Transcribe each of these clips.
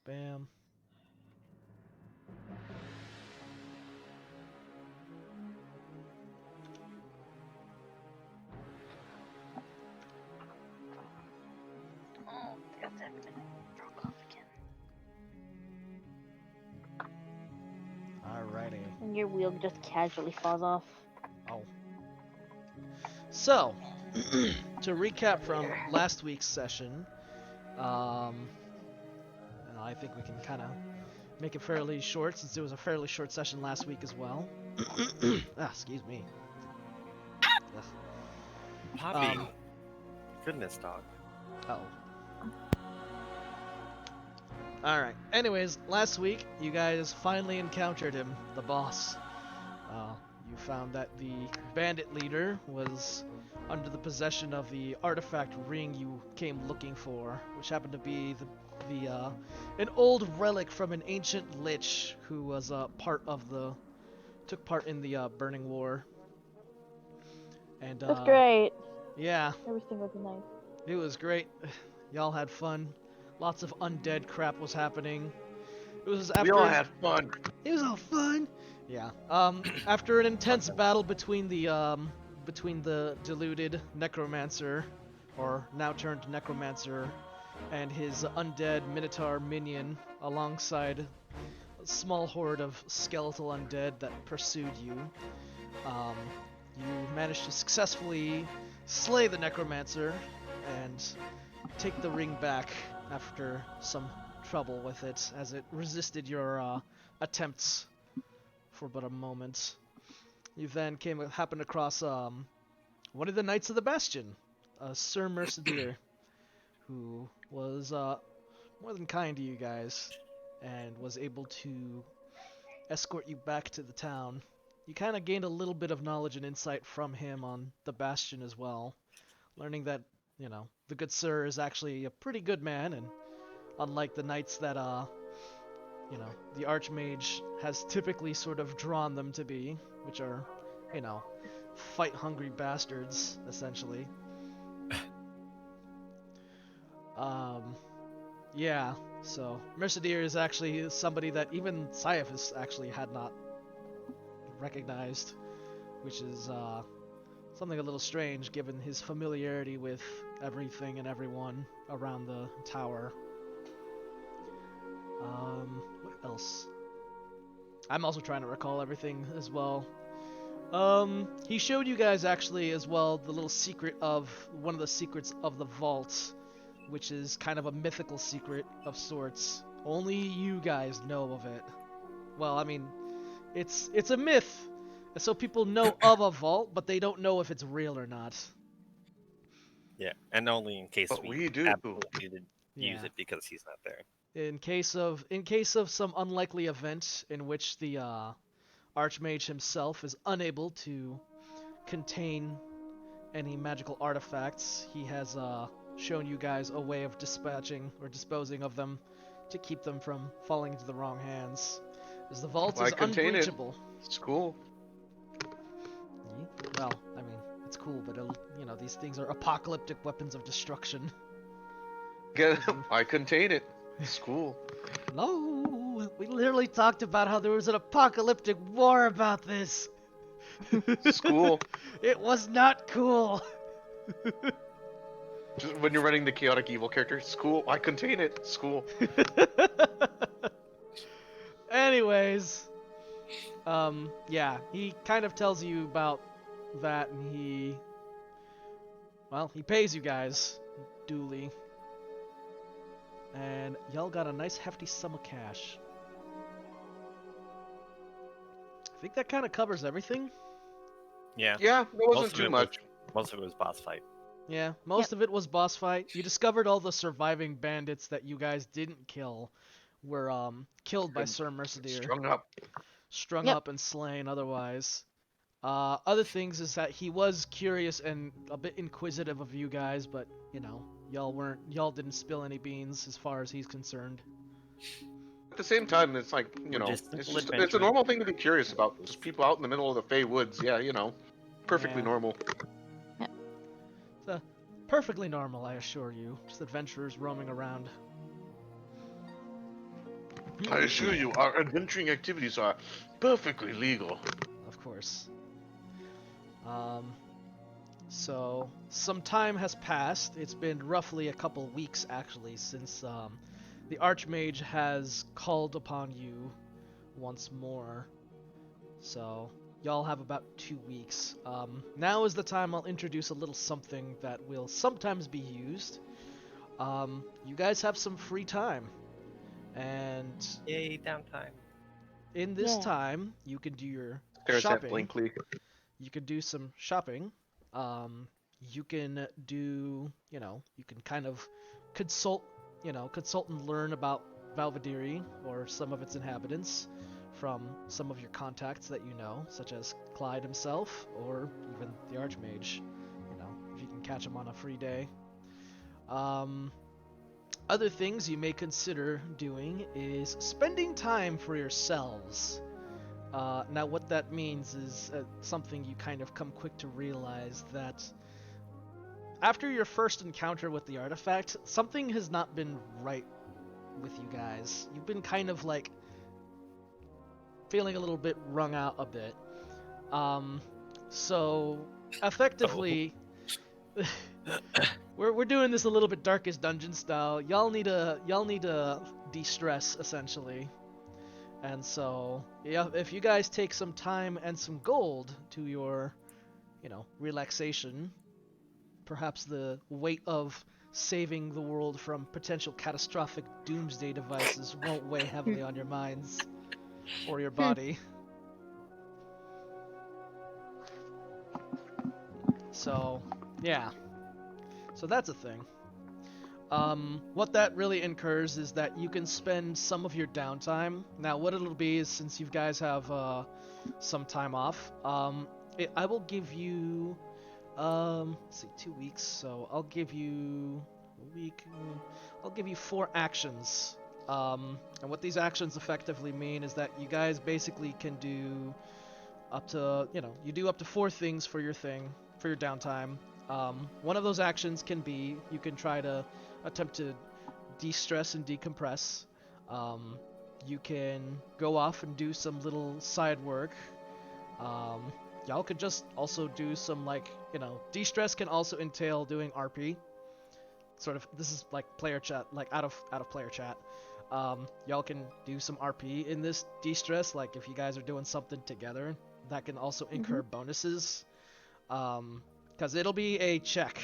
Bam. Oh, got that broke off again. Alrighty. And your wheel just casually falls off. Oh. So, to recap from last week's session, I think we can kind of make it fairly short since it was a fairly short session last week as well. Excuse me. Ugh. Poppy. Goodness, dog. Oh. Alright. Anyways, last week, you guys finally encountered him, the boss. You found that the bandit leader was under the possession of the artifact ring you came looking for, which happened to be an old relic from an ancient lich who was took part in the Burning War. And That's great. yeah, Everything was nice. it was great. Y'all had fun. Lots of undead crap was happening. It was after We all had fun. It was all fun. Yeah. After an intense battle between the deluded necromancer, or now turned necromancer, and his undead minotaur minion, alongside a small horde of skeletal undead that pursued you, you managed to successfully slay the necromancer and take the ring back after some trouble with it, as it resisted your attempts for but a moment. You then happened across one of the Knights of the Bastion, Sir Mercedier, who was more than kind to you guys and was able to escort you back to the town. You kind of gained a little bit of knowledge and insight from him on the Bastion as well, learning that, the good sir is actually a pretty good man, and unlike the knights that the Archmage has typically sort of drawn them to be, which are, fight-hungry bastards, essentially. Yeah, so Mercedier is actually somebody that even Caiaphas actually had not recognized, which is something a little strange given his familiarity with everything and everyone around the tower. What else? I'm also trying to recall everything as well. He showed you guys actually as well the little secret of one of the secrets of the vault, which is kind of a mythical secret of sorts. Only you guys know of it. Well, I mean, it's a myth, so people know of a vault, but they don't know if it's real or not. Yeah, and only in case But we we do. absolutely did use Yeah. it because he's not there. In case of some unlikely event in which the Archmage himself is unable to contain any magical artifacts, he has shown you guys a way of dispatching or disposing of them to keep them from falling into the wrong hands. As the vault Why is contain it? unbreachable. It's cool. Well, I mean, it's cool, but these things are apocalyptic weapons of destruction. Why contain it? It's cool. No, we literally talked about how there was an apocalyptic war about this. It's cool. It was not cool. Just when you're running the chaotic evil character, it's cool. Why contain it? It's cool. Anyways, yeah, he kind of tells you about that, and he pays you guys duly. And y'all got a nice hefty sum of cash. I think that kind of covers everything. Yeah. Yeah, it Most wasn't of too it much. Most of it was boss fight. Yeah, most of it was boss fight. You discovered all the surviving bandits that you guys didn't kill were killed by Sir Mercedier. Strung Up up. and slain otherwise. Other things is that he was curious and a bit inquisitive of you guys, but y'all didn't spill any beans as far as he's concerned. At the same time, it's like, it's a normal thing to be curious about. Just people out in the middle of the Fey Woods, perfectly Yeah. normal. It's perfectly normal, I assure you. Just adventurers roaming around. I assure you, our adventuring activities are perfectly legal. Of course. Um, so some time has passed. It's been roughly a couple weeks actually since the Archmage has called upon you once more. So y'all have about 2 weeks. Now is the time I'll introduce a little something that will sometimes be used. You guys have some free time, and Yay, downtime. in this Yeah. time you can do your There's that shopping. blankly. You can do some shopping. You can do, you can kind of consult, consult and learn about Valvadiri or some of its inhabitants from some of your contacts that you know, such as Clyde himself or even the Archmage, if you can catch him on a free day. Other things you may consider doing is spending time for yourselves. Now, what that means is something you kind of come quick to realize that after your first encounter with the artifact, something has not been right with you guys. You've been kind of like feeling a little bit wrung out a bit. So effectively, we're doing this a little bit Darkest Dungeon style. Y'all need to de-stress essentially. And so, yeah, if you guys take some time and some gold to your, relaxation, perhaps the weight of saving the world from potential catastrophic doomsday devices won't weigh heavily on your minds or your body. So, yeah. So that's a thing. What that really incurs is that you can spend some of your downtime. Now, what it'll be is since you guys have some time off, I will give you, let's see, 2 weeks. So I'll give you a week. I'll give you 4 actions. And what these actions effectively mean is that you guys basically can do up to, you do up to 4 things for your downtime. One of those actions can be you can try to attempt to de-stress and decompress. You can go off and do some little side work. Y'all could just also do some de-stress can also entail doing RP. Sort of, this is like player chat, like out of player chat. Y'all can do some RP in this de-stress, like if you guys are doing something together, that can also incur bonuses. Because it'll be a check.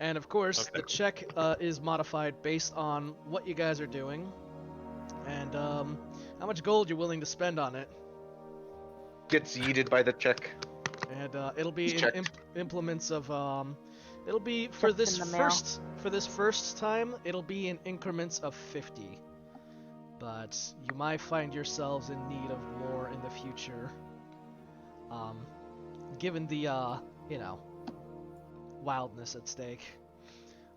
And of course, the check is modified based on what you guys are doing and how much gold you're willing to spend on it. Gets yeeted by the check. And it'll be in implements of it'll be for this first time it'll be in increments of 50. But you might find yourselves in need of more in the future. Given the wildness at stake.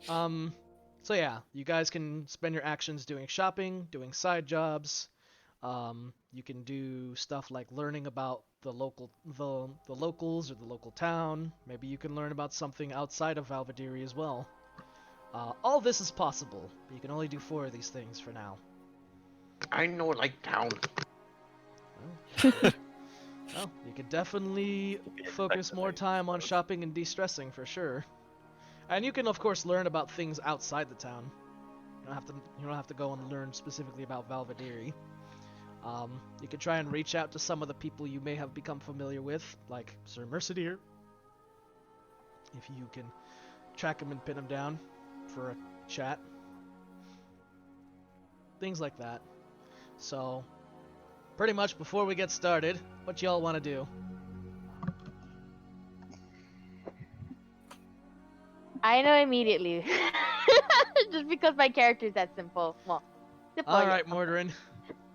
So yeah, you guys can spend your actions doing shopping, doing side jobs. You can do stuff like learning about the locals or the local town. Maybe you can learn about something outside of Valvadiri as well. All this is possible, but you can only do 4 of these things for now. I know it like town. Well, you could definitely focus more time on shopping and de-stressing for sure. And you can of course learn about things outside the town. You don't have to go and learn specifically about Valvadiri. You can try and reach out to some of the people you may have become familiar with, like Sir Mercedeer. If you can track him and pin him down for a chat. Things like that. So, pretty much before we get started, what y'all want to do? I know immediately. Just because my character is that simple. Well, simple. Alright, Morderin.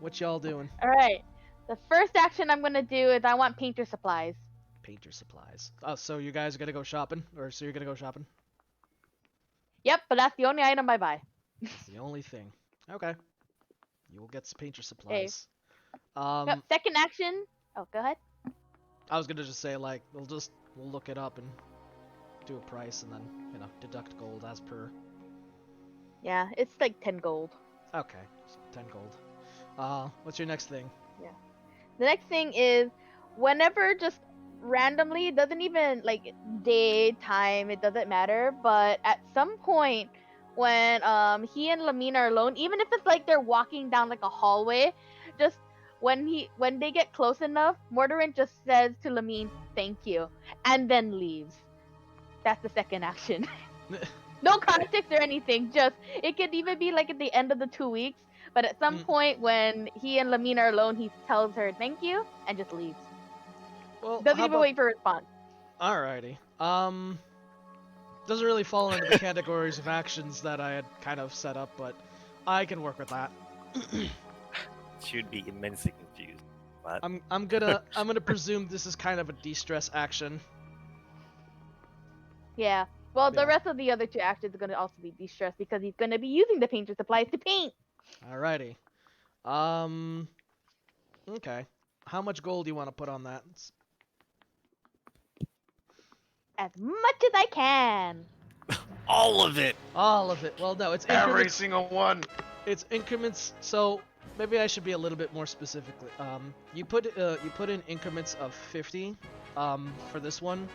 What y'all doing? Alright. The first action I'm gonna do is I want painter supplies. Painter supplies. Oh, so you guys are gonna go shopping? Or so you're gonna go shopping? Yep, but that's the only item I buy. That's the only thing. Okay. You will get some painter supplies. Yep, second action. Oh, go ahead. I was gonna just say, like, we'll look it up and do a price and then deduct gold as per. Yeah, it's like 10 gold. Okay, so 10 gold. What's your next thing? The next thing is whenever just randomly, it doesn't even like day, time, it doesn't matter, but at some point when he and Lamine are alone, even if it's like they're walking down like a hallway, just when they get close enough, Mordorin just says to Lamine, "Thank you," and then leaves. That's the second action. No context or anything, just it could even be like at the end of the 2 weeks, but at some point when he and Lamine are alone, he tells her thank you and just leaves. Well, Doesn't how even about... wait for a response. Alrighty. Doesn't really fall into the categories of actions that I had kind of set up, but I can work with that. Should be immensely confused. What? I'm gonna presume this is kind of a de-stress action. Yeah. Well, the Yeah. rest of the other 2 actions are going to also be de-stressed because he's going to be using the painter supplies to paint. Alrighty. Okay. How much gold do you want to put on that? As much as I can. All of it! All of it. Well, no, it's Every increments. single one. It's increments. So maybe I should be a little bit more specifically. You put in increments of 50, for this one,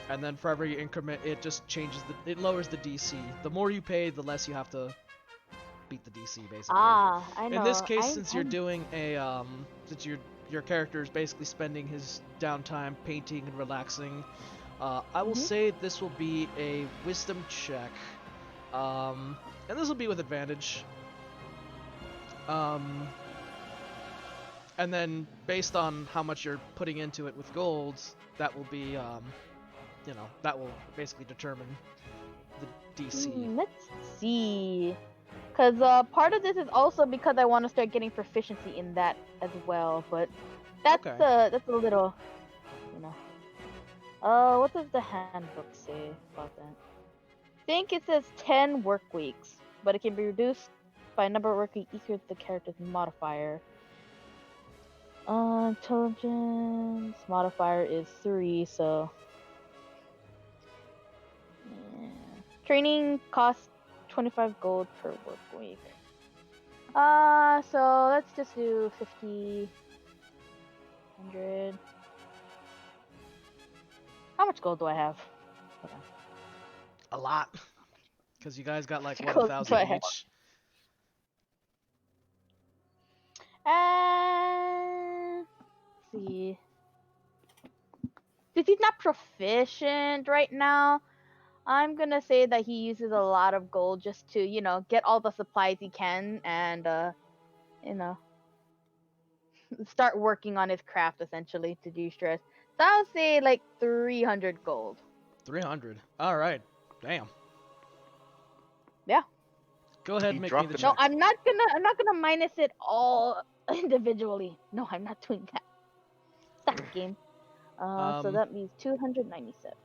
and then for every increment, it just changes it lowers the DC. The more you pay, the less you have to beat the DC, basically. Ah, I know. In this case, since you're doing a since your character is basically spending his downtime painting and relaxing, I will say this will be a wisdom check, and this will be with advantage. And then based on how much you're putting into it with golds, that will be that will basically determine the DC. Let's see. Because part of this is also because I want to start getting proficiency in that as well, but that's Okay. that's a little, what does the handbook say about that? I think it says 10 work weeks, but it can be reduced by a number of work weeks equal to the character's modifier. Intelligence modifier is 3, so yeah. Training costs 25 gold per work week. So let's just do 50, 100. How much gold do I have? Hold on. A lot, because you guys got like what, Gold 1,000 do I have? each. Let's see. Since he's not proficient right now, I'm gonna say that he uses a lot of gold just to, get all the supplies he can and, start working on his craft essentially to de-stress. So I'll say like 300 gold. 300. All right. Damn. Yeah. Go ahead He and make me dropped the the check. No, I'm not gonna minus it all individually. No, I'm not doing that. Stop the game. So that means 297.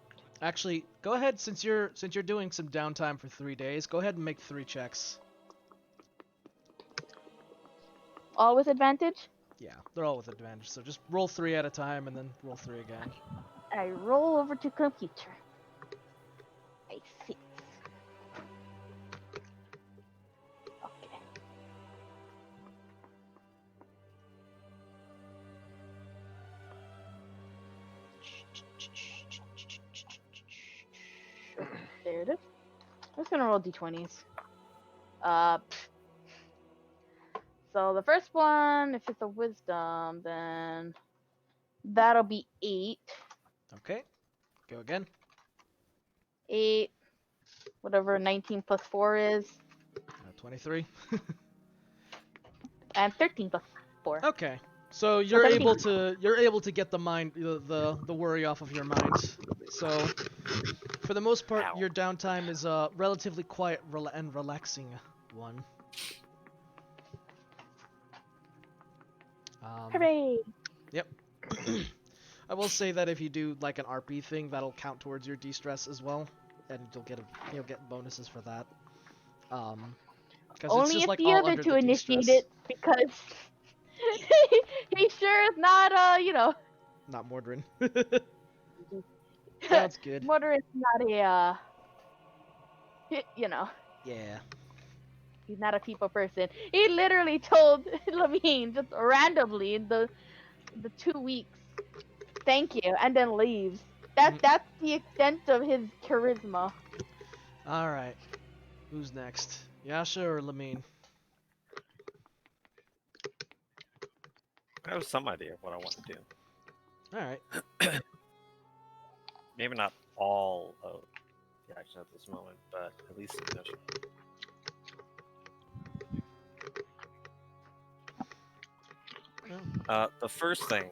Actually, go ahead, since you're doing some downtime for 3 days. Go ahead and make 3 checks. All with advantage? Yeah, they're all with advantage. So just roll 3 at a time and then roll 3 again. I roll over to computer. I see. Okay. There it is. I'm just gonna roll d20s. So the first one, if it's a wisdom, then that'll be 8. Okay. Go again. 8, whatever 19 plus 4 is, 23. and 13 plus 4. Okay. So you're 17. able to get the mind the worry off of your mind. So for the most part, Ow. your downtime is a relatively quiet and relaxing one. Hooray! Yep. I will say that if you do like an RP thing, that'll count towards your de-stress as well, and you'll get bonuses for that. Because Only it's just if like the all other under 2 the initiate de-stress. it, because he sure is not, Not Mordrin. Sounds good. Mordor is not a you know, Yeah. he's not a people person. He literally told Lamine just randomly in the 2 weeks, "Thank you," and then leaves. That's the extent of his charisma. All right. Who's next? Yasha or Lamine? I have some idea of what I want to do. All right. Maybe not all of the action at this moment, but at least initially. The first thing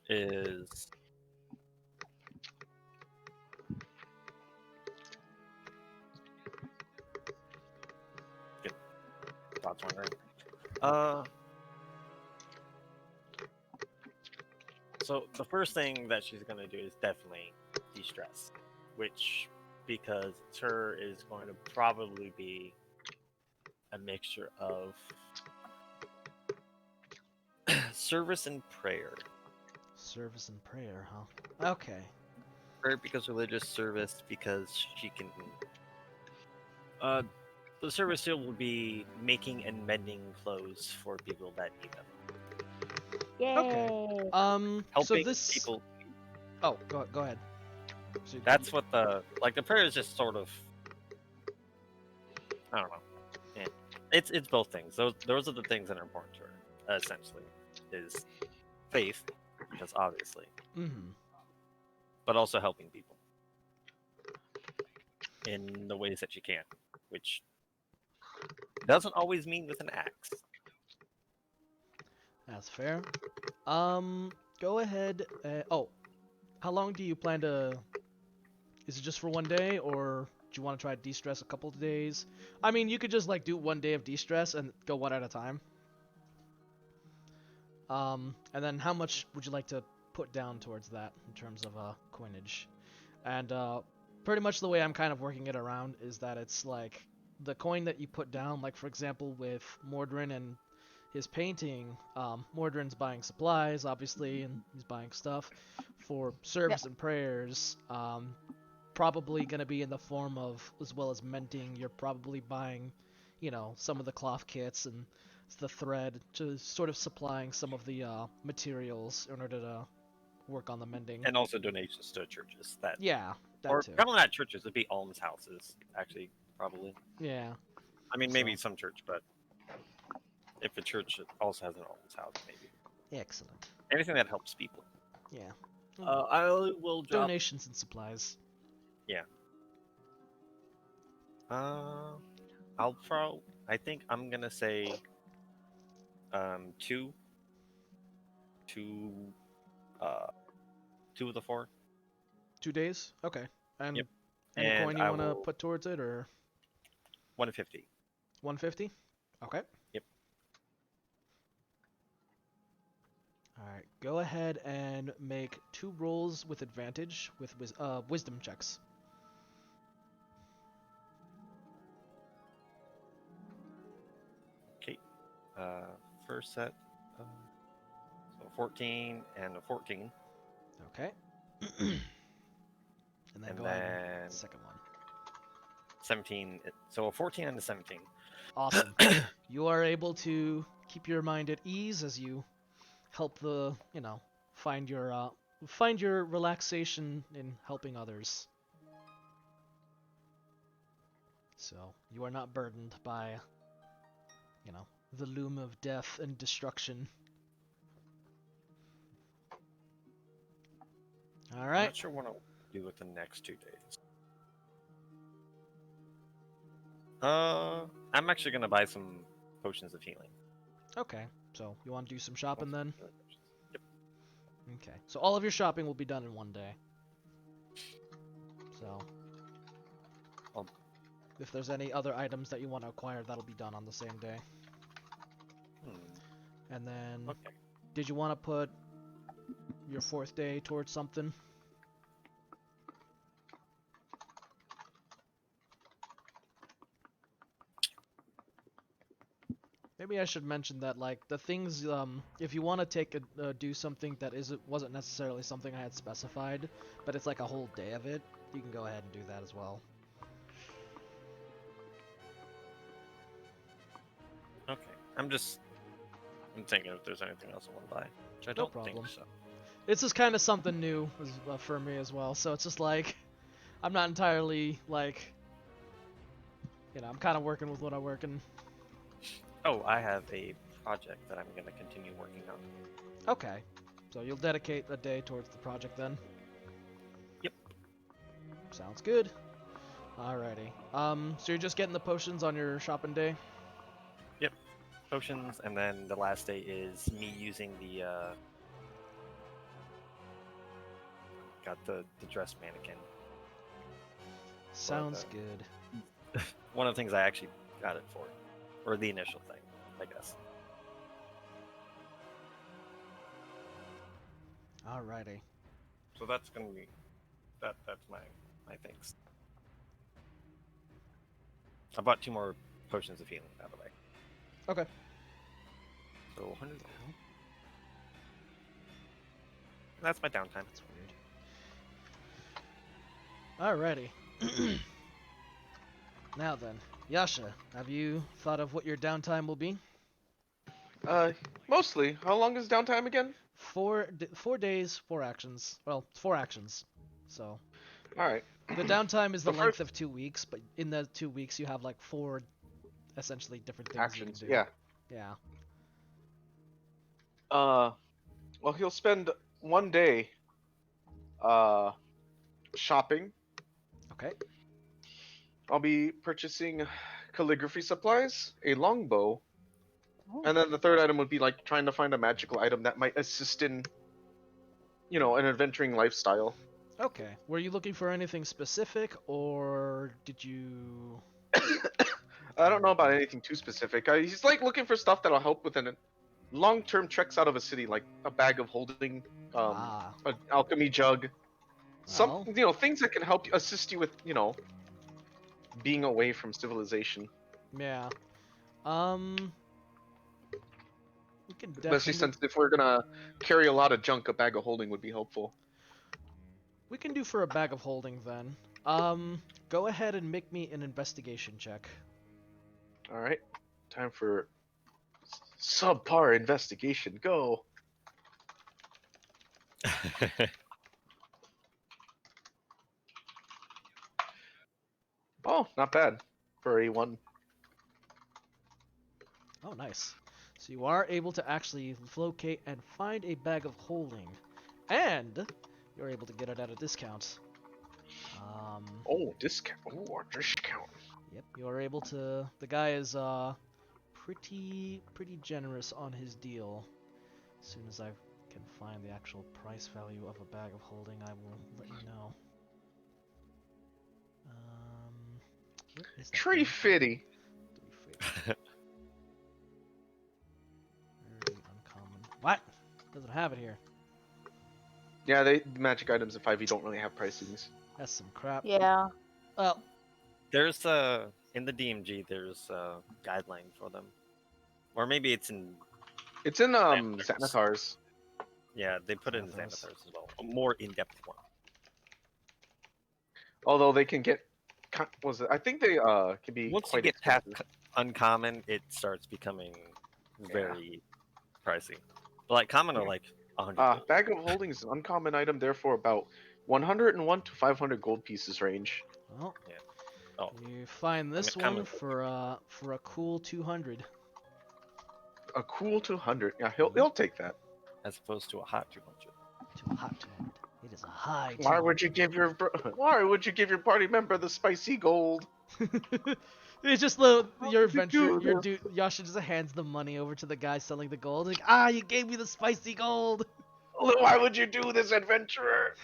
is good. Thoughts wondering. So the first thing that she's gonna do is definitely de-stress, which, because it's her, is going to probably be a mixture of service and prayer. Service and prayer, huh? Okay. Prayer because religious, service because she can. The service here will be making and mending clothes for people that need them. Yay! Okay. Helping So this. people. Oh, go ahead. So That's what the prayer is, just sort of. I don't know. Yeah. It's both things. Those are the things that are important to her. Essentially, is faith, because obviously, but also helping people in the ways that she can, which doesn't always mean with an axe. That's fair. Go ahead. Oh, how long do you plan to? Is it just for one day, or do you want to try to de-stress a couple of days? I mean, you could just like do 1 day of de-stress and go one at a time. And then how much would you like to put down towards that in terms of coinage? And pretty much the way I'm kind of working it around is that it's like the coin that you put down, like for example with Mordrin and his painting, Mordrin's buying supplies, obviously, and he's buying stuff for service and prayers. Probably going to be in the form of, as well as mending, you're probably buying, some of the cloth kits and the thread, to sort of supplying some of the materials in order to work on the mending. And also donations to churches. That or too. Probably not churches, it'd be almshouses, actually, probably. Yeah. I mean, maybe some church, but if a church also has an almshouse, maybe. Excellent. Anything that helps people. Yeah. I will drop donations and supplies. Yeah. I think I'm gonna say 2 of the 4. 2 days? Okay. And yep. Any and coin you want to put towards it, or 150? 150? Okay. Yep. Alright, go ahead and make 2 rolls with advantage with wisdom checks. Okay. First set, so 14 and a 14. Okay. And then go ahead, second one. 17. So a 14 and a 17. Awesome. You are able to keep your mind at ease as you help find your relaxation in helping others. So you are not burdened by, the loom of death and destruction. All right. I'm not sure what I'll do with the next 2 days. I'm actually gonna buy some potions of healing. Okay, so you want to do some shopping then? Yep. Okay, so all of your shopping will be done in 1 day. So, if there's any other items that you want to acquire, that'll be done on the same day. And then, did you want to put your 4th day towards something? Maybe I should mention that, like, the things, if you want to do something that wasn't necessarily something I had specified, but it's like a whole day of it, you can go ahead and do that as well. Okay. I'm thinking if there's anything else I want to buy, which I No don't problem. think so. It's just kind of something new for me as well, so it's just like, I'm not entirely, like, I'm kind of working with what I'm working. Oh, I have a project that I'm going to continue working on. Okay. So you'll dedicate a day towards the project then? Yep. Sounds good. Alrighty. So you're just getting the potions on your shopping day? Yep. Potions, and then the last day is me using the, got the dress mannequin. Sounds good. One of the things I actually got it for. Or the initial thing, I guess. Alrighty. So that's gonna be that's my things. I bought 2 more potions of healing, by the way. Okay. So 100. That's my downtime. That's weird. Alrighty. Now then, Yasha, have you thought of what your downtime will be? Mostly. How long is downtime again? 4 days, 4 actions. Well, 4 actions. So All right. the downtime is the The length first- of 2 weeks, but in the 2 weeks you have like 4 essentially different things Actions. you can do. Yeah. Yeah. Well, he'll spend 1 day, shopping. Okay. I'll be purchasing calligraphy supplies, a longbow, and then the third item would be like trying to find a magical item that might assist in, an adventuring lifestyle. Okay. Were you looking for anything specific, or did you? I don't know about anything too specific. He's like looking for stuff that'll help with an long-term treks out of a city, like a bag of holding, an alchemy jug, Well. things that can help assist you with, being away from civilization. Yeah. We can Especially definitely. since if we're gonna carry a lot of junk, a bag of holding would be helpful. We can do for a bag of holding then. Go ahead and make me an investigation check. All right, time for subpar investigation. Go. Oh, not bad for a 1. Oh, nice. So you are able to actually locate and find a bag of holding, and you're able to get it at a discount. Oh, discount. Oh, a discount. Yep, you are able to. The guy is pretty generous on his deal. As soon as I can find the actual price value of a bag of holding, I will let you know. Where is that Tree thing? fitty. Very uncommon. What? Doesn't have it here. Yeah, the magic items in 5e don't really have pricings. That's some crap. Yeah. Well, There's in the DMG there's a guideline for them, or maybe it's in. It's in Xanathars. Xanathars. Yeah, they put it in Xanathars. Xanathars as well. A more in-depth one. Although they can get, I think they can be Once you quite get past expensive. uncommon, it starts becoming very pricey. But like common are like 100. Bag of holding is an uncommon item, therefore about 101 to 500 gold pieces range. well, Oh, you find this common. one for a cool 200. A cool 200. Yeah, he'll take that. As opposed to a hot 200. To a hot 200. It is a high. Why would you give your party member the spicy gold? It's just your adventure. Your dude Yasha just hands the money over to the guy selling the gold. Like, you gave me the spicy gold. Why would you do this, adventurer?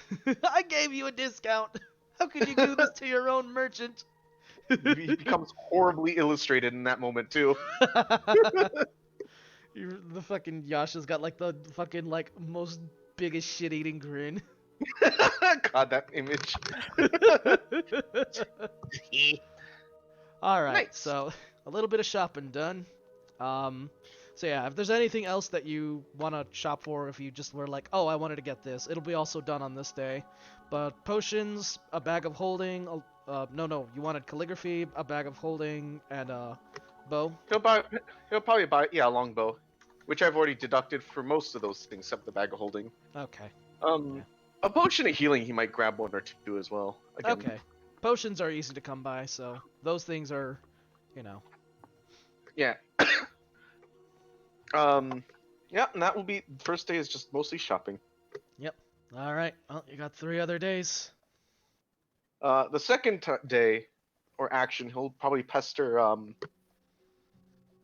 I gave you a discount. How could you do this to your own merchant? He becomes horribly illustrated in that moment too. The fucking Yasha's got like the fucking like most biggest shit-eating grin. God, that image. All right, Nice. so a little bit of shopping done. So yeah, if there's anything else that you want to shop for, if you just were like, oh, I wanted to get this, it'll be also done on this day. But potions, a bag of holding, no, you wanted calligraphy, a bag of holding, and a bow. He'll probably buy a longbow, which I've already deducted for most of those things except the bag of holding. Okay. Um, a potion of healing, he might grab one or two as well. Again, Okay. Potions are easy to come by, so those things are, you know. yeah. Yeah, and that will be first day is just mostly shopping. Yep. All right. Well, you got 3 other days. The second day or action, he'll probably pester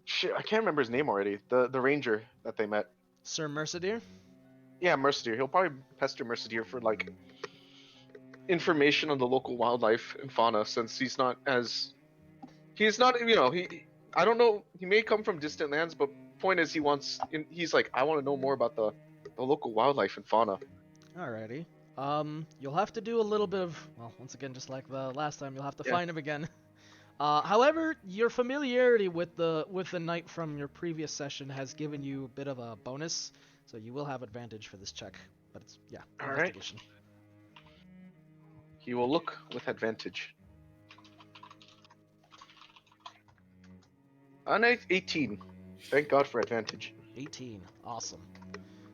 shit, I can't remember his name already. The ranger that they met. Sir Mercedeer? Yeah, Mercedeer. He'll probably pester Mercedeer for like information on the local wildlife and fauna, since he's not, I don't know, he may come from distant lands, but point is he's like, I want to know more about the local wildlife and fauna. Alrighty. You'll have to do a little bit of, well, once again, just like the last time, you'll have to Yeah. find him again. However, your familiarity with the knight from your previous session has given you a bit of a bonus, so you will have advantage for this check. But it's, yeah, All right. investigation. He will look with advantage. 18. Thank God for advantage. 18. Awesome.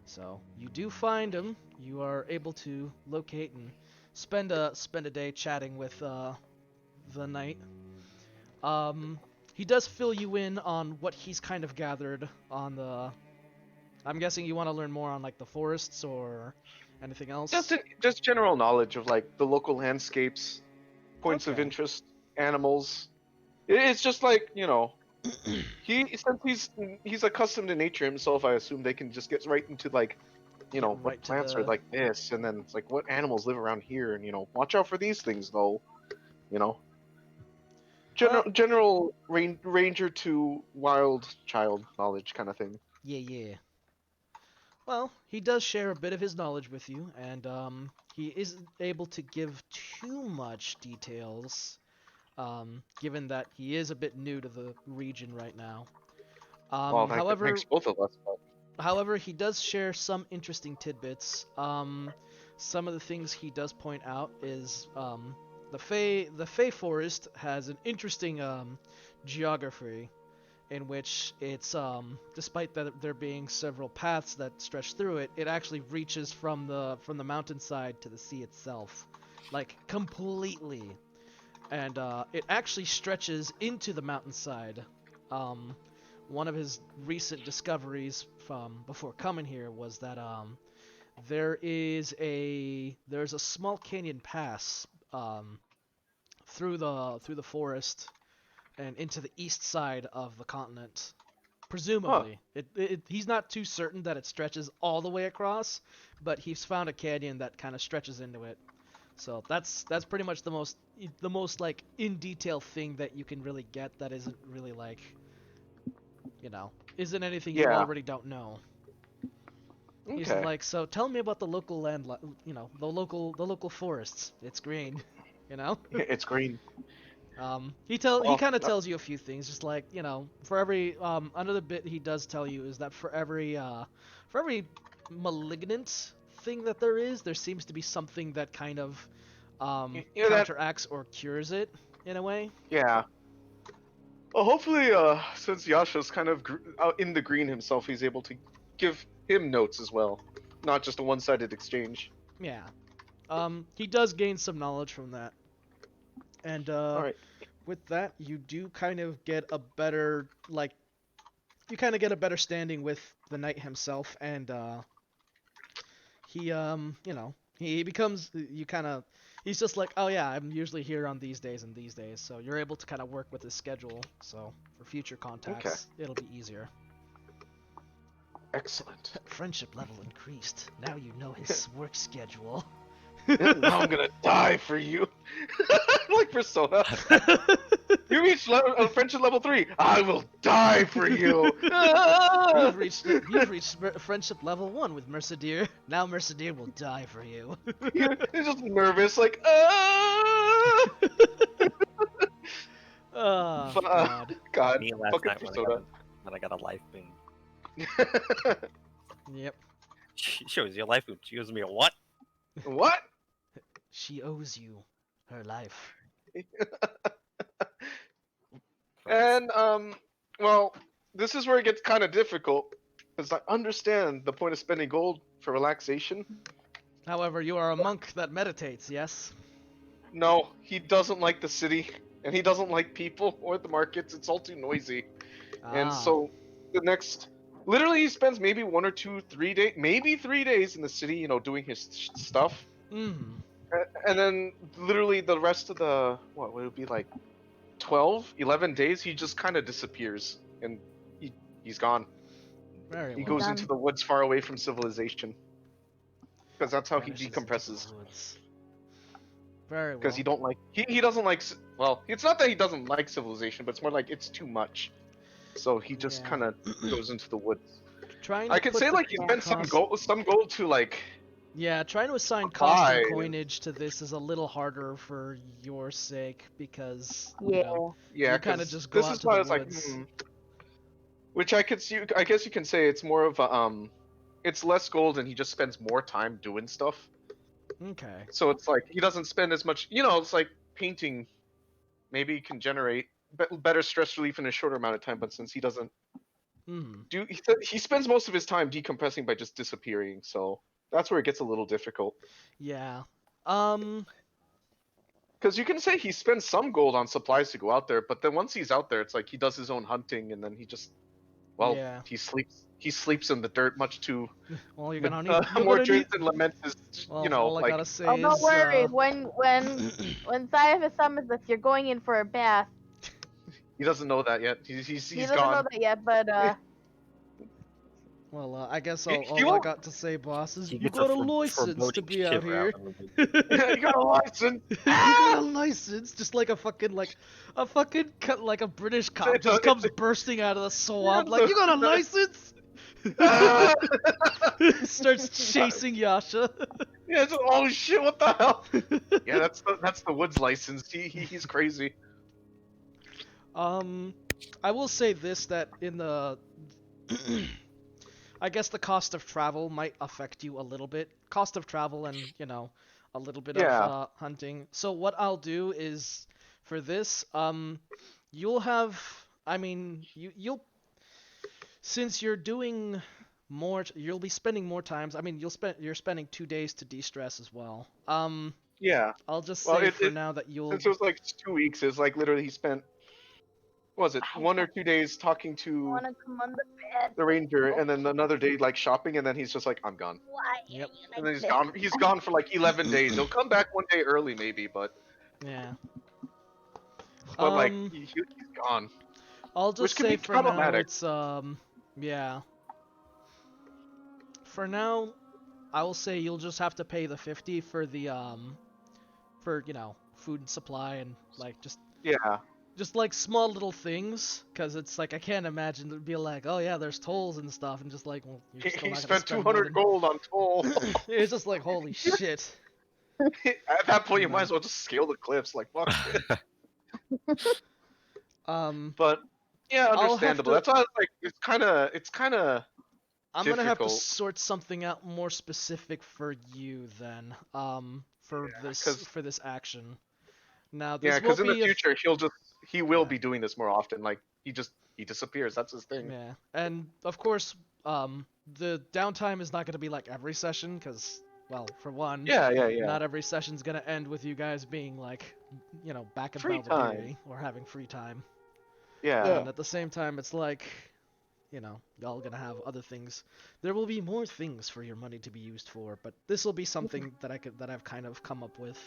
So you do find him. You are able to locate and spend a day chatting with the knight. He does fill you in on what he's kind of gathered on the. I'm guessing you want to learn more on like the forests or anything else. Just general knowledge of like the local landscapes, points of Okay. interest, animals. It's just like, since he's accustomed to nature himself, I assume they can just get right into like, Get what right to plants the- are like this, and then it's like what animals live around here, and watch out for these things though, General ranger to wild child knowledge kind of thing. Yeah. Well, he does share a bit of his knowledge with you, and he isn't able to give too much details, given that he is a bit new to the region right now. Well, that makes both of us. However, he does share some interesting tidbits. Some of the things he does point out is the Fey Forest has an interesting geography, in which it's despite that there being several paths that stretch through it, it actually reaches from the mountainside to the sea itself, like completely, and it actually stretches into the mountainside. One of his recent discoveries from before coming here was that there's a small canyon pass through the forest and into the east side of the continent. Presumably, he's not too certain that it stretches all the way across, but he's found a canyon that kind of stretches into it. So that's pretty much the most like in detail thing that you can really get that isn't really like, isn't anything you already don't know. Okay. He's like, so tell me about the local the local forests. It's green, It's green. He kind of tells you a few things, just like, for every another bit he does tell you is that for every malignant thing that there seems to be something that kind of counteracts or cures it in a way. Yeah. Well, hopefully, since Yasha's kind of out in the green himself, he's able to give him notes as well, not just a one-sided exchange. Yeah. He does gain some knowledge from that. And All right. with that, you do kind of get a better standing with the knight himself, and he becomes he's just like, oh yeah, I'm usually here on these days and these days, so you're able to kind of work with his schedule, so for future contacts it'll be easier. Excellent. Friendship level increased. Now you know his work schedule. Now I'm gonna die for you. Like Persona. You reached friendship level 3. I will die for you. You've reached friendship level 1 with Mercedeer. Now Mercedeer will die for you. He's just nervous, like, Oh, God. God, Me last fucking night when I Persona. got And I got a life boon. Yep. She owes you a life boon. She owes me a what? What? She owes you her life. Christ. And well, this is where it gets kind of difficult because I understand the point of spending gold for relaxation. However, you are a monk that meditates, yes? No, he doesn't like the city, and he doesn't like people or the markets. It's all too noisy. And Ah. so the next, literally, he spends maybe 1 or 2, 3 days, maybe 3 days in the city, doing his stuff. Mm. And then literally the rest of the, what would it be like 12, 11 days, he just kind of disappears and he's gone. Very He well. goes into the woods far away from civilization. Because that's how he Vanishes into the decompresses. woods. Very well. Because he doesn't like, well, it's not that he doesn't like civilization, but it's more like it's too much. So he just Yeah. kind of goes into the woods. Trying I to could put say the like he spent cost- some gold to like, Yeah, trying to assign cost and Five. coinage to this is a little harder for your sake because Yeah. you know yeah, you kind of because just go this out is to why the I was like, woods. which I could see. I guess you can say it's more of a it's less gold and he just spends more time doing stuff. Okay. So it's like he doesn't spend as much. It's like painting. Maybe he can generate better stress relief in a shorter amount of time, but since he doesn't Hmm. he spends most of his time decompressing by just disappearing. So that's where it gets a little difficult. Yeah. Because you can say he spends some gold on supplies to go out there, but then once he's out there, it's like he does his own hunting, and then he just, well, Yeah. he sleeps. He sleeps in the dirt, much to Well, you're gonna need. You're more gonna need. and laments his, Well, all I like gotta say Oh, don't is. worry. When Cypher summons us, you're going in for a bath. he doesn't know that yet. He He's doesn't know gone. that yet, but Well, I guess He all I won't- got to say, boss, is He you gets got a a license to foreboding be out shiver here. in the wind. he got a license. You got a license, just like a fucking like a British cop just comes bursting out of the swamp, like you got a license. Starts chasing Yasha. Yeah, oh shit! What the hell? Yeah, that's the woods license. He's crazy. I will say this, that in the I guess the cost of travel might affect you a little bit. Cost of travel and, a little bit Yeah. of hunting. So what I'll do is for this, you'll have, I mean, you'll since you're doing more, you'll be spending more times. I mean, you're spending 2 days to de-stress as well. Yeah. I'll just Well, say for now that you'll since it was like 2 weeks, it's like literally he spent, what was it, 1 or 2 days talking to wanna come on the bed. the ranger, and then another day like shopping, and then he's just like, I'm gone. Why? Yep. And then he's gone. He's gone for like 11 days. He'll come back one day early, maybe, but yeah. like Um, he's gone. I'll Which just can say be for now problematic. it's yeah. For now, I will say you'll just have to pay the 50 for the for food and supply and like Yeah. just like small little things, because it's like I can't imagine it'd be like, oh yeah, there's tolls and stuff, and just like, well, you're He, still he not gonna spent spend more 200 than... gold on toll. It's just like, holy shit. At that point, you No. might as well just scale the cliffs. Like fuck. But yeah, I'll have understandable. to- That's why I was like, it's kind of. I'm gonna have to difficult. sort something out more specific for you then, for Yeah, this 'cause- for this action. Now this Yeah, will because in the be a future he will Yeah. be doing this more often. Like he disappears. That's his thing. Yeah, and of course, the downtime is not going to be like every session, because, well, for one, Yeah. not every session's going to end with you guys being like, back in Free Valdivia or having free time. Yeah. And at the same time, it's like, y'all gonna have other things. There will be more things for your money to be used for, but this will be something that I've kind of come up with.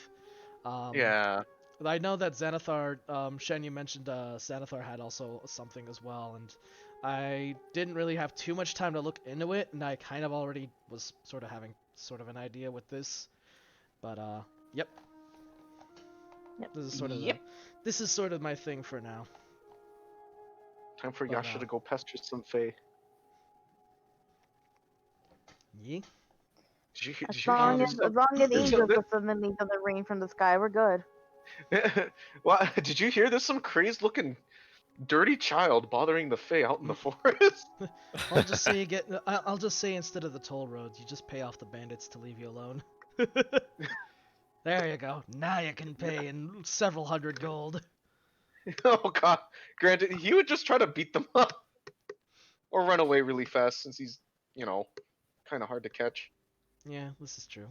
Yeah. I know that Xanathar, Shen, you mentioned Xanathar had also something as well, and I didn't really have too much time to look into it, and I kind of already was sort of having sort of an idea with this, but yep. Yep. This is sort of Yep. this is sort of my thing for now. Time for But, Yasha to go pester some Fae. Yeah. Did you hear As this long as Yeah, angels that- suddenly doesn't rain from the sky, we're good. Well, did you hear there's some crazed looking dirty child bothering the Fae out in the forest. I'll just say I'll just say instead of the toll roads, you just pay off the bandits to leave you alone. There you go. Now you can pay in several hundred gold. Oh god. Granted, he would just try to beat them up or run away really fast since he's, kind of hard to catch. Yeah, this is true.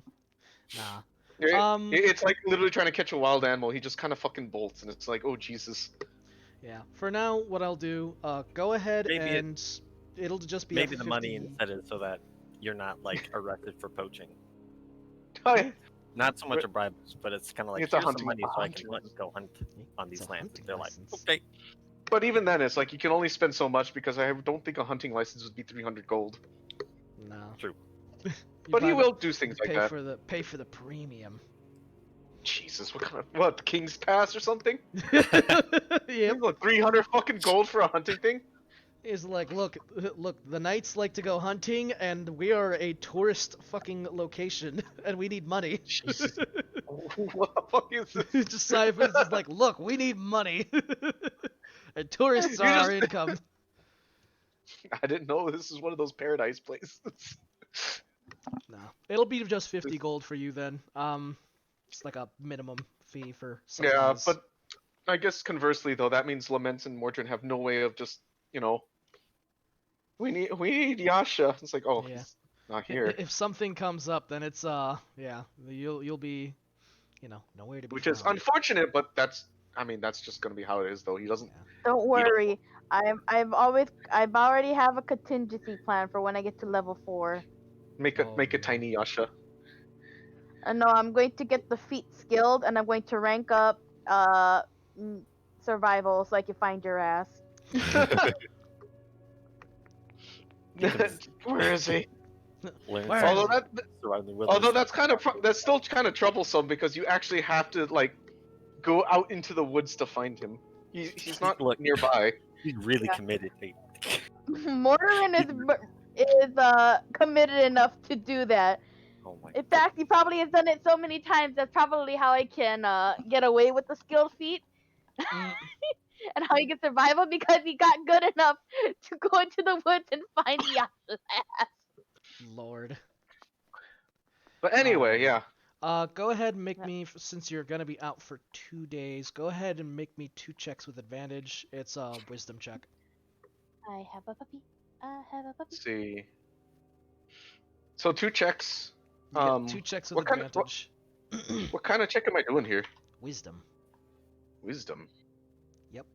Nah. It's like literally trying to catch a wild animal. He just kind of fucking bolts, and it's like, oh Jesus. Yeah. For now, what I'll do, go ahead Maybe it- and it'll just be Maybe a the 50... money instead is so that you're not like arrested for poaching. I- Not so much a bribe, but it's kind of like It's a here's hunting- some money a so I can hunting let you go hunt on It's these a lands. hunting They're license. like, okay, But even then, it's like you can only spend so much because I don't think a hunting license would be 300 gold. No. True. But he probably will do things like pay that. for the premium. Jesus, what King's Pass or something? Yep. What, 300 fucking gold for a hunting thing? Is like, look, the knights like to go hunting, and we are a tourist fucking location, and we need money. Jesus. What the fuck is this? Just Cyphers is like, look, we need money. And tourists are You our just- income. I didn't know this is one of those paradise places. No. It'll be just 50 gold for you then. It's like a minimum fee for Yeah, supplies. but I guess conversely though, that means Laments and Mordrin have no way of just, we need Yasha. It's like, oh, Yeah. he's not here. If something comes up, then it's yeah, you'll be, nowhere to be Which is found. unfortunate, but that's just gonna be how it is though. He doesn't Don't worry. I've already have a contingency plan for when I get to level 4. make Oh, a no. tiny Yasha. No, I'm going to get the feat skilled, and I'm going to rank up survival so I can find your ass. Where is he? learn Where something is Although surrounding with although this. that's still kind of troublesome because you actually have to like go out into the woods to find him. He's not Look. nearby. He's really Yeah. committed. Mortarin is committed enough to do that. Oh my In fact, he probably has done it so many times. That's probably how I can get away with the skill feat Mm, and how he gets survival because he got good enough to go into the woods and find Yasha's ass. Lord. But anyway, yeah. Go ahead and make Yeah. me, since you're gonna be out for 2 days, go ahead and make me 2 checks with advantage. It's a wisdom check. I have a puppy. I have a puppy. Let's see. So 2 checks. You get 2 checks with what kind of- advantage. What kind of check am I doing here? Wisdom. Wisdom. Yep.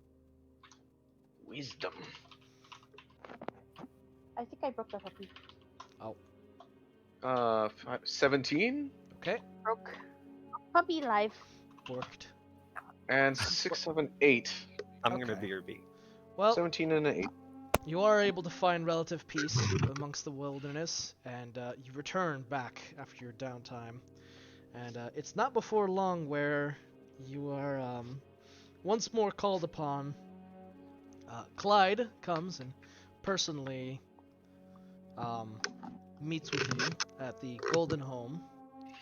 Wisdom. I think I broke the puppy. 17 Okay. Broke. Puppy life. Worked. and 6, 7, 8. I'm gonna Okay. be your B. Well, 17 and an 8. you are able to find relative peace amongst the wilderness, and you return back after your downtime. And it's not before long where you are once more called upon. Clyde comes and personally meets with you at the Golden Home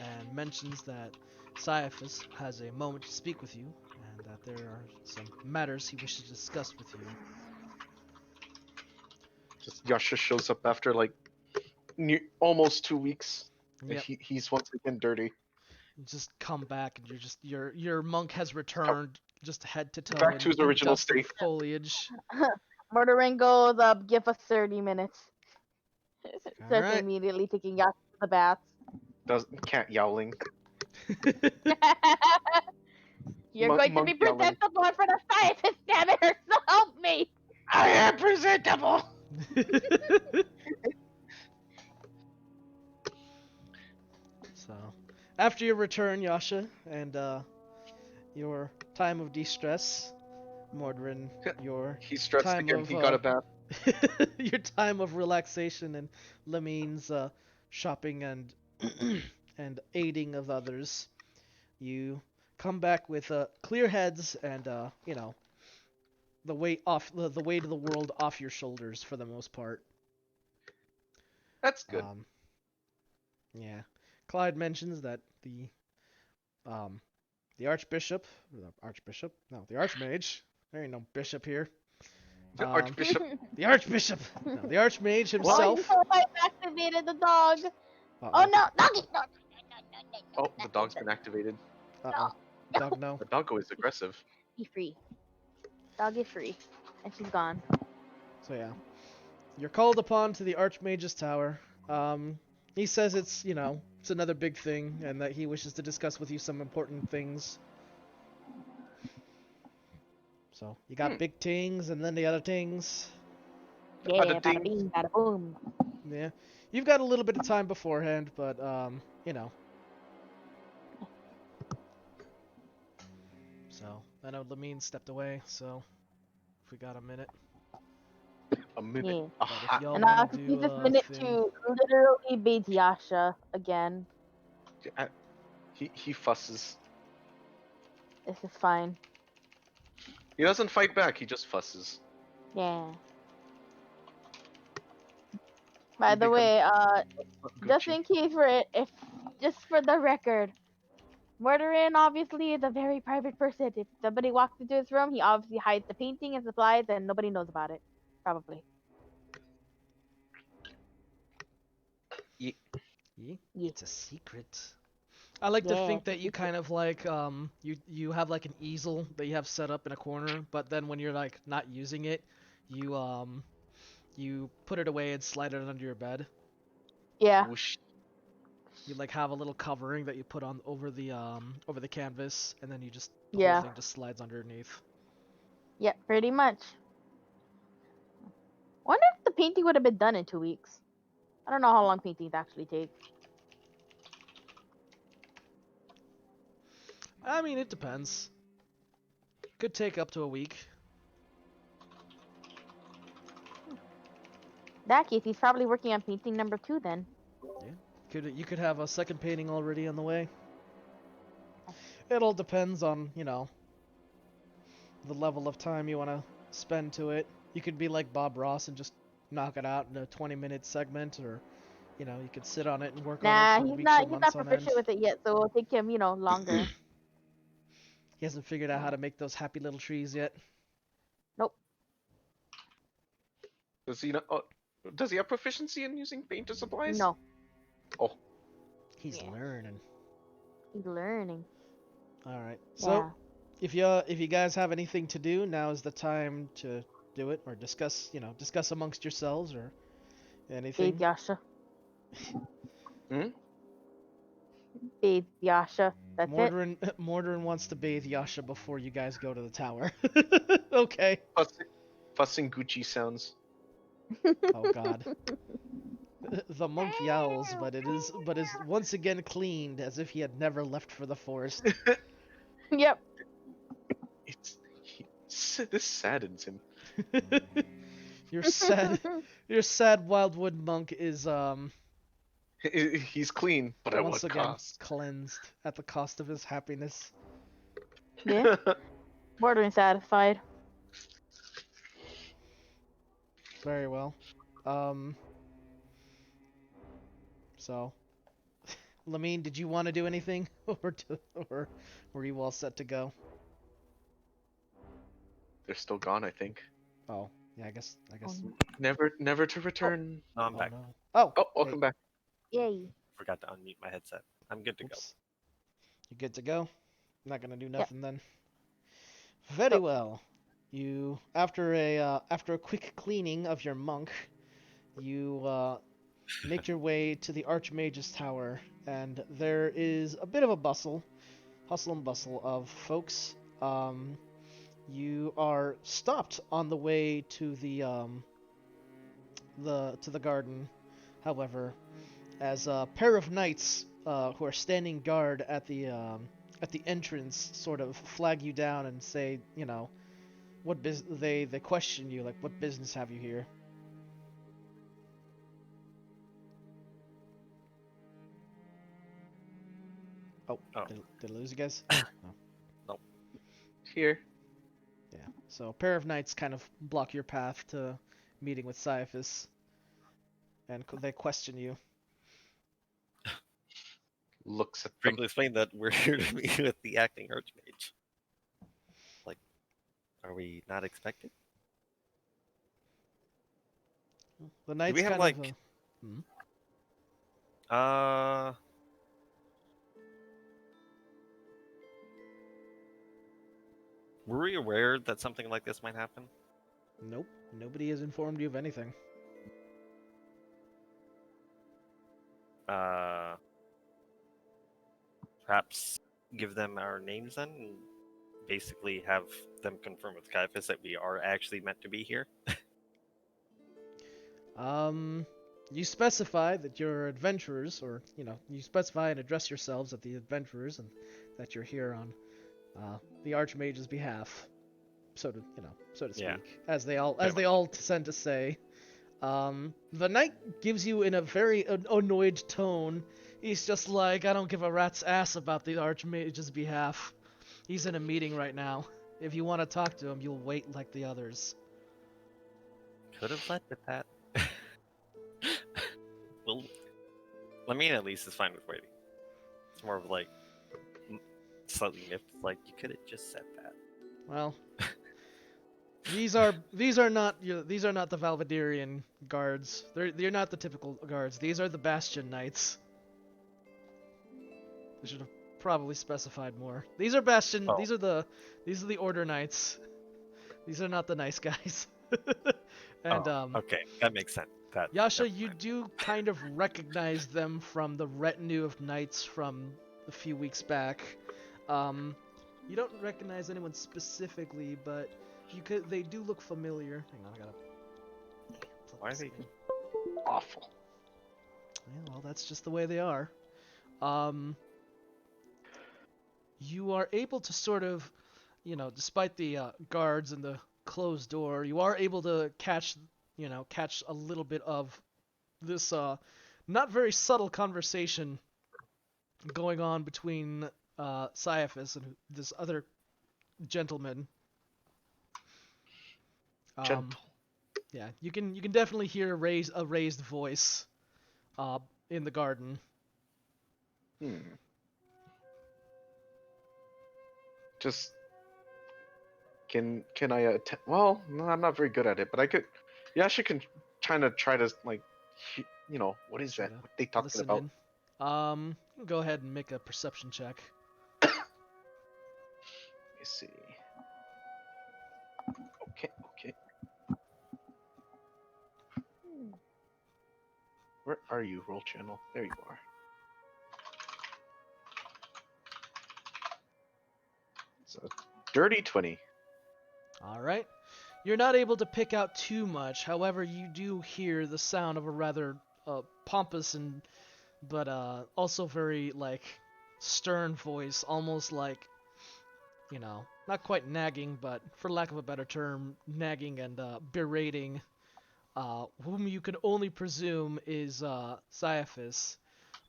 and mentions that Caiaphas has a moment to speak with you, and that there are some matters he wishes to discuss with you. Just Yasha shows up after like almost 2 weeks. And Yep. he's once again dirty. You just come back and you're just your monk has returned just head to toe Back in, to his in original dust and state. foliage. Mortarin goes up, give us 30 minutes. Starts Alright. immediately taking Yasha to the bath. Can't yowling. You're Monk- going to be monk yelling. presentable in front of Caiaphas, damn it, or so help me! I am presentable. So, after your return, Yasha, and your time of de-stress, Mordrin, your He stressed Time again. of, He got a bath. your time of relaxation and Lamine's shopping and and aiding of others, you come back with clear heads and the weight off the weight of the world off your shoulders for the most part. That's good. Yeah. Clyde mentions that the Archbishop, the Archmage, there ain't no bishop here, The Um, Archbishop. The Archbishop. No, the Archmage himself. Oh, I activated the dog. Uh-oh. Oh no, doggy, no, Oh, the dog's been activated. Uh-oh. no. Dog, no. The doggo is aggressive. Be free. Dog is free, and she's gone. So yeah, you're called upon to the Archmage's tower. He says it's, it's another big thing, and that he wishes to discuss with you some important things. So you got big tings, and then the other tings. Yeah, Bada bada ding. bing, bada boom. Yeah, you've got a little bit of time beforehand, but So I know Lamine stepped away, so if we got a minute. A minute. Yeah. A But if hot y'all And I'll want to use do this a minute thing, to literally bathe Yasha again. He fusses. This is fine. He doesn't fight back. He just fusses. Yeah. By He the becomes way, just Gucci. in case for it, if just for the record, Murderin obviously is a very private person. If somebody walks into his room, he obviously hides the painting and supplies, and nobody knows about it. Probably. yeah, Yeah. it's a secret. I like to Yeah, think it's a that you kind of like you have like an easel that you have set up in a corner, but then when you're like not using it, you put it away and slide it under your bed. Yeah. Whoosh. You like have a little covering that you put on over the canvas, and then the Yeah. whole thing just slides underneath. Yeah, pretty much. Wonder if the painting would have been done in 2 weeks. I don't know how long paintings actually take. I mean, it depends. Could take up to a week. In that case, he's probably working on painting number 2 then. You could have a second painting already on the way. It all depends on, the level of time you want to spend to it. You could be like Bob Ross and just knock it out in a 20-minute segment, or you could sit on it and work on it Nah, for he's weeks or not months on end. proficient with it yet, so it'll take him, longer. He hasn't figured out how to make those happy little trees yet. Nope. Does he not? Does he have proficiency in using painter supplies? No. Oh, He's Yeah. learning. He's learning. All right. So, Yeah. if you guys have anything to do, now is the time to do it, or discuss amongst yourselves or anything. Bathe Yasha. Hmm? Bathe Yasha. That's it. Mordrin wants to bathe Yasha before you guys go to the tower. Okay. Fussing Gucci sounds. Oh God. The monk yowls, but is once again cleaned as if he had never left for the forest. Yep. This saddens him. Your sad wildwood monk is He's clean, but at once what again cost? cleansed at the cost of his happiness. Yeah. Murdering satisfied. Very well. So, Lamine, did you want to do anything, or were you all set to go? They're still gone, I think. Oh, yeah, I guess. Never to return. No, I'm Oh, back. no. Oh, Oh, welcome back. Yay. Forgot to unmute my headset. I'm good to go. Oops. You good to go? I'm not gonna do nothing then. Very Yep. well. You after a quick cleaning of your monk, you make your way to the Archmage's tower, and there is a bit of a hustle and bustle of folks. You are stopped on the way to the garden, however, as a pair of knights who are standing guard at the entrance sort of flag you down and say, what they question you, like, what business have you here? Oh. Did I lose you guys? No. Here. Yeah. So a pair of knights kind of block your path to meeting with Caiaphas, and they question you. Looks at them. Frankly, explain that we're here to meet with the acting archmage. Like, are we not expected? The Do knights we have kind like of. Hmm? uh were we aware that something like this might happen? Nope. Nobody has informed you of anything. Uh Perhaps give them our names then and basically have them confirm with Caiaphas that we are actually meant to be here. You specify that you're adventurers, or you specify and address yourselves as the adventurers, and that you're here on the Archmage's behalf, so to so to Yeah, speak, as they pretty all tend to say. The knight gives you in a very annoyed tone. He's just like, I don't give a rat's ass about the Archmage's behalf. He's in a meeting right now. If you want to talk to him, you'll wait like the others. could have led with that. Well, Lamine at least is fine with waiting. It's more of like slightly nipped, like you could have just said that. Well, these are not the Valvadirian guards. They're not the typical guards. These are the Bastion Knights. I should have probably specified more. These are Bastion. Oh. These are the Order Knights. These are not the nice guys. And Okay, that makes sense. That Yasha, never you mind. do kind of recognize them from the retinue of knights from a few weeks back. You don't recognize anyone specifically, but they do look familiar. Hang on, I gotta. Why are they? Awful. Yeah, well, that's just the way they are. You are able to sort of, despite the guards and the closed door, you are able to catch a little bit of this not very subtle conversation going on between Caiaphas and this other gentleman. Gentle. Yeah, you can definitely hear a raised voice in the garden. Just can I well, no, I'm not very good at it, but I could. Yasha can kind of try to like, what is Try that? to What they talking listen about? in. Go ahead and make a perception check. Let me see. Okay. Where are you, roll channel? There you are. So, dirty 20. All right. You're not able to pick out too much. However, you do hear the sound of a rather pompous and but also very like stern voice, almost like not quite nagging, but for lack of a better term, nagging and berating whom you can only presume is Caiaphas.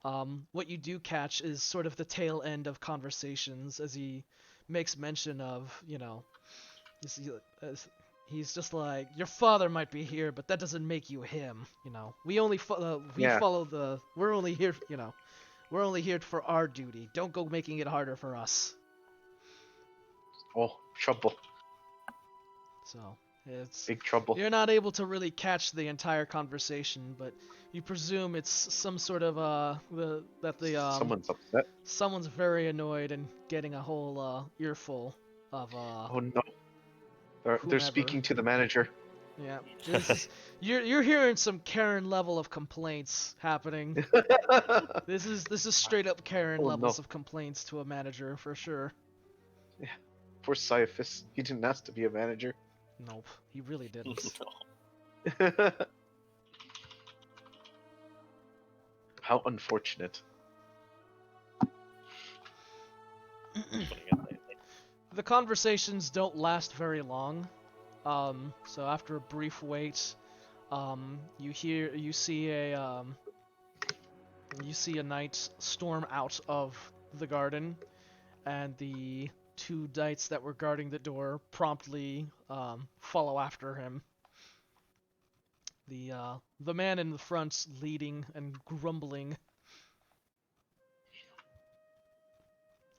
What you do catch is sort of the tail end of conversations as he makes mention of, he's, he's just like, your father might be here, but that doesn't make you him. We only Yeah. follow we're only here, we're only here for our duty. Don't go making it harder for us. Oh, trouble. So it's Big trouble. you're not able to really catch the entire conversation, but you presume it's some sort of Someone's upset. someone's very annoyed and getting a whole earful of Oh no. They're whomever. speaking to the manager. Yeah, this is, you're hearing some Karen level of complaints happening. This is straight up Karen Oh, levels no. of complaints to a manager for sure. Poor Caiaphas. He didn't ask to be a manager. Nope, he really didn't. How unfortunate. The conversations don't last very long. So after a brief wait, you see a knight storm out of the garden, and the two knights that were guarding the door promptly follow after him. The man in the front leading and grumbling,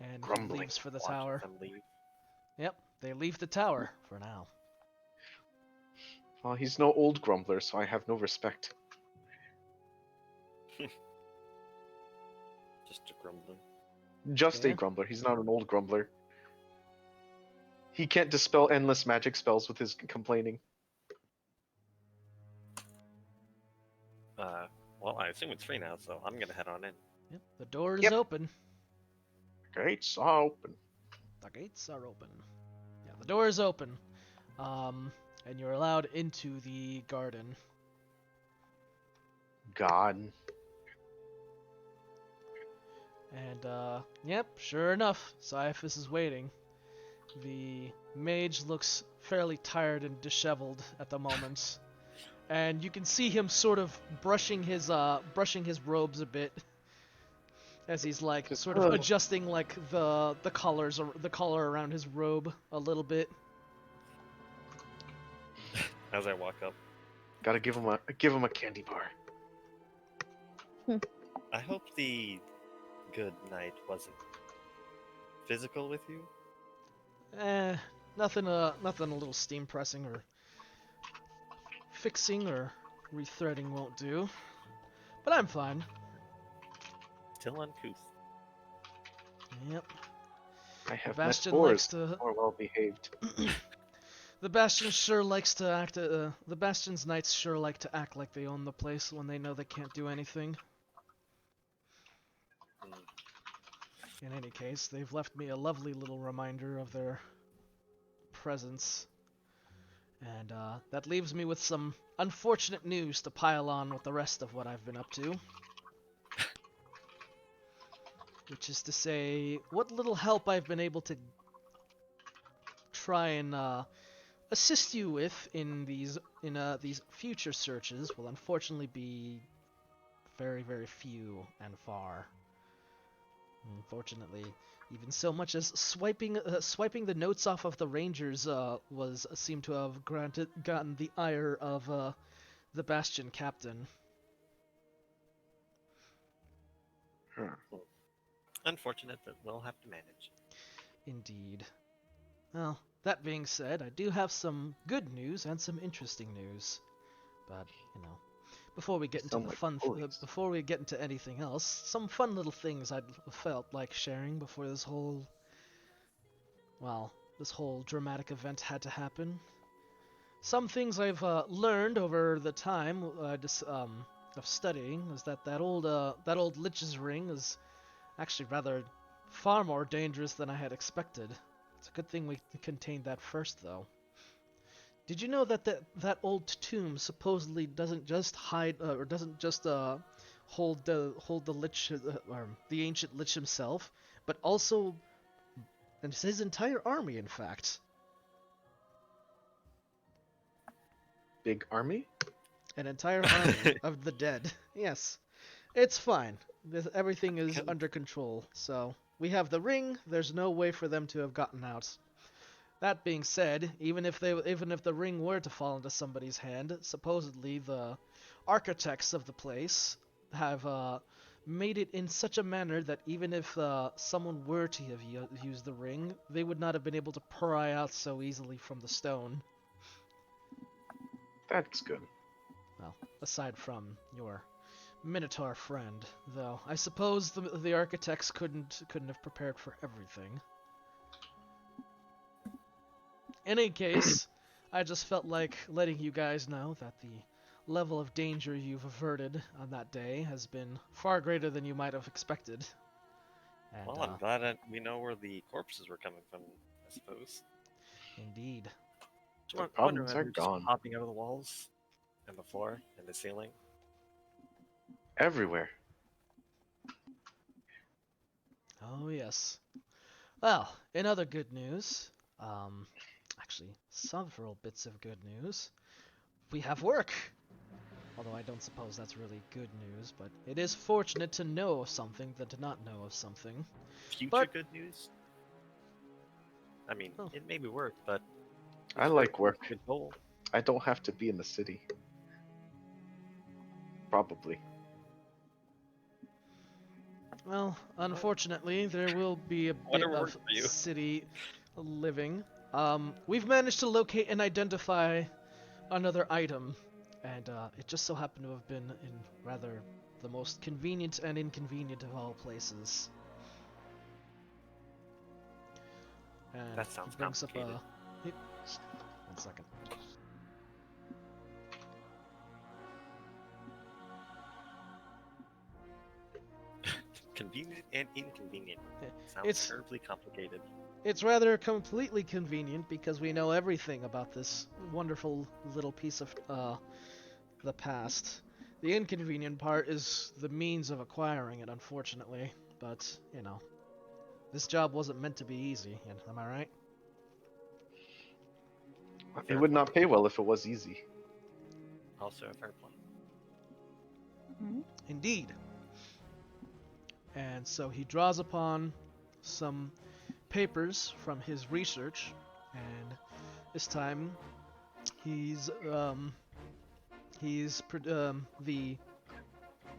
and he leaves for the tower. Yep, they leave the tower for now. Well, he's no old grumbler, so I have no respect. Just a grumbling. Just a Yeah. grumbler. He's not an old grumbler. He can't dispel endless magic spells with his complaining. Well, I assume it's free now, so I'm gonna head on in. Yep. The door is Yep. open. Gates are open. The gates are open. Yeah, the door is open. And you're allowed into the garden. God. And, yep, sure enough, Caiaphas is waiting. The mage looks fairly tired and disheveled at the moment. And you can see him sort of brushing his robes a bit. As he's like Just, sort of adjusting like the collars or the collar around his robe a little bit. As I walk up, Gotta give him a candy bar. I hope the good night wasn't physical with you. Nothing a little steam pressing or fixing or rethreading won't do. But I'm fine. Still uncouth. Yep. I have Bastion met boars likes to. more well behaved. The Bastion sure likes to act. The Bastion's knights sure like to act like they own the place when they know they can't do anything. Mm. In any case, they've left me a lovely little reminder of their presence. And that leaves me with some unfortunate news to pile on with the rest of what I've been up to. Which is to say, what little help I've been able to try and assist you with in these future searches will unfortunately be very, very few and far. Unfortunately, even so much as swiping the notes off of the Rangers seemed to have gotten the ire of the Bastion captain. Unfortunate, but we'll have to manage. Indeed. Well, that being said, I do have some good news and some interesting news. But, before we get into Sound the like fun, bullies. before we get into anything else, some fun little things I'd felt like sharing before this whole dramatic event had to happen. Some things I've learned over the time of studying is that old Lich's ring is actually rather far more dangerous than I had expected. It's a good thing we contained that first, though. Did you know that that old tomb supposedly doesn't just hide or doesn't just hold the Lich or the ancient Lich himself, but also and his entire army, in fact. Big army? An entire army of the dead. Yes, it's fine. Everything is under control. So we have the ring. There's no way for them to have gotten out. That being said, even if the ring were to fall into somebody's hand, supposedly the architects of the place have made it in such a manner that even if someone were to have used the ring, they would not have been able to pry out so easily from the stone. That's good. Well, aside from your Minotaur friend, though, I suppose the architects couldn't have prepared for everything. In any case, I just felt like letting you guys know that the level of danger you've averted on that day has been far greater than you might have expected. And, Well, I'm glad that we know where the corpses were coming from, I suppose. Indeed. The I wonder problems if are they're just gone. popping out of the walls, and the floor, and the ceiling. Everywhere. Oh, yes. Well, in other good news, actually, several bits of good news. We have work! Although I don't suppose that's really good news, but it is fortunate to know of something than to not know of something. Future But- good news? I mean, Oh. it may be work, but I like work. good goal. I don't have to be in the city. Probably. Well, unfortunately, there will be a bit Whatever of works for you. city living. We've managed to locate and identify another item, and it just so happened to have been in rather the most convenient and inconvenient of all places. And That sounds he brings up complicated. one second. Convenient and inconvenient. Sounds It's terribly complicated. it's rather completely convenient because we know everything about this wonderful little piece of the past. The inconvenient part is the means of acquiring it, unfortunately. But, you know, this job wasn't meant to be easy, am I right? It Fair would point. not pay well if it was easy. Also a fair point. Indeed. And so he draws upon some papers from his research, and this time he's the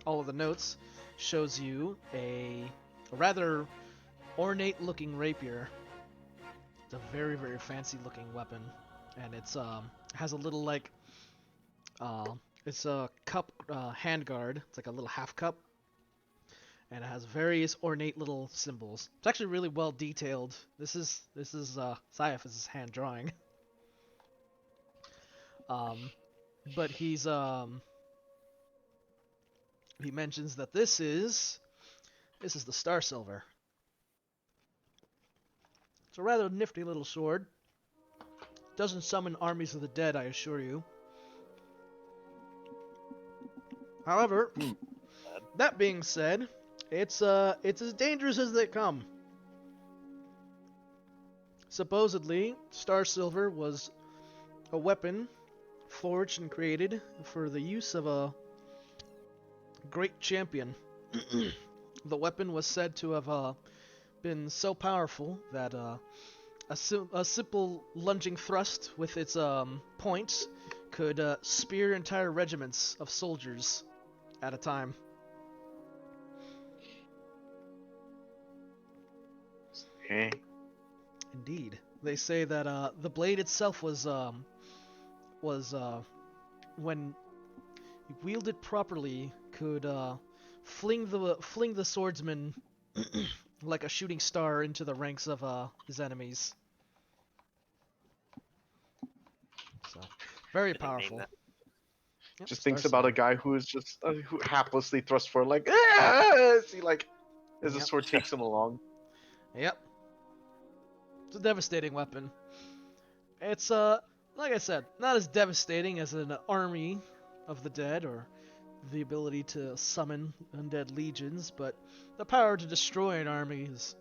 all of the notes shows you a rather ornate-looking rapier. It's a very, very fancy-looking weapon, and it's has a little like it's a cup handguard. It's like a little half cup, and it has various ornate little symbols. It's actually really well detailed. This is Caiaphas' hand drawing. But he mentions that this is the Star Silver. It's a rather nifty little sword. Doesn't summon armies of the dead, I assure you. However, that being said, it's as dangerous as they come. Supposedly, Star Silver was a weapon forged and created for the use of a great champion. The weapon was said to have been so powerful that a simple lunging thrust with its points could spear entire regiments of soldiers at a time. Eh. Indeed, they say that the blade itself was when wielded properly could fling the swordsman like a shooting star into the ranks of his enemies. So very Didn't name powerful. that. Yep, Just Star thinks about a Silver. guy who is just who haplessly thrust forward like, see, like as the Yep. sword takes him along. Yep. It's a devastating weapon. It's like I said, not as devastating as an army of the dead or the ability to summon undead legions, but the power to destroy an army is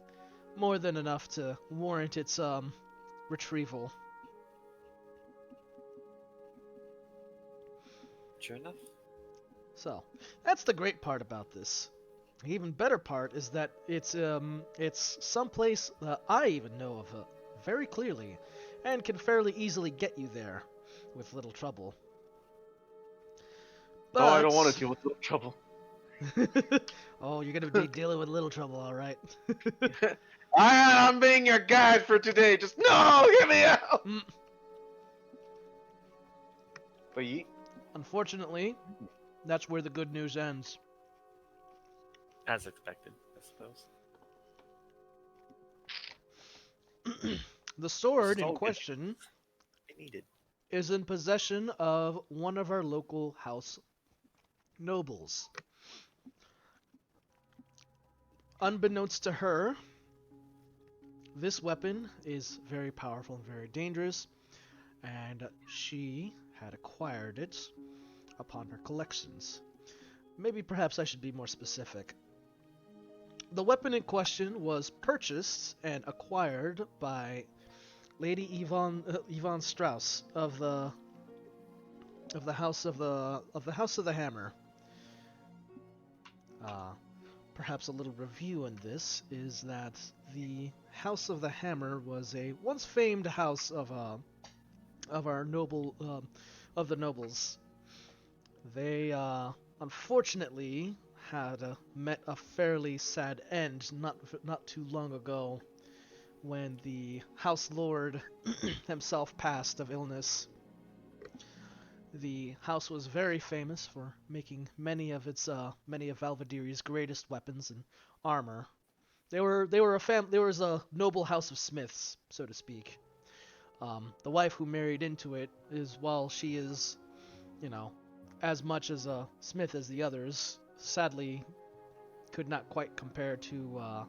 more than enough to warrant its retrieval. True enough. So, that's the great part about this. The even better part is that it's someplace that I even know of very clearly, and can fairly easily get you there with little trouble. No, I don't want But- to deal with little trouble. Oh, you're gonna be dealing with little trouble, all right. I'm being your guide for today. Just no, get me out. Mm. But ye, Unfortunately, that's where the good news ends. As expected, I suppose. The sword in So good. question I needed. is in possession of one of our local house nobles. Unbeknownst to her, this weapon is very powerful and very dangerous, and she had acquired it upon her collections. Maybe perhaps I should be more specific. The weapon in question was purchased and acquired by Lady Yvonne Strauss of the House of the Hammer. Perhaps a little review on this is that the House of the Hammer was a once famed house of our of the nobles. They unfortunately had met a fairly sad end not too long ago, when the House Lord himself passed of illness. The house was very famous for making many of Valvadiri's greatest weapons and armor. There was a noble house of smiths, so to speak. The wife who married into it is, while she is, you know, as much as a smith as the others, sadly could not quite compare to,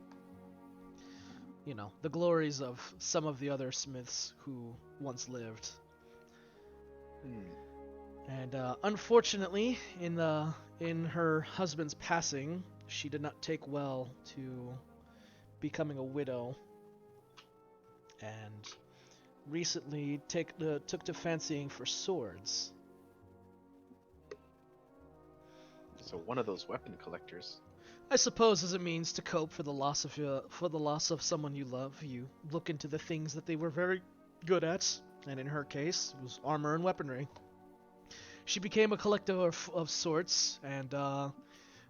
the glories of some of the other smiths who once lived. And unfortunately, in her husband's passing, she did not take well to becoming a widow, and recently took to fancying for swords. So one of those weapon collectors. I suppose as a means to cope for the loss of someone you love, you look into the things that they were very good at, and in her case, it was armor and weaponry. She became a collector of sorts, and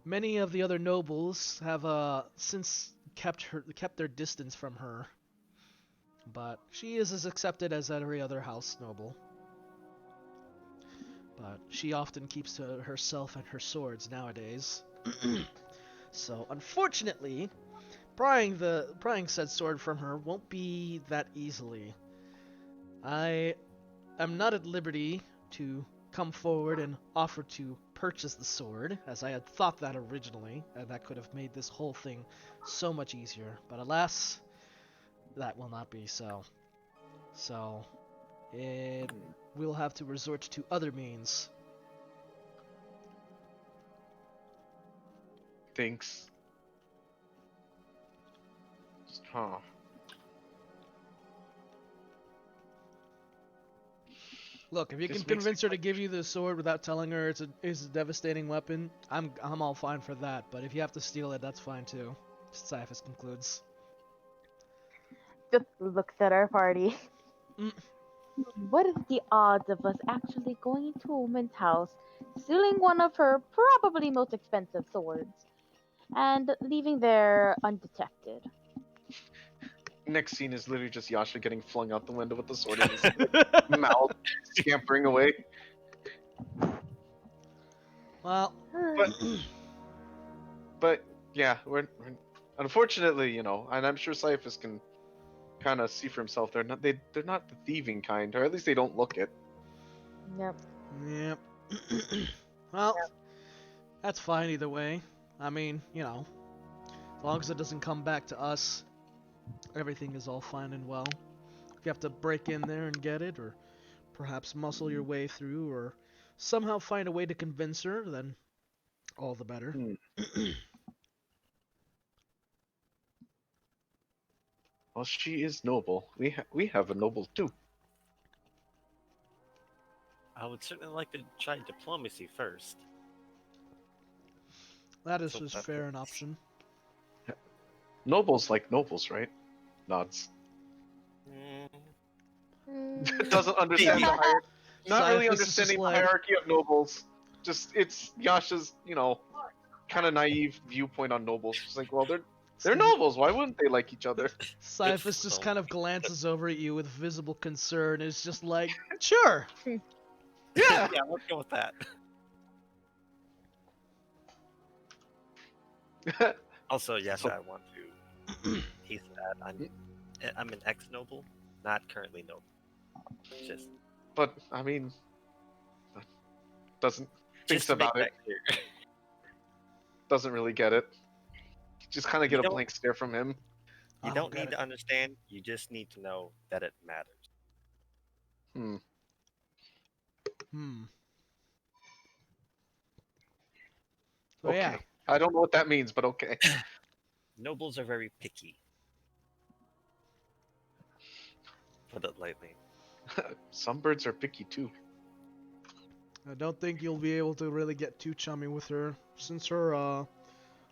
many of the other nobles have since kept their distance from her. But she is as accepted as every other house noble. But she often keeps to herself and her swords nowadays. So unfortunately, prying said sword from her won't be that easily. I am not at liberty to come forward and offer to purchase the sword, as I had thought that originally, and that could have made this whole thing so much easier. But alas, that will not be so. So, we'll have to resort to other means. Thinks. Huh. Look, if you This can makes convince me her to give you the sword without telling her it's a devastating weapon, I'm all fine for that. But if you have to steal it, that's fine too. Cyphus concludes. Just looks at our party. Mm. What is the odds of us actually going into a woman's house, stealing one of her probably most expensive swords, and leaving there undetected? Next scene is literally just Yasha getting flung out the window with the sword in his mouth, scampering away. Well, But, but yeah, we're unfortunately, and I'm sure Cyphus can kind of see for himself. They're not the thieving kind, or at least they don't look it. Yep. yep. Well, that's fine either way. I mean, as long as it doesn't come back to us, everything is all fine and well. If you have to break in there and get it, or perhaps muscle your way through, or somehow find a way to convince her, then all the better. Well, she is noble. We have a noble too. I would certainly like to try diplomacy first. That is So just that fair an is- option. Nobles like nobles, right? Nods. Doesn't understand the hierarchy. Not really Cyphus is just understanding the like- hierarchy of nobles. Just it's Yasha's, kind of naive viewpoint on nobles. She's like, well, they're nobles. Why wouldn't they like each other? Cyphus just so- kind of glances over at you with visible concern. And is just like, sure. Yeah. Yeah, let's go with that. Also, yes, So- I want to. He said I'm an ex-noble, not currently noble. Just But I mean, doesn't thinks just to make about it. that clear. Doesn't really get it. Just kind of get You a don't- blank stare from him. You I don't get need it. to understand. You just need to know that it matters. Hmm. So Okay. yeah. I don't know what that means, but okay. Nobles are very picky. Put it lightly. Some birds are picky too. I don't think you'll be able to really get too chummy with her. Since her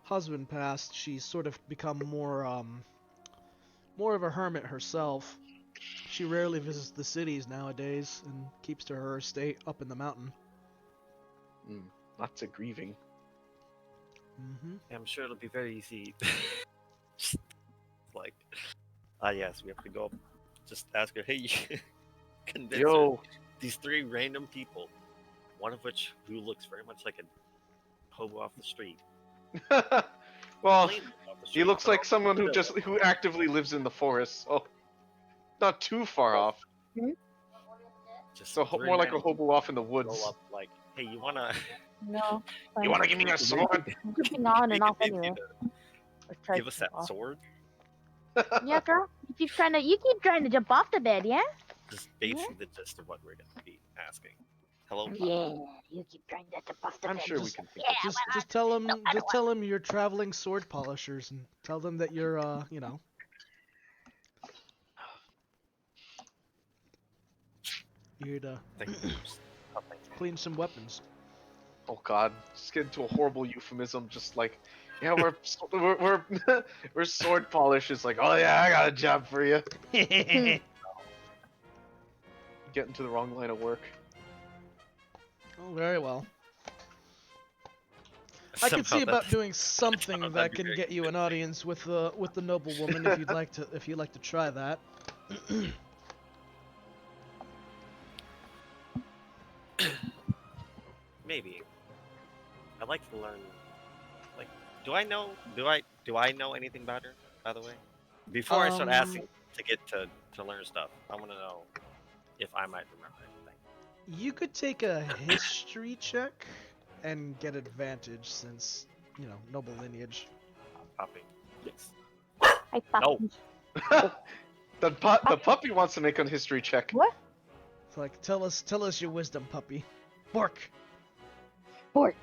husband passed, she's sort of become more of a hermit herself. She rarely visits the cities nowadays and keeps to her estate up in the mountain. Lots of grieving. Mm-hmm. I'm sure it'll be very easy. Just like, yes, we have to go just ask her, hey, convince her. Yo, These three random people one of which who looks very much like a hobo off the street. Well, Plain off the he street, looks but like also someone who still- who actively lives in the forest, so not too far off. just So more like a randomly hobo off in the roll woods. up like, hey, you wanna? No. You want to give me a sword? I'm jumping on and off Maybe anyway. Or try give to us that jump off. sword. Yeah, girl. You keep trying to jump off the bed, yeah? Just basically the gist of what we're gonna be asking. Hello. Yeah, you keep trying to jump off the I'm bed. sure we just- can think Yeah, Just well, just tell them I don't just tell them you're traveling sword polishers and tell them that you're you're here to Thank you. Oh, thank you. clean some weapons. Oh God, just get into a horrible euphemism, just like, yeah, we're we're sword polishers. Like, oh yeah, I got a job for you. Get into the wrong line of work. Oh, very well. I can Somehow see about that's- doing something that'd that be can very get you an audience with the noblewoman if you'd like to try that. Maybe. I'd like to learn. Like, do I know anything about her? By the way, before I start asking to get to learn stuff, I want to know if I might remember anything. You could take a history check and get advantage since, noble lineage. Popping. Yes. I fucking... The puppy wants to make a history check. What? It's like, tell us your wisdom, puppy. Bork. Fork.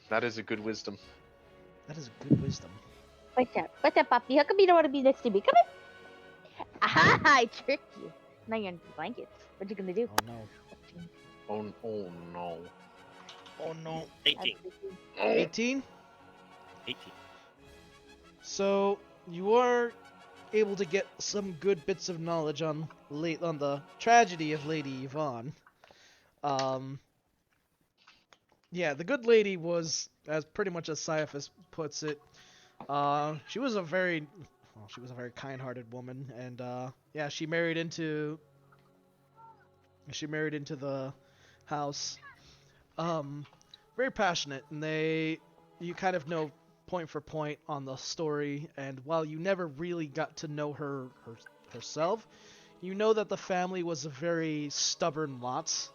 That is a good wisdom. That is good wisdom. What's up, puppy? How come you don't want to be next to me? Come in. Aha! I tricked you. Now you're in the blankets. What you gonna do? Oh no. Oh no. Oh no. 18. 18? 18. So you are able to get some good bits of knowledge on the tragedy of Lady Yvonne. Yeah, the good lady was, as pretty much as Caiaphas puts it, she was a very kind-hearted woman, and yeah, she married into the house. Very passionate, and you kind of know point for point on the story, and while you never really got to know her herself, you know that the family was a very stubborn lot.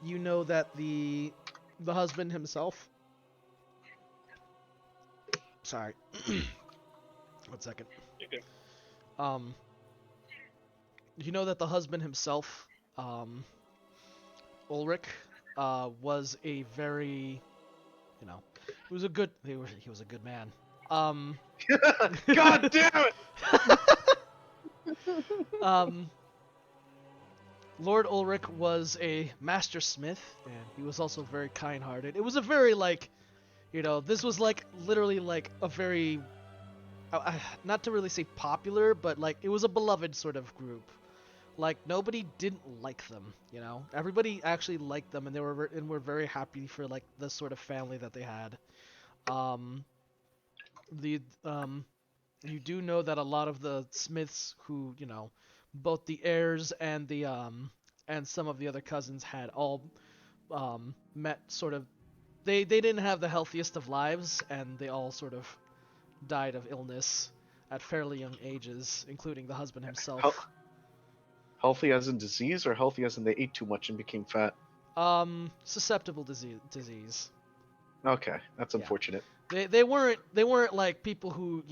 You know that the husband himself. Sorry. 1 second. Okay. You know that the husband himself, Ulrich, was a very, he was a good man. God damn it! Lord Ulrich was a master smith, and he was also very kind-hearted. It was a very, this was, literally, a very, not to really say popular, but, it was a beloved sort of group. Nobody didn't like them, Everybody actually liked them, and were very happy for, the sort of family that they had. You do know that a lot of the smiths who, both the heirs and and some of the other cousins had all met sort of they didn't have the healthiest of lives, and they all sort of died of illness at fairly young ages, including the husband himself. Healthy as in disease, or healthy as in they ate too much and became fat? Susceptible disease. Okay, that's Yeah. unfortunate. They weren't like people who,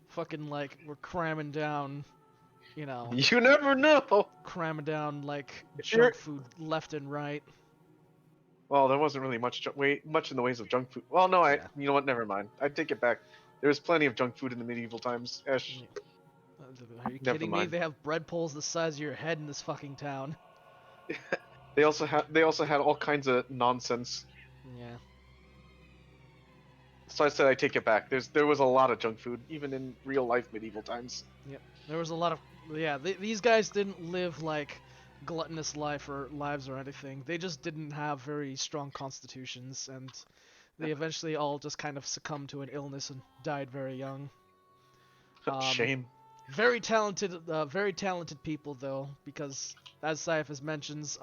fucking were cramming down, You never know. cramming down You're- junk food left and right. Well, there wasn't really much much in the ways of junk food. Well, no, Yeah. you know what? Never mind. I take it back. There was plenty of junk food in the medieval times. Ash. Are you Never kidding me? mind. They have bread poles the size of your head in this fucking town. They also had all kinds of nonsense. Yeah. So I said I take it back. There was a lot of junk food, even in real life medieval times. There was a lot of these guys didn't live gluttonous lives or anything. They just didn't have very strong constitutions, and they eventually all just kind of succumbed to an illness and died very young. Shame. Very talented people though, because as Caiaphas mentions,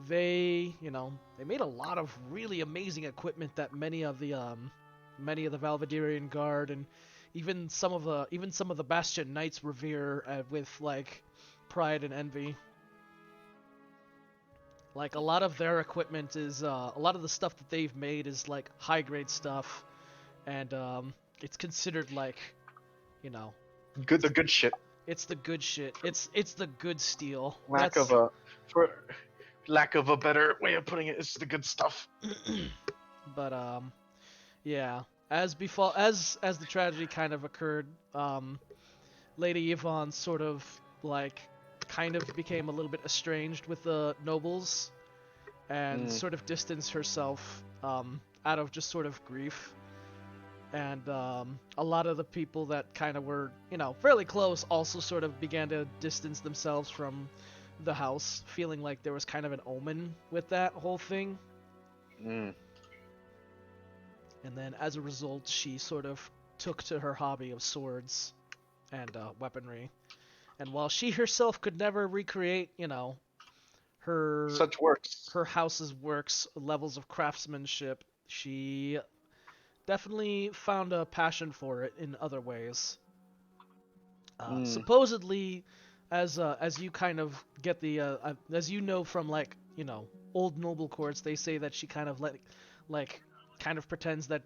they, they made a lot of really amazing equipment that many of the Valvadirian Guard and even some of the Bastion Knights revere with like pride and envy. Like a lot of their equipment is a lot of the stuff that they've made is like high grade stuff, and it's considered like, you know, The good shit. it's the good shit. It's the good steel. For lack of a better way of putting it, it's the good stuff. But yeah. As the tragedy kind of occurred, Lady Yvonne sort of like kind of became a little bit estranged with the nobles and sort of distanced herself out of just sort of grief. And a lot of the people that kind of were, fairly close also sort of began to distance themselves from the house, feeling like there was kind of an omen with that whole thing. Mm. And then as a result, she sort of took to her hobby of swords and weaponry. And while she herself could never recreate, her Such works. her house's works levels of craftsmanship, she definitely found a passion for it in other ways. Supposedly, as you kind of get as you know from like old noble courts, they say that she kind of kind of pretends that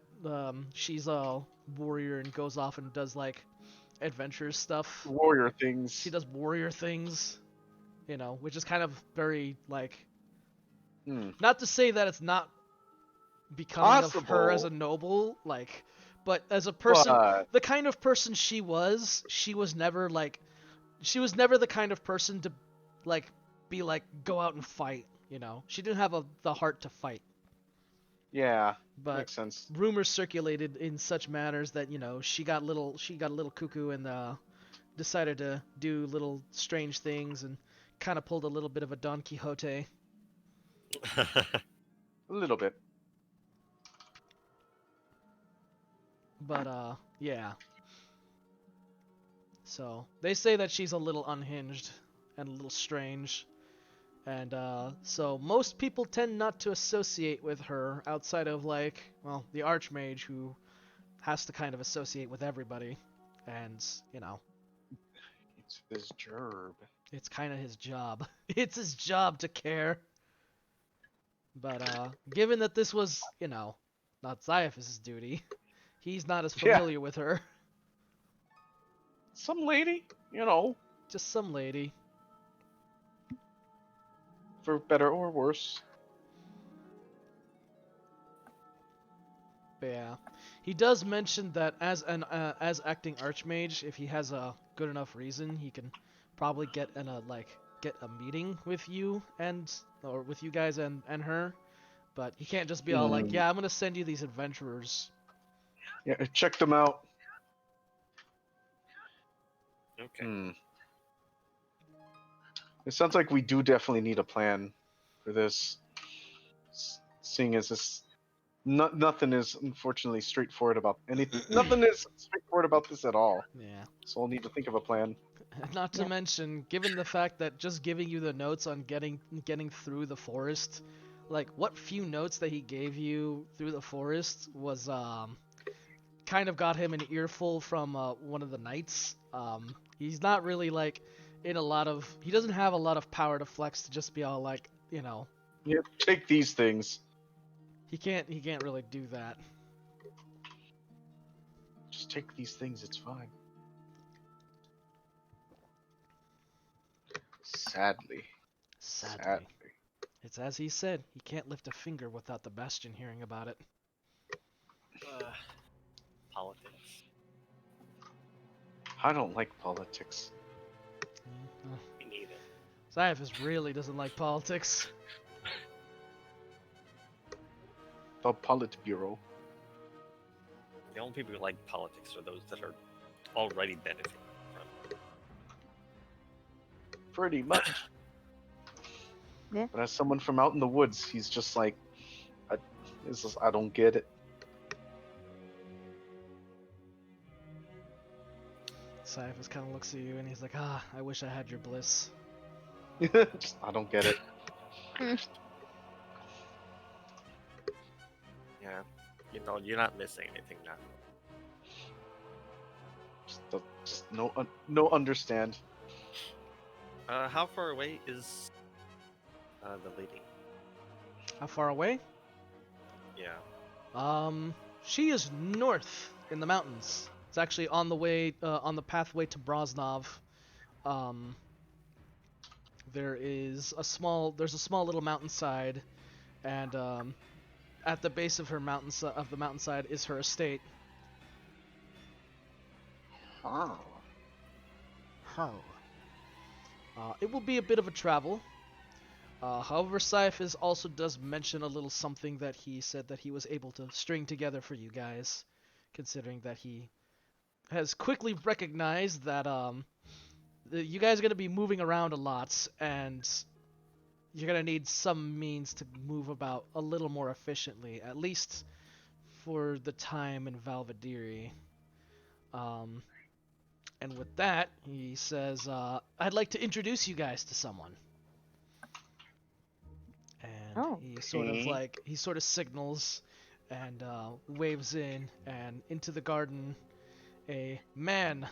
she's a warrior and goes off and does like adventure stuff. Warrior things. She does warrior things, which is kind of very like, not to say that it's not becoming of her as a noble, like, but as a person, the kind of person she was never the kind of person to like be like go out and fight, She didn't have the heart to fight. Yeah, but makes sense. Rumors circulated in such manners that she got a little cuckoo and decided to do little strange things and kind of pulled a little bit of a Don Quixote. A little bit. But yeah. So they say that she's a little unhinged and a little strange. And so most people tend not to associate with her outside of like, well, the Archmage, who has to kind of associate with everybody. And, It's his gerb. It's kind of his job. It's his job to care. But given that this was, not Xaiaphas' duty, he's not as familiar with her. Some lady, Just some lady. For better or worse. But yeah, he does mention that as acting Archmage, if he has a good enough reason, he can probably get a meeting with you or with you guys and her. But he can't just be all like, yeah, I'm gonna send you these adventurers. Yeah, check them out. Okay. It sounds like we do definitely need a plan for this. Seeing as this, nothing is unfortunately straightforward about anything. Nothing is straightforward about this at all. Yeah. So we'll need to think of a plan. Not to mention, given the fact that just giving you the notes on getting through the forest, like what few notes that he gave you through the forest was kind of got him an earful from one of the knights. He's not really like he doesn't have a lot of power to flex to just be all like, Yeah, take these things. He can't really do that. Just take these things, it's fine. Sadly. It's as he said, he can't lift a finger without the Bastion hearing about it. Politics. I don't like politics. Me neither. Xaiaphas really doesn't like politics. The Politburo. The only people who like politics are those that are already benefiting from it. Pretty much. Yeah. But as someone from out in the woods, he's just like, I don't get it. Xaiaphas kind of looks at you and he's like, I wish I had your bliss. I don't get it. Yeah, you're not missing anything now. Just no understand. How far away is the lady? How far away? Yeah. She is north in the mountains. It's actually on the way, on the pathway to Brosnov. Um, there's a small little mountainside, and at the base of the mountainside is her estate. Oh. Her. It will be a bit of a travel. However, Saiphis also does mention a little something that he said that he was able to string together for you guys, considering that he has quickly recognized that you guys are going to be moving around a lot, and you're going to need some means to move about a little more efficiently, at least for the time in Valvadiri. And with that, he says, I'd like to introduce you guys to someone. And Oh. he sort of signals and waves in, and into the garden a man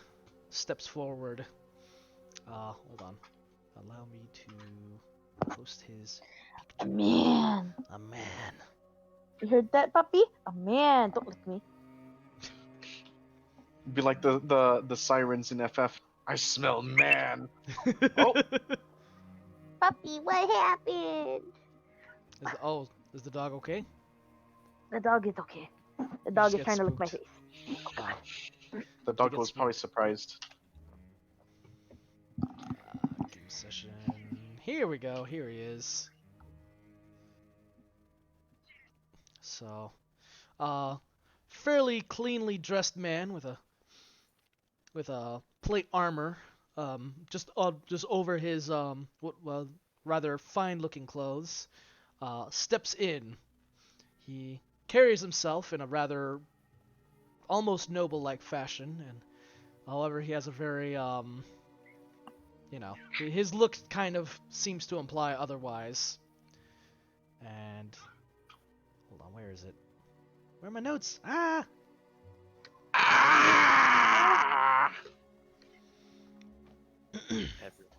steps forward. Hold on. Allow me to post his A picture. man. A man. You heard that, puppy? A man. Don't lick me. Be like the sirens in FF. I smell man. Oh. Puppy, what happened? Is the dog okay? The dog is okay. The just dog is get trying to lick my spooked. face. Ah, The dog get was probably spooked. surprised. Game session. Here we go. Here he is. So, fairly cleanly dressed man with a plate armor, just over his rather fine looking clothes, steps in. He carries himself in a rather almost noble like fashion, and however he has a very his look kind of seems to imply otherwise. And hold on, where is it? Where are my notes? Ah! Ah! Everyone.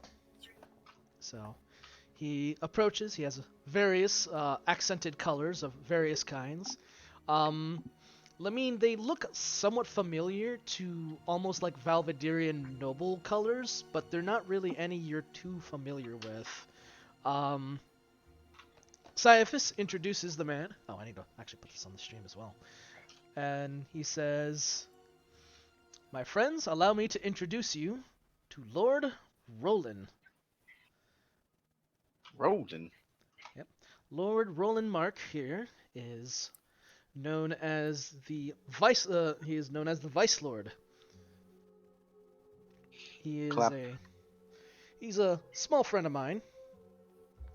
So he approaches. He has various accented colors of various kinds. They look somewhat familiar to almost like Valvadirian noble colors, but they're not really any you're too familiar with. Saiphis introduces the man. Oh, I need to actually put this on the stream as well. And he says, "My friends, allow me to introduce you to Lord Roland." Roland. Yep. Lord Roland Mark here is known as the Vice. He is known as the Vice Lord. He is Clap. He's a small friend of mine,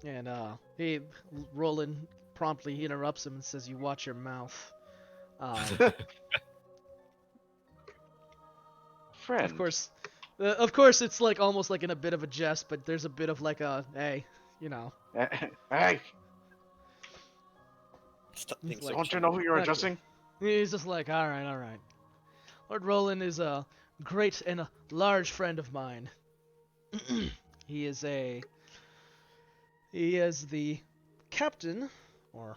and Roland promptly interrupts him and says, "You watch your mouth." Friend. Of course, it's like almost like in a bit of a jest, but there's a bit of like a hey, you know. Hey, Stop He's being like, so don't you know who you're okay. addressing? He's just like, all right. Lord Roland is a great and a large friend of mine. He is the captain, or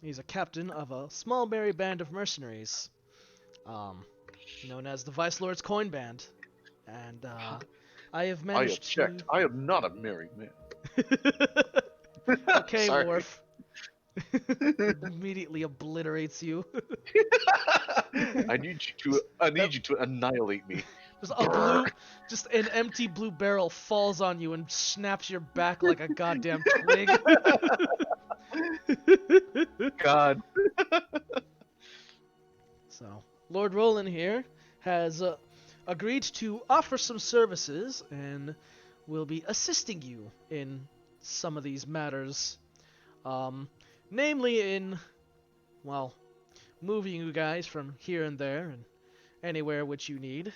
he's a captain of a small merry band of mercenaries, known as the Vice Lord's Coin Band, and I have I managed object. to. I am not a married man. Okay, Sorry. Morph. Immediately obliterates you. I need you to annihilate me. Just an empty blue barrel falls on you and snaps your back like a goddamn twig. God. So, Lord Roland here has agreed to offer some services and will be assisting you in some of these matters. Namely in, well, moving you guys from here and there and anywhere which you need.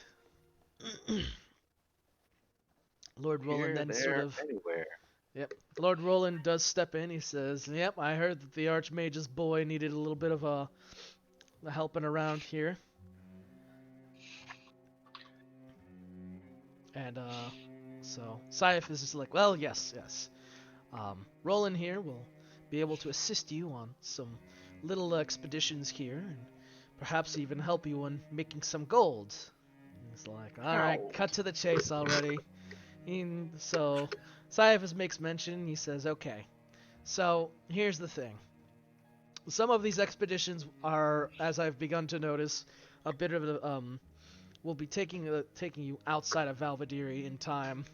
Lord Roland Here, then there, sort of, anywhere. Yep. Lord Roland does step in. He says, "Yep, I heard that the Archmage's boy needed a little bit of a helping around here." And so Syaf is just like, "Well, yes, yes. Roland here will be able to assist you on some little expeditions here, and perhaps even help you in making some gold." He's like, "All right, Ow. cut to the chase already." So Syaf makes mention. He says, "Okay, so here's the thing. Some of these expeditions are, as I've begun to notice, a bit of a will be taking you outside of Valvadiri in time,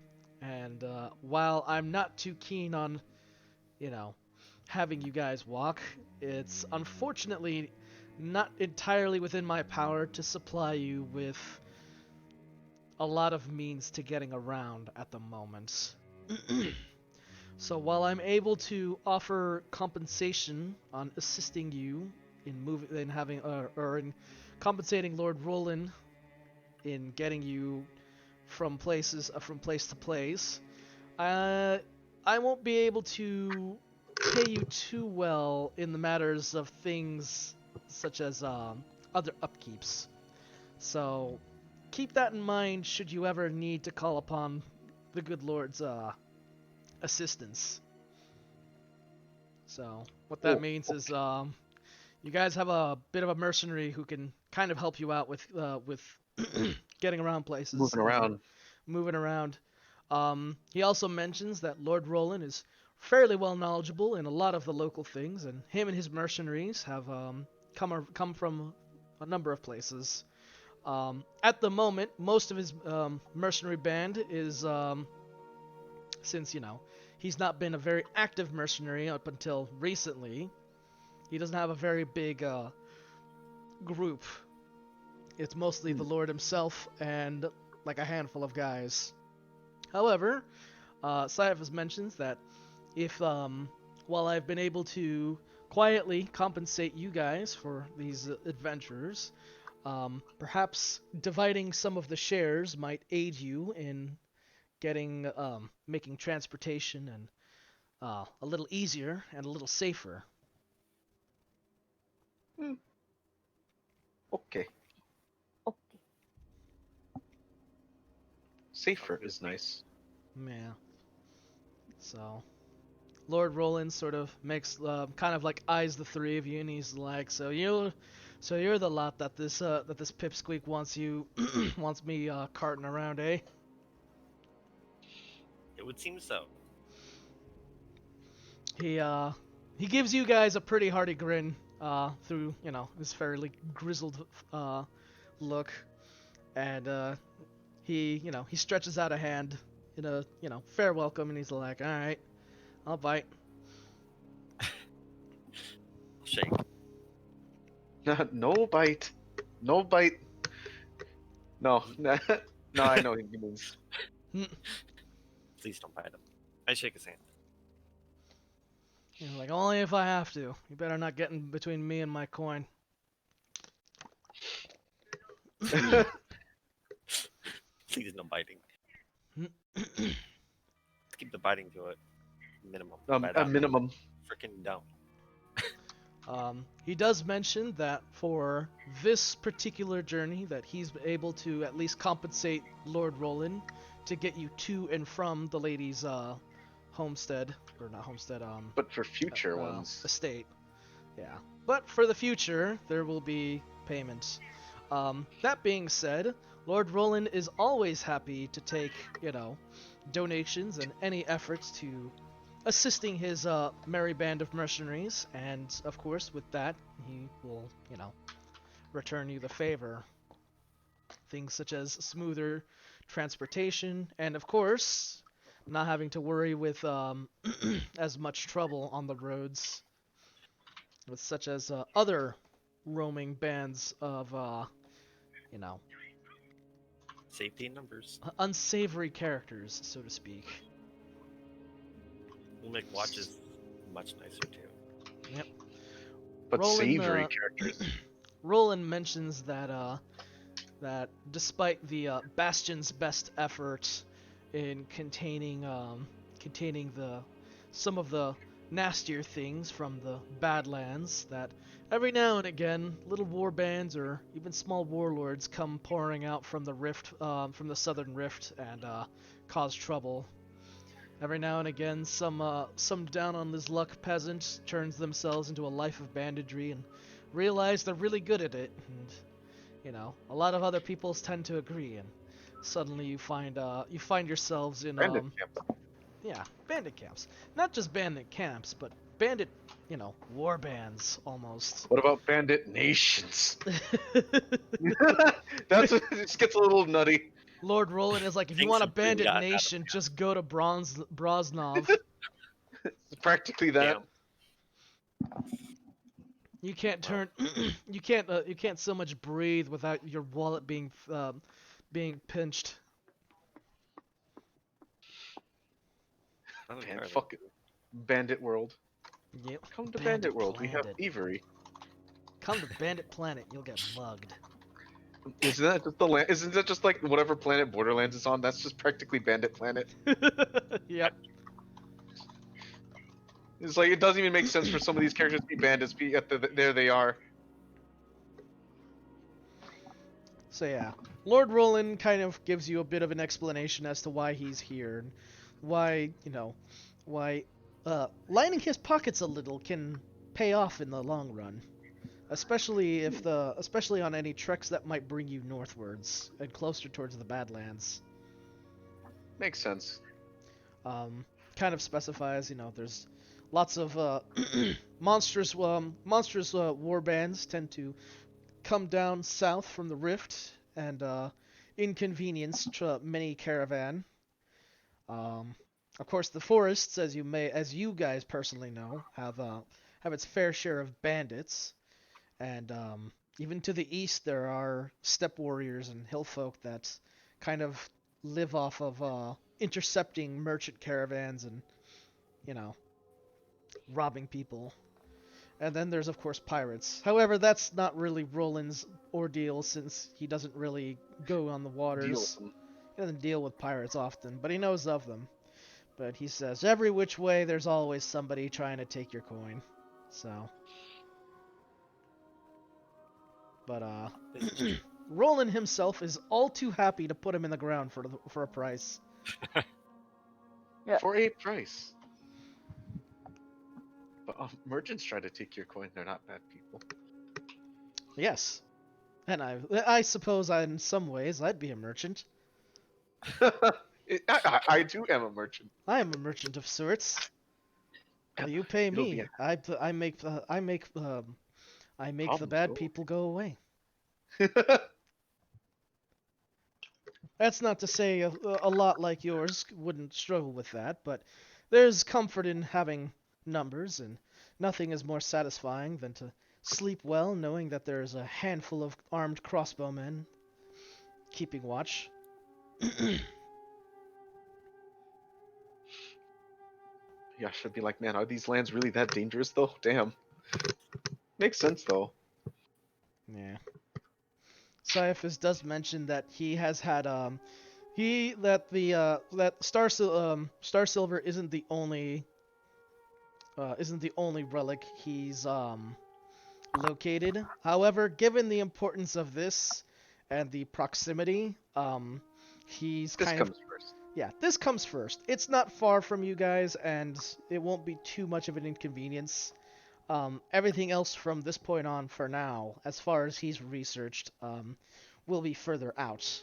and while I'm not too keen on, you know, having you guys walk, it's unfortunately not entirely within my power to supply you with a lot of means to getting around at the moment." So while I'm able to offer compensation on assisting you in moving, in having, or in compensating Lord Roland in getting you from from place to place, I won't be able to pay you too well in the matters of things such as other upkeeps. So keep that in mind should you ever need to call upon the good Lord's assistance. So what that Oh, means is you guys have a bit of a mercenary who can kind of help you out with getting around places moving and around. moving around. He also mentions that Lord Roland is fairly well knowledgeable in a lot of the local things, and him and his mercenaries have come from a number of places. At the moment, most of his mercenary band is since he's not been a very active mercenary up until recently. He doesn't have a very big group. It's mostly the Lord himself and like a handful of guys. However, Syaf mentions that if while I've been able to quietly compensate you guys for these adventures, perhaps dividing some of the shares might aid you in getting making transportation and a little easier and a little safer. Okay. Okay. Safer is nice. Yeah. So Lord Roland sort of makes kind of like eyes the three of you, and he's like, so you're the lot that this pipsqueak wants me carting around, eh?" It would seem so. He gives you guys a pretty hearty grin through his fairly grizzled look, and he stretches out a hand in a fair welcome, and he's like, "All right, I'll bite." Shake. No bite. No bite. No. No, I know what he means. Please don't bite him. I shake his hand. He's like, "Only if I have to. You better not get in between me and my coin." Please no biting. Keep the biting to a minimum. A minimum. Freaking down. He does mention that for this particular journey that he's able to at least compensate Lord Roland to get you to and from the lady's homestead, or not homestead, But for future ones. estate. Yeah. But for the future, there will be payments. That being said, Lord Roland is always happy to take, donations and any efforts to assisting his merry band of mercenaries, and of course, with that, he will, return you the favor. Things such as smoother transportation, and of course, not having to worry with as much trouble on the roads, with such as other roaming bands of, Safety in numbers. unsavory characters, so to speak. We'll make watches much nicer too. Yep. But Roland, savory characters. Roland mentions that that despite the Bastion's best effort in containing the some of the nastier things from the Badlands that every now and again little war bands or even small warlords come pouring out from the rift, from the southern rift, and cause trouble. Every now and again, some down on his luck peasant turns themselves into a life of banditry and realize they're really good at it, and a lot of other peoples tend to agree, and suddenly you find yourselves in Bandit camp. yeah, bandit camps. Not just bandit camps, but bandit, war bands almost. What about bandit nations? That's it just gets a little nutty. Lord Roland is like, if you Things want a have really bandit gotten out of nation, just go to Brosnov. It's practically that. Damn. You can't turn, you can't so much breathe without your wallet being pinched. Not Man, entirely. fuck it. Bandit world. Yep. Come to Bandit world. We have Planet. thievery. Come to Bandit Planet, you'll get mugged. Isn't that just the land? Isn't that just like whatever planet Borderlands is on? That's just practically Bandit Planet. Yep. It's like it doesn't even make sense for some of these characters to be bandits. There they are. So yeah, Lord Roland kind of gives you a bit of an explanation as to why he's here, and why lining his pockets a little can pay off in the long run, especially on any treks that might bring you northwards and closer towards the Badlands. Makes sense. Kind of specifies, there's lots of monstrous war bands tend to come down south from the rift and inconvenience many caravan. Of course, the forests, as you guys personally know, have its fair share of bandits, and even to the east there are steppe warriors and hill folk that kind of live off of intercepting merchant caravans and robbing people. And then there's, of course, pirates. However, that's not really Roland's ordeal, since he doesn't really go on the Deal waters. with them. He doesn't deal with pirates often, but he knows of them. But he says, every which way, there's always somebody trying to take your coin. So. But, Roland himself is all too happy to put him in the ground for a price. Yeah. For a price. But merchants try to take your coin. They're not bad people. Yes. And I suppose in some ways I'd be a merchant. I too am a merchant. I am a merchant of sorts. Well, you pay It'll me. be I make the Problem bad solved. people go away. That's not to say a lot like yours wouldn't struggle with that, but there's comfort in having numbers, and nothing is more satisfying than to sleep well knowing that there's a handful of armed crossbowmen keeping watch. Yeah, I should be like, man, are these lands really that dangerous though? Damn. Makes sense though. Yeah. Caiaphas does mention that he has had that Star Silver isn't the only relic he's located. However, given the importance of this and the proximity, he's This kind comes of first. yeah, this comes first. It's not far from you guys, and it won't be too much of an inconvenience. Everything else from this point on, for now, as far as he's researched, will be further out.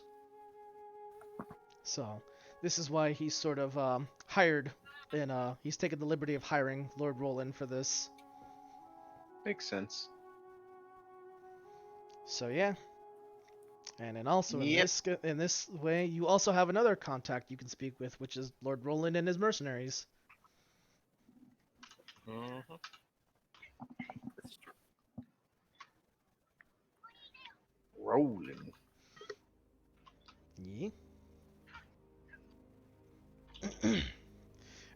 So, this is why he's sort of hired, and he's taken the liberty of hiring Lord Roland for this. Makes sense. So yeah. And then also Yep. in this way, you also have another contact you can speak with, which is Lord Roland and his mercenaries. Mm-hmm. This is true. Rolling. Yeah.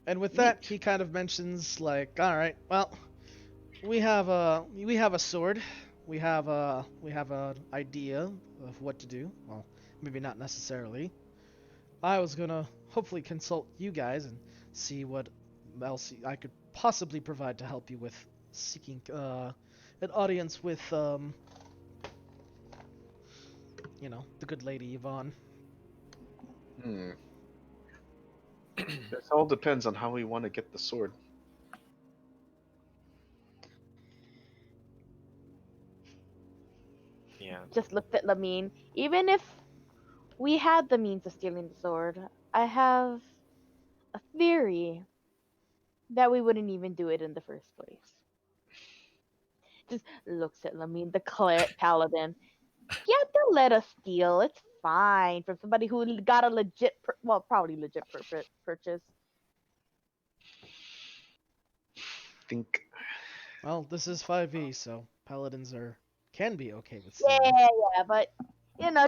And with that, he kind of mentions like, all right, well, we have a sword. We have an idea of what to do. Well, maybe not necessarily. I was gonna hopefully consult you guys and see what else I could possibly provide to help you with seeking an audience with the good lady Yvonne. Hmm. This all depends on how we want to get the sword. Yeah. Just looked at Lamine. Even if we had the means of stealing the sword, I have a theory that we wouldn't even do it in the first place. Just looks at Lamine, the paladin. Yeah, they'll let us steal. It's fine from somebody who got a legit, well, probably legit purchase. Think. Well, this is 5e, so paladins can be okay with Yeah, stealing. yeah, but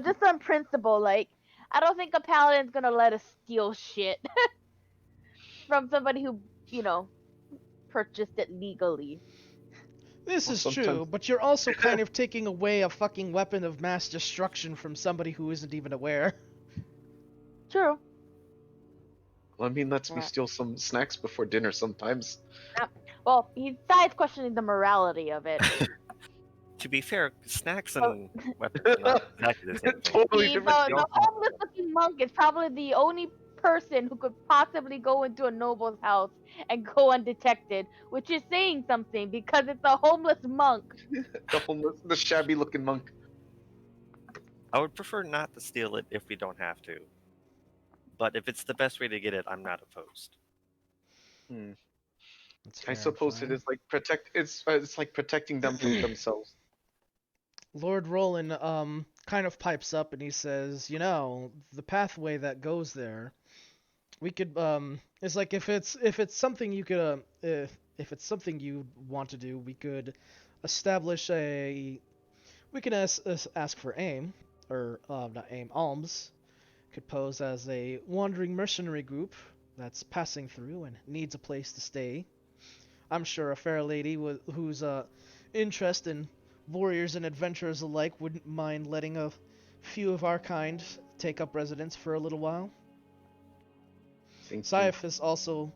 just on principle, like I don't think a paladin's gonna let us steal shit from somebody who, you know, purchased it legally. This Well, is sometimes. true, but you're also kind of taking away a fucking weapon of mass destruction from somebody who isn't even aware. True. I mean, lets me Yeah. steal some snacks before dinner sometimes. Well, besides questioning the morality of it, To be fair, snacks well, and weapons are not exactly the same thing. Totally different the skill. homeless looking monk is probably the only person who could possibly go into a noble's house and go undetected, which is saying something because it's a homeless monk. The shabby looking monk. I would prefer not to steal it if we don't have to. But if it's the best way to get it, I'm not opposed. Hmm. That's I fair and suppose it fine. is like protect. It's like protecting them from themselves. Lord Roland kind of pipes up and he says, the pathway that goes there, we could it's like if it's something you could if it's something you want to do, we could establish we can ask for aim or not aim alms. Could pose as a wandering mercenary group that's passing through and needs a place to stay. I'm sure a fair lady whose interest in warriors and adventurers alike wouldn't mind letting a few of our kind take up residence for a little while. Thank you. Scyphus also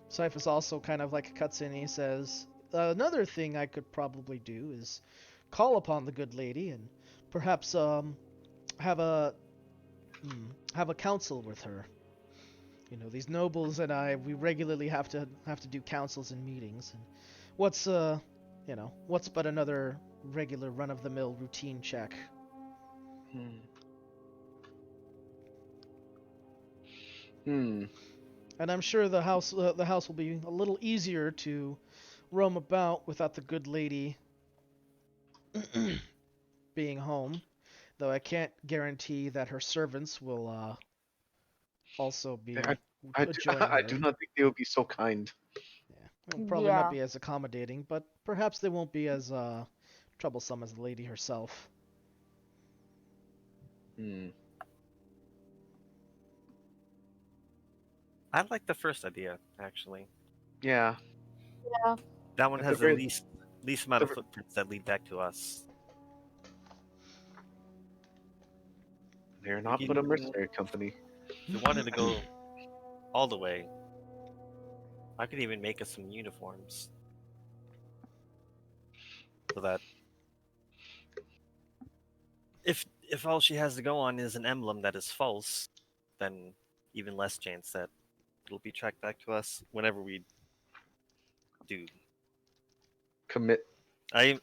Scyphus also kind of like cuts in and he says, another thing I could probably do is call upon the good lady and perhaps have a have a council with her. These nobles and we regularly have to do councils and meetings. And what's what's but another regular run-of-the-mill routine check? Hmm. Hmm. And I'm sure the house will be a little easier to roam about without the good lady being home. Though I can't guarantee that her servants will also I, be join I do her. not think they would be so kind. Yeah, they'll probably not Yeah. be as accommodating, but perhaps they won't be as troublesome as the lady herself. Hmm. I like the first idea, actually. Yeah. Yeah. That one At the has the very, least amount the, of footprints that lead back to us. they're Like, not but a mercenary company. if we wanted to go all the way, I could even make us some uniforms. So that if all she has to go on is an emblem that is false, then even less chance that it'll be tracked back to us whenever we do. Commit. I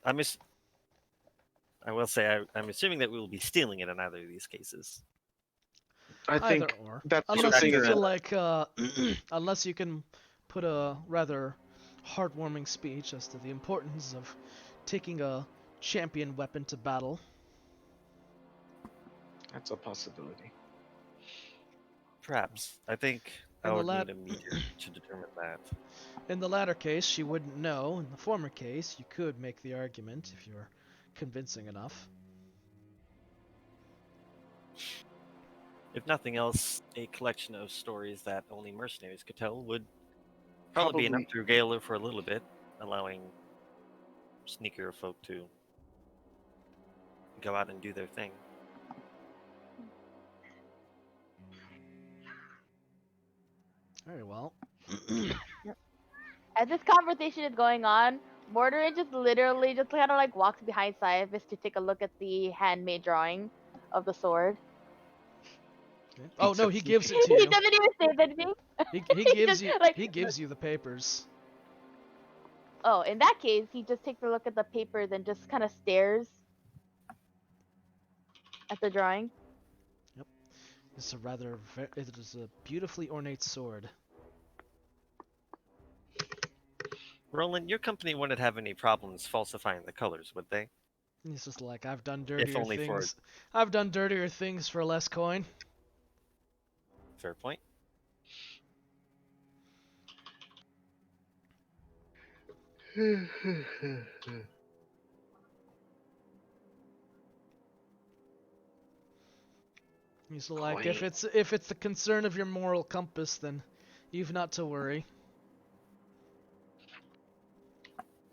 will say I'm assuming that we will be stealing it in either of these cases. I Either think or, that's what I'm unless you saying. feel like unless you can put a rather heartwarming speech as to the importance of taking a champion weapon to battle. That's a possibility. Perhaps. I think I In the would lat need a meter to determine that. in the latter case, she wouldn't know. In the former case, you could make the argument if you're convincing enough. If nothing else, a collection of stories that only mercenaries could tell would probably be enough to regale her for a little bit, allowing sneaker folk to go out and do their thing. Very well. As this conversation is going on, Mortarin just literally just kind of like walks behind Cyathus to take a look at the handmade drawing of the sword. Oh no, he gives it to He you. doesn't even say anything. He He gives just, you like, he gives you the papers. oh, in that case, he just takes a look at the paper, then just kind of stares at the drawing. It's it is a beautifully ornate sword. Roland, your company wouldn't have any problems falsifying the colors, would they? He's just like, I've done If dirtier only for things. I've done dirtier things for less coin. fair point. He's like, if it's the concern of your moral compass, then you've not to worry.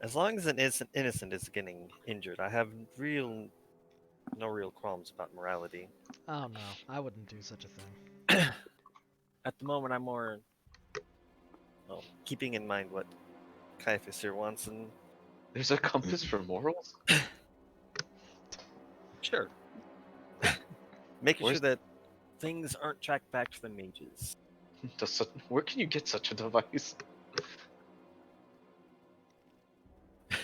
As long as an innocent is getting injured, I have no real qualms about morality. Oh no, I wouldn't do such a thing. At the moment, I'm more keeping in mind what Caiaphas here wants, and There's a compass for morals? sure, making Where's- sure that things aren't tracked back to the mages. Where can you get such a device? I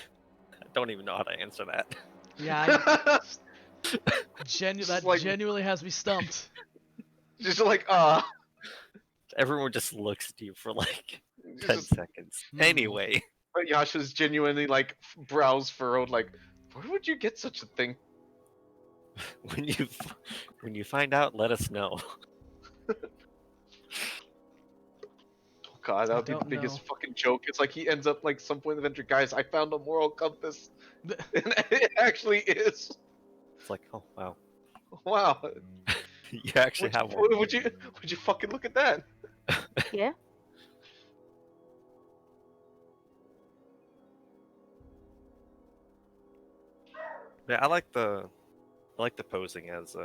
don't even know how to answer that. Yeah, that like- genuinely has me stumped. Just like, Everyone just looks at you for like 10 just, seconds. Hmm. Anyway, Yasha's genuinely like brows furrowed, like, where would you get such a thing? when you find out, let us know. Oh god, that I would be the don't biggest know. fucking joke. It's like he ends up like some point in the adventure, guys, I found a moral compass. And it actually is. It's like, oh wow, Wow. you actually have one. Would you fucking look at that? Yeah. Yeah, I like the posing as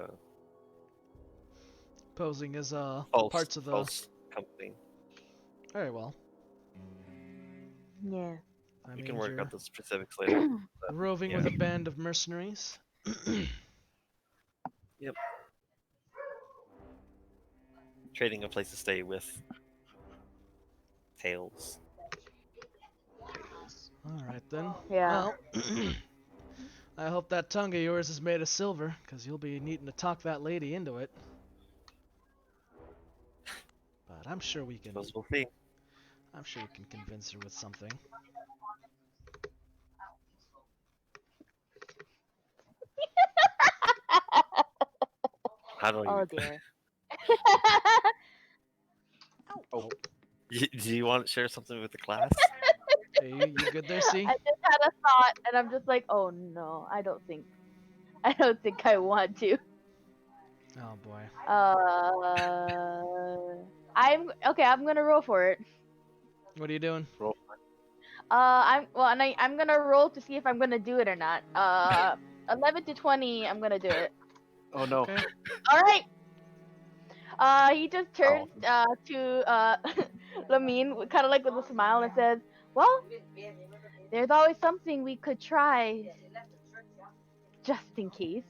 Posing as false parts of the. false company. Very well. Yeah. I We mean, can work you're out the specifics later. roving yeah. with a band of mercenaries. Trading a place to stay with Tails. All right then. Yeah. Well, I hope that tongue of yours is made of silver, because you'll be needing to talk that lady into it. But I'm sure we can. Suppose we'll see. I'm sure we can convince her with something. How do Oh you? dear. Oh, Do you want to share something with the class? Hey, you good there, C? I just had a thought, and I'm just like, oh no, I don't think I want to. Oh boy. I'm okay. I'm gonna roll for it. What are you doing? I'm gonna roll to see if I'm gonna do it or not. 11 to 20, I'm gonna do it. oh no. Okay. All right. He just turns to Lamine, kind of like with a smile, and says, "Well, there's always something we could try, just in case."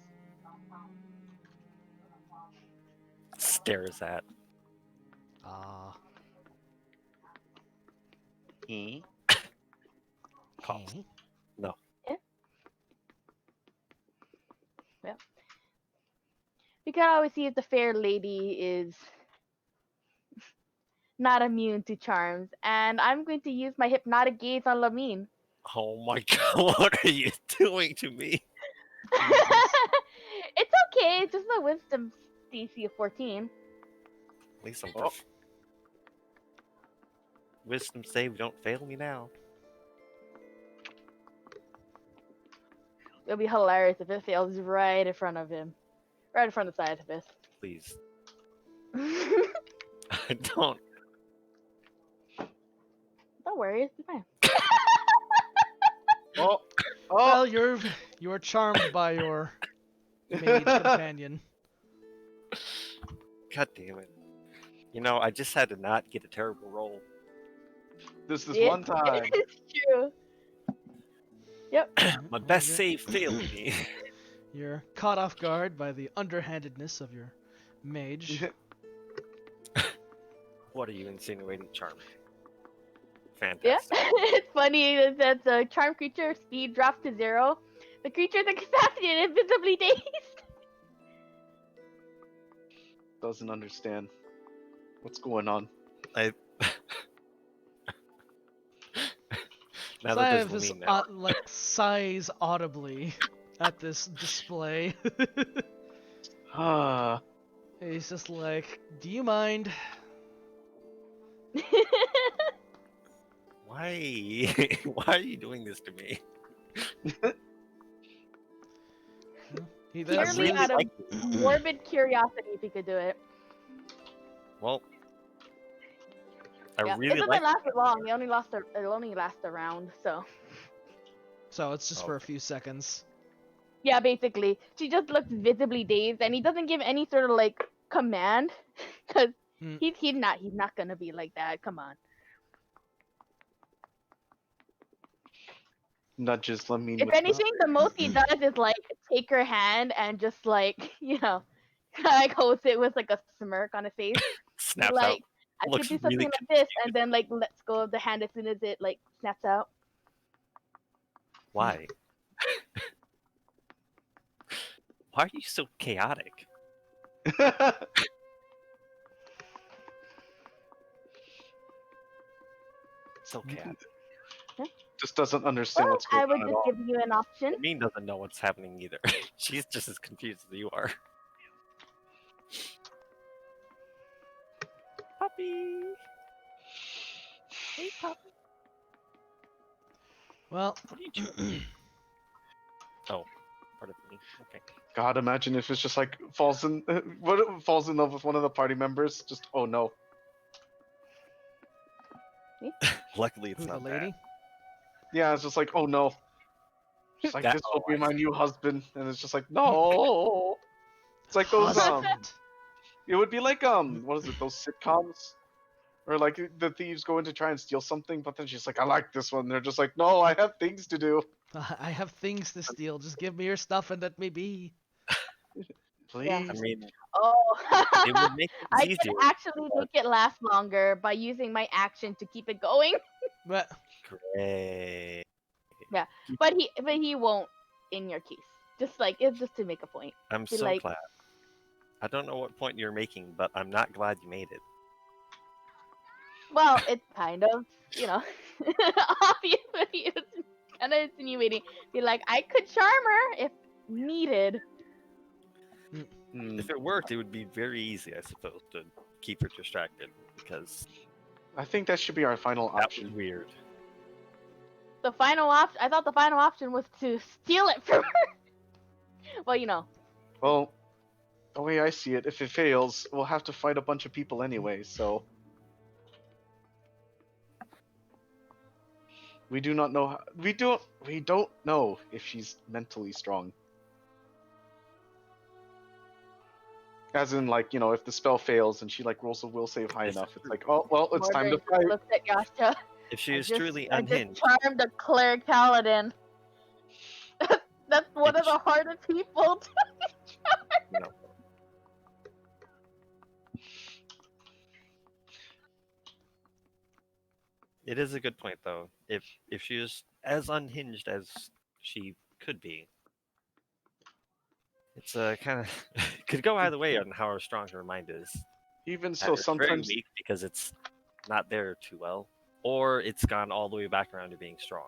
Stares at. Coughs. Hey. No. We can always see if the fair lady is not immune to charms, and I'm going to use my hypnotic gaze on Lamine. Oh my god, what are you doing to me? It's okay. It's just my wisdom DC of 14. At least I'm Oh. Wisdom save, don't fail me now. It'll be hilarious if it fails right in front of him, right in front of Cyathus. Please. I don't. Don't worry, it's fine. Oh, Well, you're charmed by your mage companion. God damn it. You know, I just had to not get a terrible roll. This It- one time. It's true. Yep. My Well, best you're- save failed me. You're caught off guard by the underhandedness of your mage. What are you insinuating, Charm? Yeah. Fantastic. It's funny that the charm creature speed drops to 0. The creature is incapacitated, visibly dazed. Doesn't understand what's going on. I. Now that Sive there's is Lamine now. like sighs audibly at this display. Ah, He's just like, "Do you mind?" Why? Why are you doing this to me? He I then Purely really out of like it. morbid curiosity, if he could do it. Well, I Yeah. It really doesn't like. last for long. It'll only last a round, so. So it's just for a Okay. few seconds. Yeah, basically. She just looks visibly dazed, and he doesn't give any sort of like command, because Hmm. he's not gonna be like that. Come on. nudges Lamine If with anything, the most he does is like take her hand and just like like holds it with like a smirk on his face. Be Snaps like, out. I could Looks do something really like this, and then like lets go of the hand as soon as it like snaps out. Why? Why are you so chaotic? So chaotic. Just doesn't understand Well, what's going I would uh, on at just all. give you an option. Lamine doesn't know what's happening either. She's just as confused as you are. Puppy. Hey, puppy. Well, What are you doing? Oh, part of me. Okay. God, imagine if it's just like falls in falls in love with one of the party members. Just oh no. Luckily, it's who, the not lady? Yeah, it's just like oh no. It's like That- this will be I my new husband, and it's just like no. It's like those Husband. It would be like what is it? Those sitcoms, or like the thieves go in to try and steal something, but then she's like, I like this one. They're just like, no, I have things to do. I have things to steal. Just give me your stuff and let me be. Please. Yeah. I mean, Oh, it would make I things can easier. actually make it last longer by using my action to keep it going. But Great. But he won't in your case. Just like it's just to make a point. I'm Be so like- glad. I don't know what point you're making, but I'm not glad you made it. Well, it's kind of obviously it's kind of insinuating. Be like, I could charm her if needed. Hmm, If it worked, it would be very easy, I suppose, to keep her distracted, because I think that should be our final that was option. weird. The final option. I thought the final option was to steal it from her. Well, Well, the way I see it, if it fails, we'll have to fight a bunch of people anyway. So we do not know. We don't know if she's mentally strong. As in, like, if the spell fails and she like rolls a will save high enough, it's like, oh well, it's time to Morgan fight. looked at Yasha. If she I is just- truly I just unhinged, charmed a cleric paladin. That's one of the hardest people to you know, it is a good point though. If she is as unhinged as she could be, it's kind of could go either way on how strong her mind is. Even so, Either it's very sometimes weak because it's not there too well, or it's gone all the way back around to being strong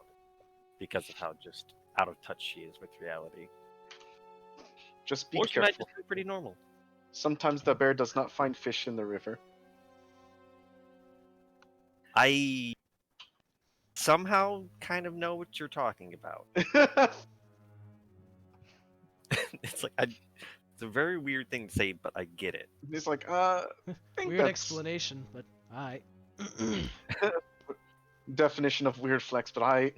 because of how just out of touch she is with reality. just be Or she might careful. just be pretty normal. Sometimes the bear does not find fish in the river. I somehow kind of know what you're talking about. It's like it's a very weird thing to say, but I get it. He's like, think weird that's explanation, but alright. definition of weird flex, but I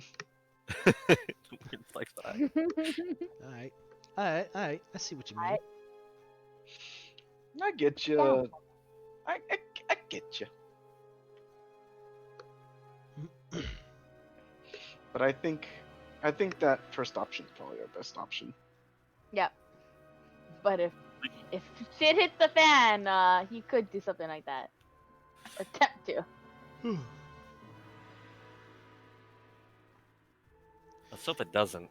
Weird flex, but I- Alright. Alright. I see what you mean. Alright. I get you. I get you. But I think that first option is probably our best option. Yep. But if shit hits the fan, he could do something like that. Or attempt to. Let's hope it doesn't.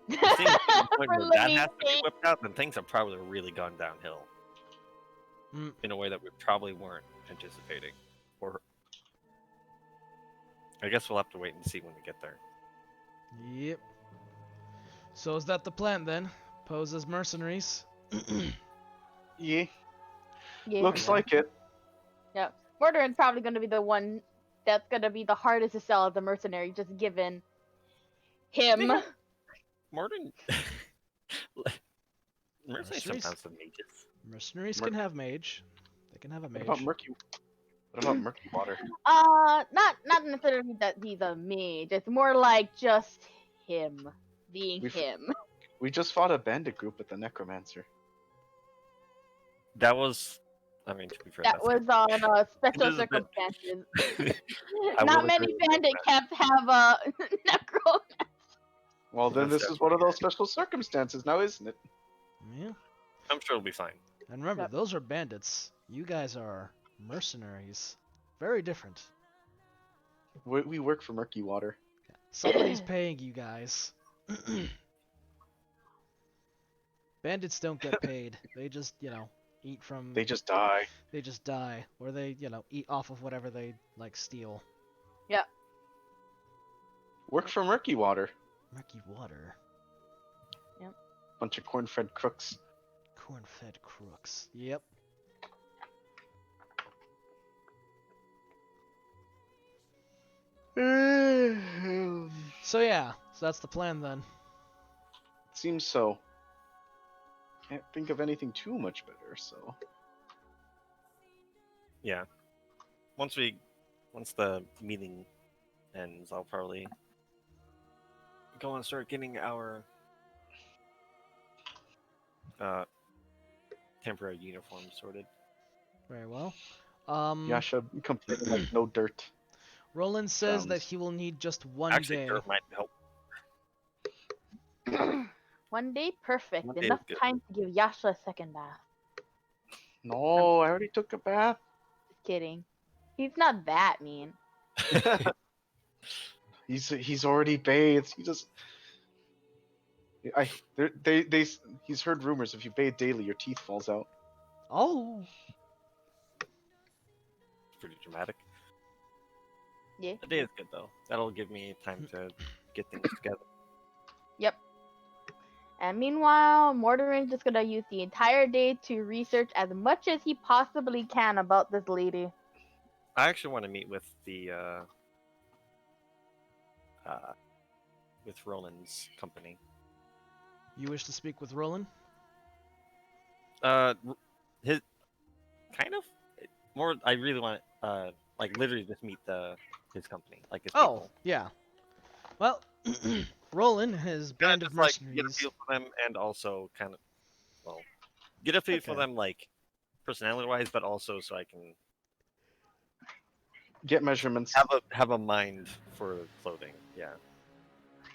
It seems to the point For where that living has to be things. whipped out, then things have probably really gone downhill Mm. in a way that we probably weren't anticipating. Or I guess we'll have to wait and see when we get there. Yep. So is that the plan then? Pose as mercenaries? Yeah, Yeah. looks like it. Yep. Mordorin's probably gonna be the one that's gonna be the hardest to sell as a mercenary, just given him. Morden. Mercenaries Mercenaries? sometimes have mages. Mercenaries Mer- can have mage. They can have a What about mage. murky? What about murky water? Not necessarily that he's a mage. It's more like just him being We've- him. We just fought a bandit group with the necromancer. That was, I mean, to be fair, That that's was on special It is a bit- circumstances. I Not will many agree with bandit that. camps have a necro. Well, then That's this is one of those special circumstances now, isn't it? Yeah. I'm sure it'll be fine. And remember, Yep. those are bandits. You guys are mercenaries. Very different. We work for murky water. Somebody's paying you guys. Bandits don't get paid. They just, eat from. They just die. They just die, or they, eat off of whatever they steal. Work for murky water. Murky water, Bunch of corn-fed crooks. corn-fed crooks. Yep. So yeah, so that's the plan then. Seems so. Can't think of anything too much better, so. Yeah. Once the meeting ends, I'll probably go and start getting our temporary uniform sorted. Very well. Yasha complaining like no dirt. Roland says that Sounds- he will need just one Actually, day. dirt might help. One day, perfect. One day is Enough good. time to give Yasha a second bath. No, I already took a bath. Just kidding. He's not that mean. He's already bathed. He just. He's heard rumors if you bathe daily, your teeth falls out. Oh, It's pretty dramatic. Yeah. The day is good though. That'll give me time to get things together. Yep. And meanwhile, Mordorin's just gonna use the entire day to research as much as he possibly can about this lady. I actually want to meet with the with Roland's company. you wish to speak with Roland? His kind of more. I really want like literally just meet his company, like his Oh, people. yeah. Well, Roland, his band of Just like get a mercenaries. feel for them, and also kind of get a feel for Okay. them, like personality-wise, but also so I can Get measurements. have a mind for clothing. Yeah,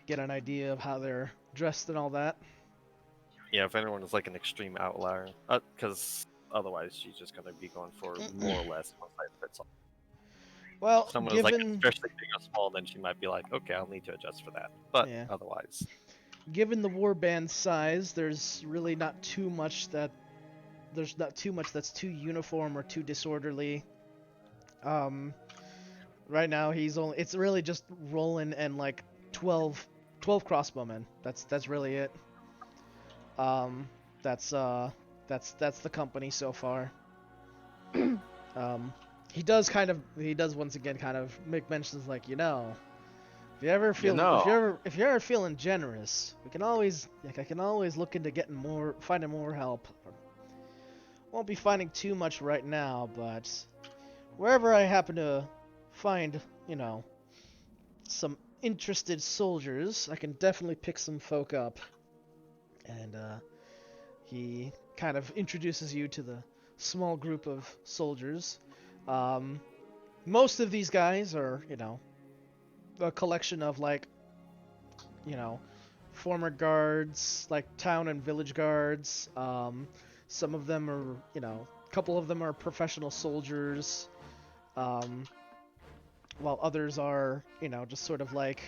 Get an idea of how they're dressed and all that. yeah. If anyone is like an extreme outlier, because otherwise she's just gonna be going for more or less one size fits all. Well, If someone is like given especially big or small, then she might be like, okay, I'll need to adjust for that. But Yeah. otherwise, given the warband size, there's really not too much that's too uniform or too disorderly. Right now it's really just Roland and like 12 crossbowmen. That's really it. That's the company so far. He does once again kind of make mentions like, if you ever feel if you're ever feeling generous, I can always look into finding more help. Won't be finding too much right now, but wherever I happen to find, some interested soldiers, I can definitely pick some folk up. And he kind of introduces you to the small group of soldiers. Most of these guys are, a collection of like, you know, former guards, like town and village guards. Some of them are, you know, a couple of them are professional soldiers, um, while others are, you know, just sort of like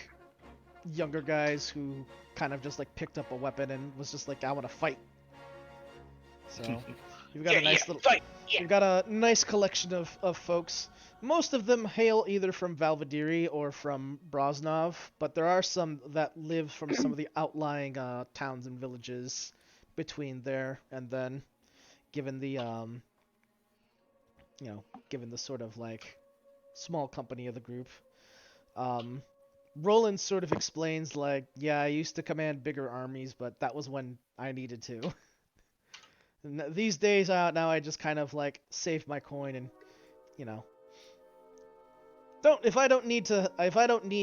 younger guys who kind of just like picked up a weapon and was just like, I want to fight. So you've got a nice little, fight! you've got a nice collection of folks. Most of them hail either from Valvadiri or from Brosnov, but there are some that live from some of the outlying towns and villages between there and then, given the you know, given the sort of like small company of the group. Roland sort of explains like, yeah, I used to command bigger armies, but that was when I needed to. These days out now, I just kind of like save my coin and, you know, if I don't need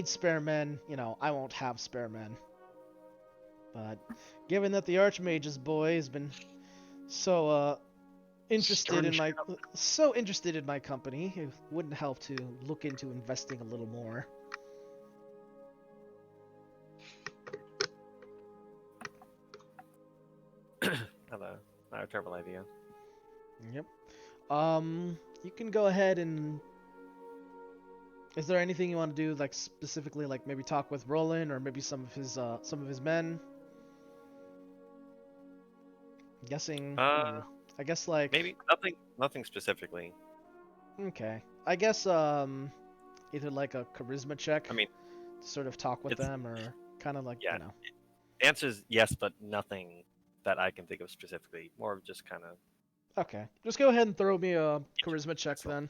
spare men, you know, I won't have spare men. But given that the Archmage's boy has been so interested in my company, it wouldn't help to look into investing a little more. Not a terrible idea. Yep. You can go ahead and. Is there anything you want to do, like specifically, like maybe talk with Roland or maybe some of his men? I'm guessing. I guess like. Maybe nothing specifically. Okay. I guess either like a charisma check. I mean, to sort of talk with them, or kind of like yeah. you know. Answer's yes, but nothing that I can think of specifically. More of just kind of. Okay. Just go ahead and throw me a charisma check then.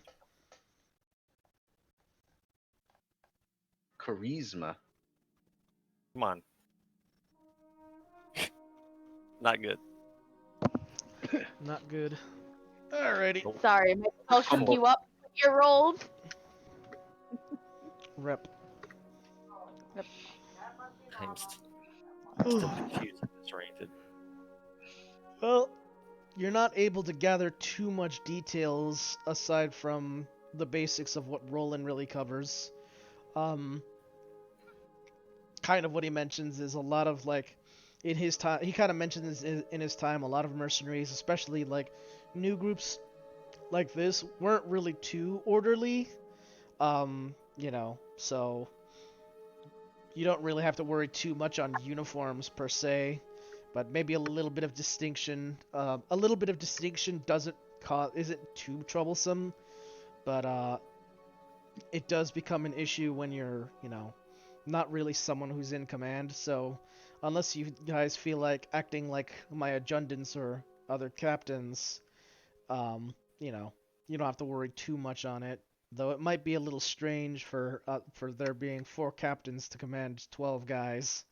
Charisma. Come on. Not good. Not good. Alrighty. Nope. Sorry, I'll shook Humble. you up with your rolls. Rep. I'm still confused and disoriented. Well, you're not able to gather too much details aside from the basics of what Roland really covers. Kind of what he mentions is a lot of like, in his time, he kind of mentions in his time, a lot of mercenaries, especially like new groups like this, weren't really too orderly. You know, so you don't really have to worry too much on uniforms per se, but maybe a little bit of distinction. A little bit of distinction isn't too troublesome, but it does become an issue when you're, you know, not really someone who's in command. So unless you guys feel like acting like my adjutants or other captains, you know, you don't have to worry too much on it. Though it might be a little strange for there being 4 captains to command 12 guys.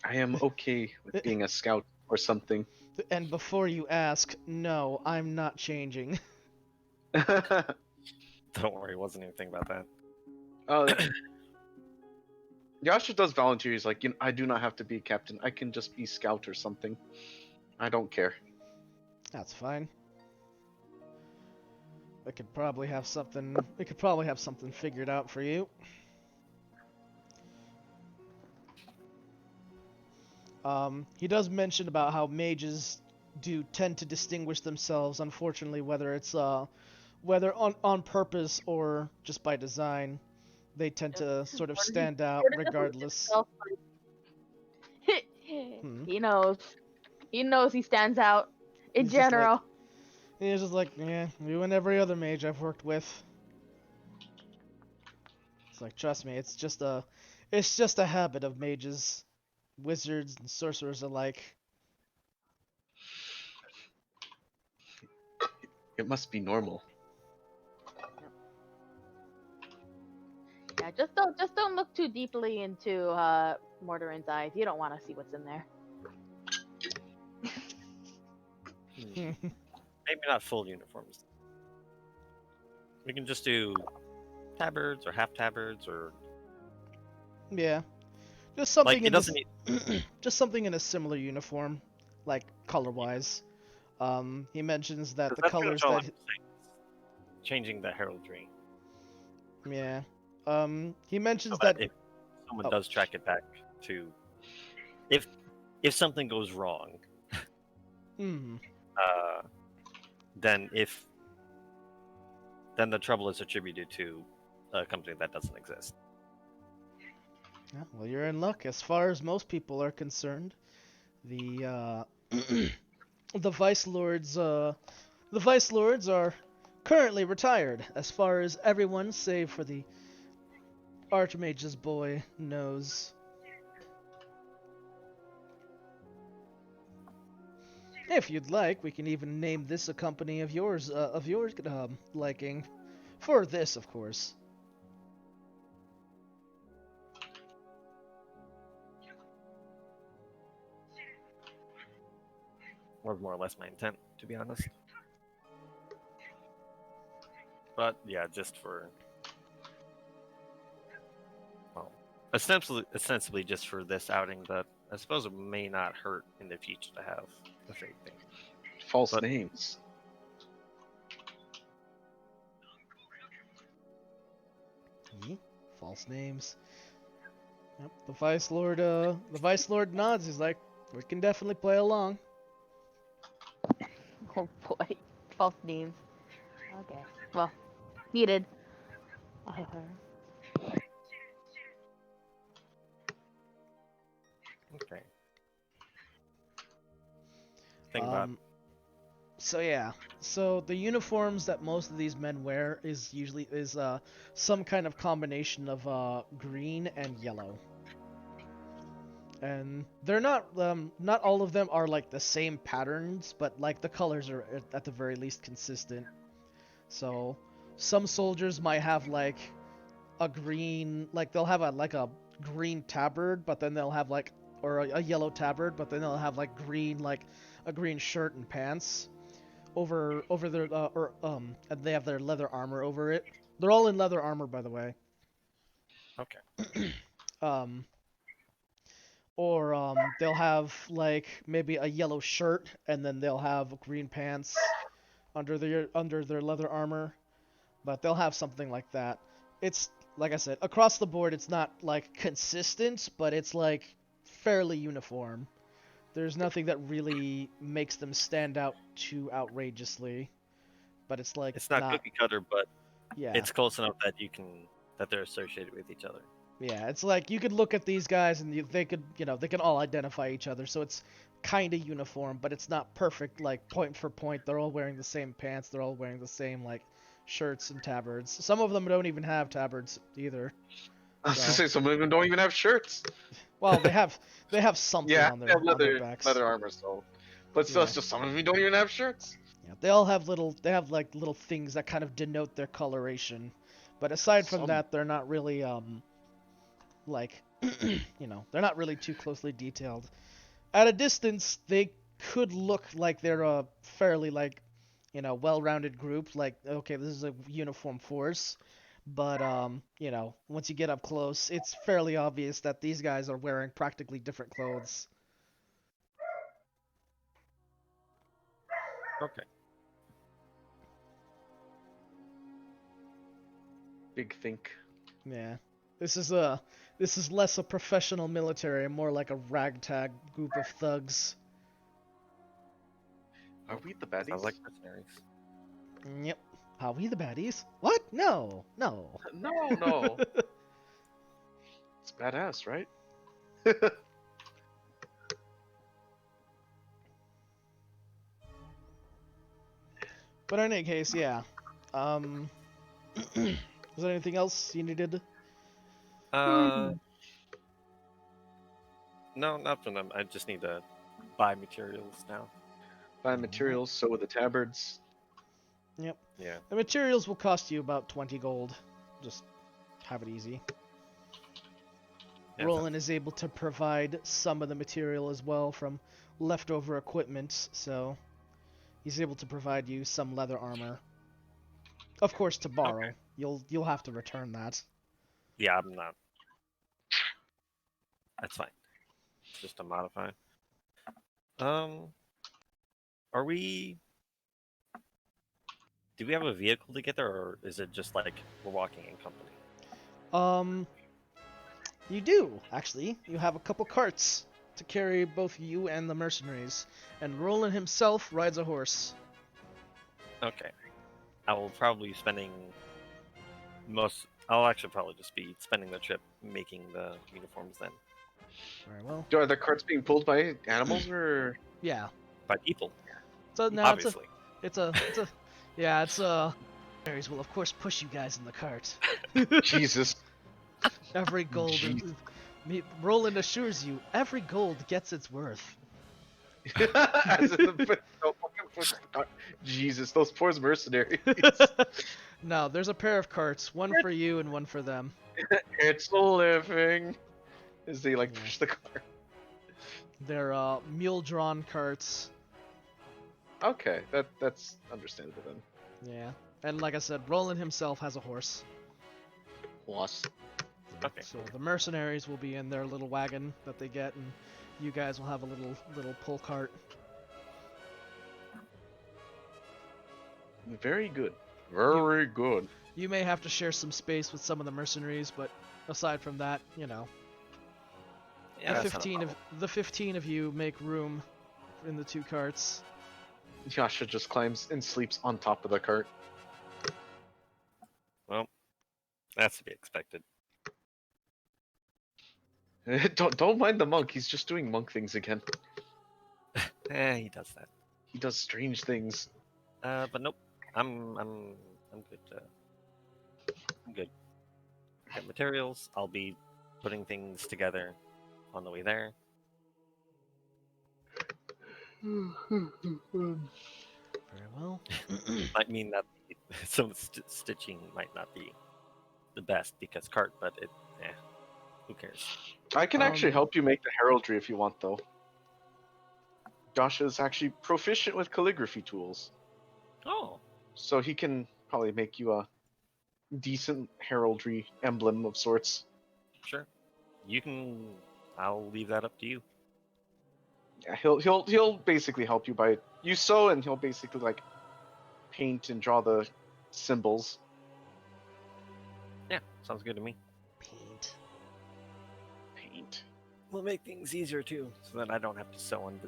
I am okay with being a scout or something. And before you ask, no, I'm not changing. Don't worry, wasn't even thinking about that. Yasha does volunteer. He's like, you know, I do not have to be captain. I can just be scout or something. I don't care. That's fine. We could probably have something figured out for you. He does mention about how mages do tend to distinguish themselves, unfortunately, whether it's whether on purpose or just by design. They tend to sort of stand out regardless. He knows. He knows he stands out in He's just general. He's just like, yeah, you and every other mage I've worked with. It's like, trust me, it's just a habit of mages, wizards, and sorcerers alike. It must be normal. Yeah, just don't look too deeply into Mortarin's eyes. You don't want to see what's in there. Maybe not full uniforms. We can just do tabards or half tabards or Yeah, just something like it doesn't need. just something in a similar uniform, like color-wise. He mentions that the That's colors all that I'm saying. Changing the heraldry. yeah. He mentions so that that. if someone Oh, does track it back to, if something goes wrong, hmm. uh, then then the trouble is attributed to a company that doesn't exist. Yeah, well, you're in luck. As far as most people are concerned, the the vice lords are currently retired. As far as everyone, save for the Archmage's boy, knows. If you'd like, we can even name this a company of yours, liking. For this, of course. Was more or less my intent, to be honest. But yeah, just for, well, ostensibly just for this outing, but I suppose it may not hurt in the future to have the fake thing. False But- names. False names. Yep, the Vice Lord nods. He's like, we can definitely play along. Oh boy. False names. Okay. Well, needed. Okay. Think about So yeah, so the uniforms that most of these men wear is usually some kind of combination of green and yellow. And they're not all of them are like the same patterns, but like the colors are at the very least consistent. So some soldiers might have like a green, like they'll have a green tabard, but then they'll have like or a yellow tabard, but then they'll have like a green shirt and pants over their and they have their leather armor over it. They're all in leather armor, by the way. okay. Um, or they'll have like maybe a yellow shirt and then they'll have green pants under their leather armor, but they'll have something like that. It's like I said, across the board, it's not like consistent, but it's like fairly uniform. There's nothing that really makes them stand out too outrageously, but it's like It's not cookie cutter, but yeah. it's close enough that that they're associated with each other. Yeah, it's like you could look at these guys and they can all identify each other, so it's kind of uniform, but it's not perfect like point for point. They're all wearing the same pants, they're all wearing the same like shirts and tabards. Some of them don't even have tabards either. I was So- gonna say some of them don't even have shirts. Well, they have something Yeah, on they their have on their backs. leather armor, so. But still, Yeah. it's just some of them don't even have shirts. Yeah, they have like little things that kind of denote their coloration. But aside from Some. that, they're not really like they're not really too closely detailed. At a distance, they could look like they're a fairly like well-rounded group. Like, okay, this is a uniform force, but once you get up close, it's fairly obvious that these guys are wearing practically different clothes. Okay. Big think. Yeah, this is less a professional military and more like a ragtag group of thugs. Are we the baddies? Sounds like mercenaries. Yep. Are we the baddies? What? No, no. No. It's badass, right? But in any case, yeah. Was there anything else you needed? Uh, no, not from them. I just need to buy materials now. Buy materials, so with the tabards. Yep. Yeah. The materials will cost you about 20 gold. Just have it easy. Yeah, Roland is able to provide some of the material as well from leftover equipment, so he's able to provide you some leather armor. Of course, to borrow. Okay. You'll have to return that. Yeah, I'm not. That's fine. It's just a modify. Are we? Do we have a vehicle to get there, or is it just like we're walking in company? Um, you do, actually. You have a couple carts to carry both you and the mercenaries. And Roland himself rides a horse. Okay. I will probably be spending most. I'll actually probably just be spending the trip making the uniforms then Very well. Are the carts being pulled by animals or? Yeah. by people, So now obviously. yeah, mercenaries will of course push you guys in the cart. Jesus. Every gold Jeez. Roland assures you, every gold gets its worth. As in the no, fucking push the cart. Jesus, those poor mercenaries. No, there's a pair of carts, one for you and one for them. It's a living. As they like Yeah. push the cart. They're mule-drawn carts. Okay, that's understandable then. Yeah. And like I said, Roland himself has a horse. Horse. Okay. So the mercenaries will be in their little wagon that they get, and you guys will have a little pull cart. Very good. Very good. You may have to share some space with some of the mercenaries, but aside from that, you know, Yeah, the that's not a 15 of problem. the 15 of you make room in the two carts. Yasha just climbs and sleeps on top of the cart. Well, that's to be expected. Don't mind the monk. He's just doing monk things again. He does that. He does strange things. But nope. I'm good. I'm good. I got materials. I'll be putting things together on the way there. Very well. Might mean that some stitching might not be the best because cart, but who cares? I can actually Um, help you make the heraldry if you want, though. Josh is actually proficient with calligraphy tools, Oh, so he can probably make you a decent heraldry emblem of sorts. sure. You can. I'll leave that up to you. Yeah, he'll basically help you by you sew, and he'll basically like paint and draw the symbols. Yeah, sounds good to me. paint. Paint. We'll make things easier too, so that I don't have to sew on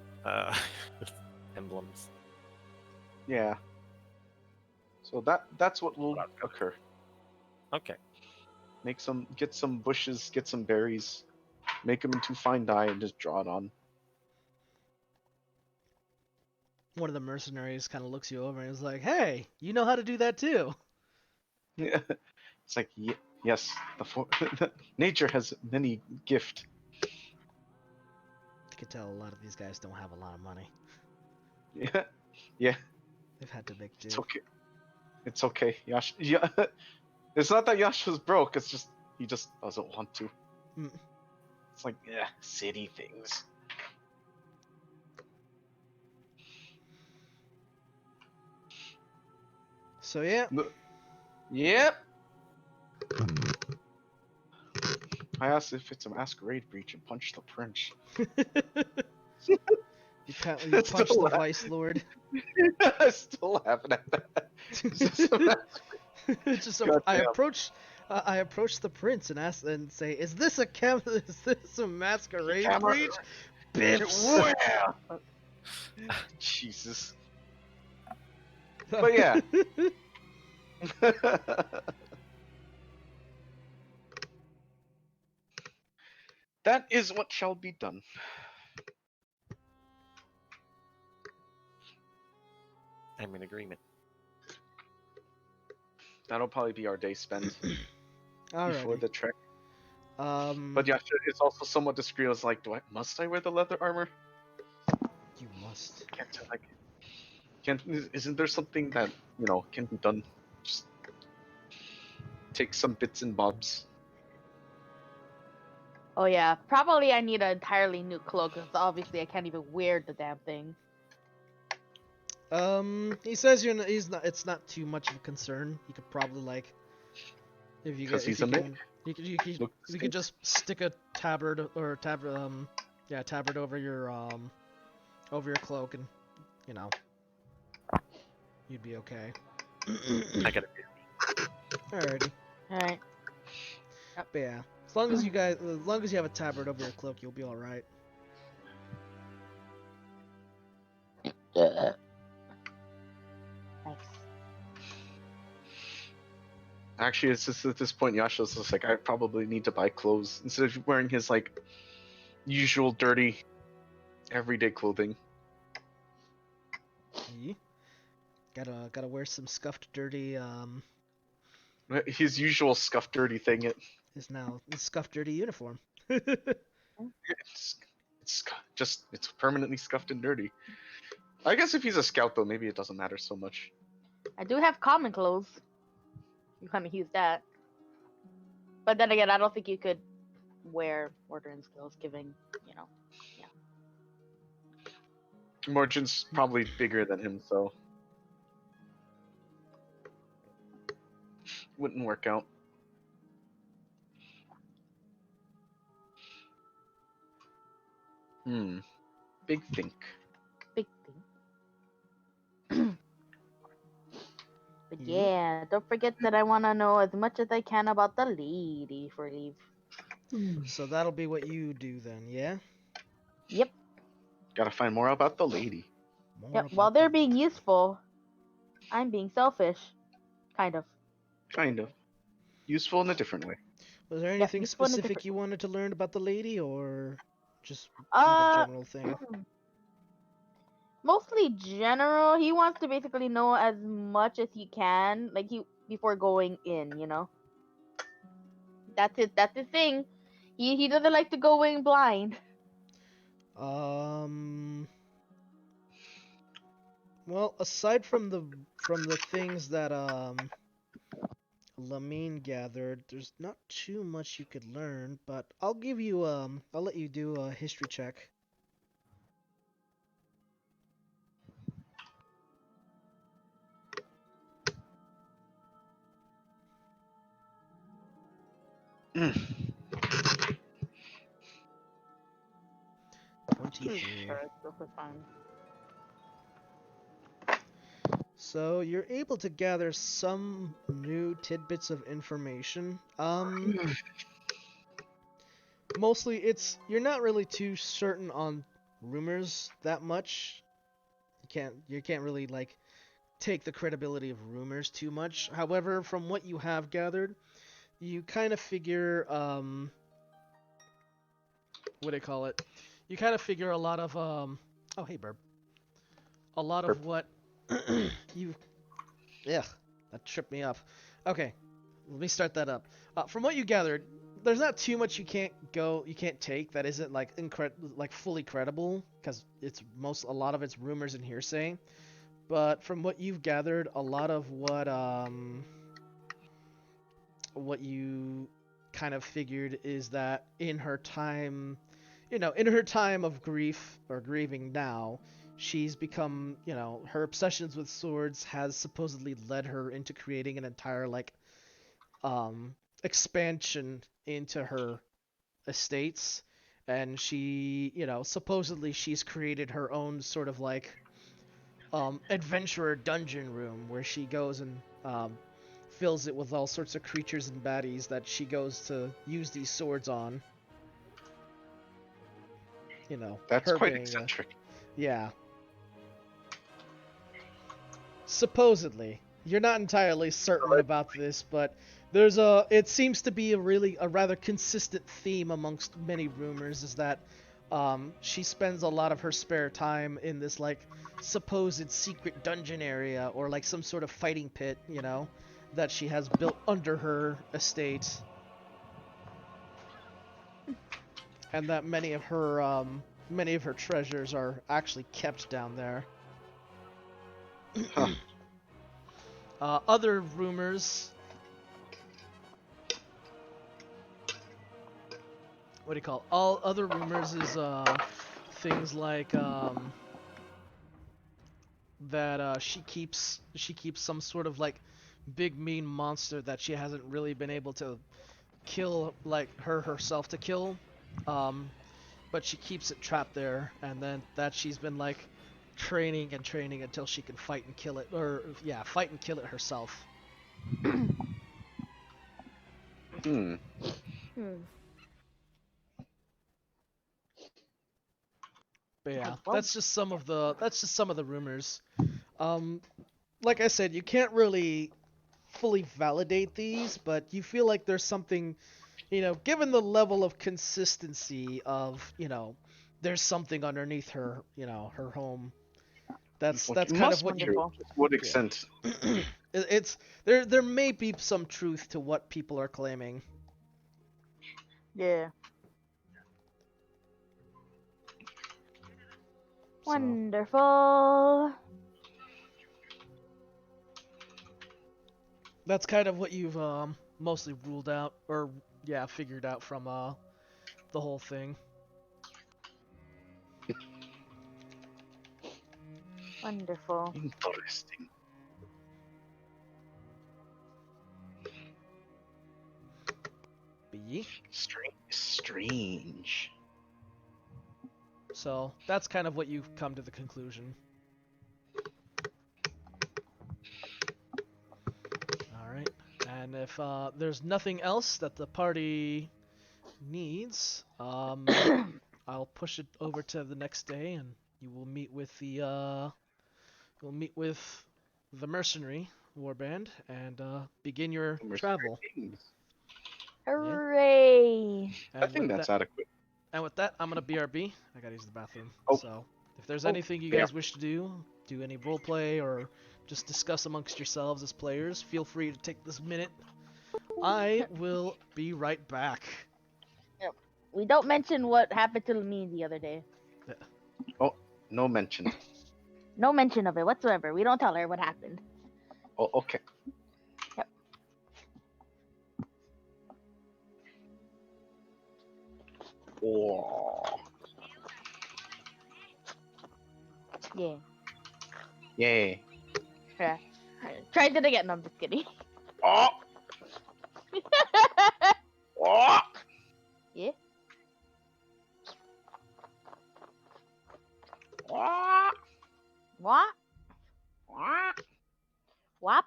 emblems. Yeah. So that's what will occur. Okay. Get some bushes, get some berries, make them into fine dye, and just draw it on. One of the mercenaries kind of looks you over and is like, "Hey, you know how to do that too." Yeah. It's like yes, nature has many gift. You can tell a lot of these guys don't have a lot of money. Yeah, yeah. They've had to make do. It's okay. It's okay. Yash. Yeah. It's not that Yasha's broke. It's just he just doesn't want to. Mm. It's like city things. So yeah, Yep. I asked if it's a masquerade breach and punched the prince. you That's punched still the vice lord. I still laughing at that. It's just God I damn. approach the prince and ask and say, "Is this a masquerade Camera- breach?" Bips. Wow. Jesus. But yeah. That is what shall be done. I'm in agreement. That'll probably be our day spent before Alrighty. the trek. Um, But yeah, it's also somewhat discreet. I was like, must I wear the leather armor? you must. Isn't there something that can be done? Just take some bits and bobs. Oh yeah, probably I need an entirely new cloak because obviously I can't even wear the damn thing. He says he's not. It's not too much of a concern. He could probably like, if you get, Because if he's you a can, mage. you could just stick a tabard over your cloak, and you'd be okay. I gotta be. Alrighty. All right. But yeah, as long as you have a tabard over your cloak, you'll be all right. Nice. Actually, it's just at this point, Yasha's just like, I probably need to buy clothes instead of wearing his like usual dirty, everyday clothing. Yeah. Gotta wear some scuffed, dirty. His usual scuffed, dirty thing. Is now the scuffed, dirty uniform. It's it's permanently scuffed and dirty. I guess if he's a scout though, maybe it doesn't matter so much. I do have common clothes. You kind of use that. But then again, I don't think you could wear Ordering's clothes, given, you know. Morgan's probably bigger than him, so wouldn't work out. Big think. Big thing. But yeah, don't forget that I want to know as much as I can about the lady for leave. So that'll be what you do then, yeah? Yep. Gotta find more about the lady. More Yep. about While they're the- being useful, I'm being selfish. Kind of. Kind of. Useful in a different way. Was there anything useful in a specific different you wanted to learn about the lady, or just Uh, a general thing? Mostly general. He wants to basically know as much as he can, like before going in. You know. That's it. That's his thing. He doesn't like to go in blind. Well, aside from the things that Lamine gathered, there's not too much you could learn, but I'll let you do a history check. Mm. 23. Sure, those are fine. So you're able to gather some new tidbits of information. Mostly you're not really too certain on rumors that much. You can't really like take the credibility of rumors too much. However, from what you have gathered, you kind of figure what do you call it? You kind of figure a lot of oh hey Burb. A lot of what you yeah, that tripped me up. Okay, let me start that up. From what you gathered, there's not too much you can't take that isn't like fully credible, because a lot of it's rumors and hearsay. But from what you've gathered, a lot of what you kind of figured is that in her time, in her time of grief or grieving now, she's become, her obsessions with swords has supposedly led her into creating an entire expansion into her estates, and she, supposedly she's created her own sort of adventurer dungeon room where she goes and fills it with all sorts of creatures and baddies that she goes to use these swords on. That's her quite being eccentric. yeah. Supposedly. You're not entirely certain about this, but it seems to be a rather consistent theme amongst many rumors, is that she spends a lot of her spare time in this supposed secret dungeon area, or some sort of fighting pit, that she has built under her estate. And that many of her treasures are actually kept down there. Huh. Other rumors. What do you call it? All other rumors is things like that she keeps some sort of big mean monster that she hasn't really been able to kill herself to kill. But she keeps it trapped there, and then that she's been training until she can fight and kill it, or fight and kill it herself. Hmm. Hmm. But yeah, Well, that's just some of the rumors. Um, like I said, you can't really fully validate these, but you feel like there's something, given the level of consistency of, there's something underneath her, her home. That's Like, it kind of must be what you, true. wonderful. To what yeah. extent? It's there may be some truth to what people are claiming. Yeah. So Wonderful. that's kind of what you've mostly ruled out, or yeah, figured out from the whole thing. Wonderful. Interesting. B. Strange. So that's kind of what you've come to the conclusion. All right. And if there's nothing else that the party needs, I'll push it over to the next day, and you will meet with the mercenary warband and begin your travel. Yeah. Hooray! I And think with that's that, adequate. I'm gonna BRB. I gotta use the bathroom. Oh. So if there's Oh, anything you yeah. guys wish to do any role play or just discuss amongst yourselves as players, feel free to take this minute. I will be right back. We don't mention what happened to me the other day. Oh, no mention. No mention of it whatsoever. We don't tell her what happened. Oh, okay. Yep. Oh. Yeah. Yay. Yeah. Tried it again. No, I'm just kidding. Oh. Oh. Yeah. Oh. What? Whop?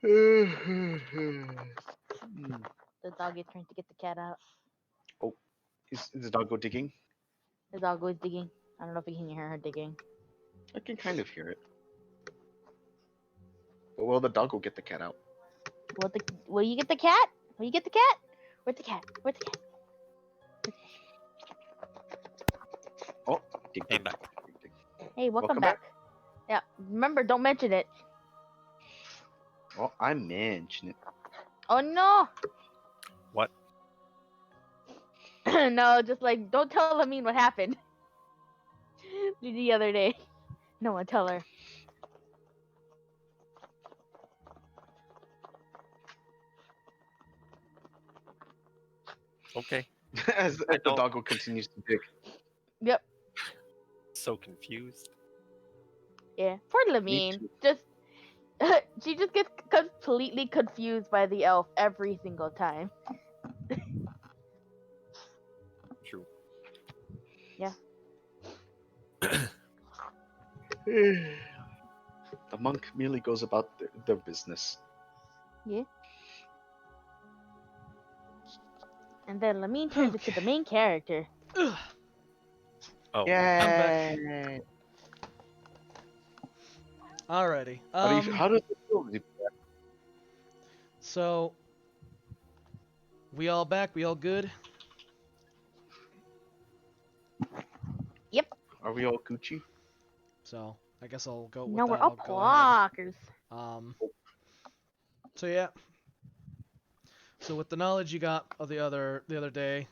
Hmm. The dog is trying to get the cat out. Is the dog go digging? The dog was digging. I don't know if you can hear her digging. I can kind of hear it. But will the dog go get the cat out? Will you get the cat? Will you get the cat? Where's the cat? Where's the cat? Oh, dig, Came dig, back. dig, dig. Hey, welcome Welcome back. Yeah. Remember, don't mention it. Oh, I mentioned it. Oh no. What? No, just like don't tell Amin what happened the other day. No one tell her. Okay. As I the don't- doggo continues to dig. Yep. So confused. Yeah. Poor Me Lamine. too. Just she just gets completely confused by the elf every single time. True. The monk merely goes about their business. And then Lamine turns into the main character. Ugh. Oh. Yay! Alrighty. How does it feel? So we all back? We all good? Are we all Gucci? So I guess I'll go with No, that. we're all I'll go ahead. blockers. So yeah. So with the knowledge you got of the other day,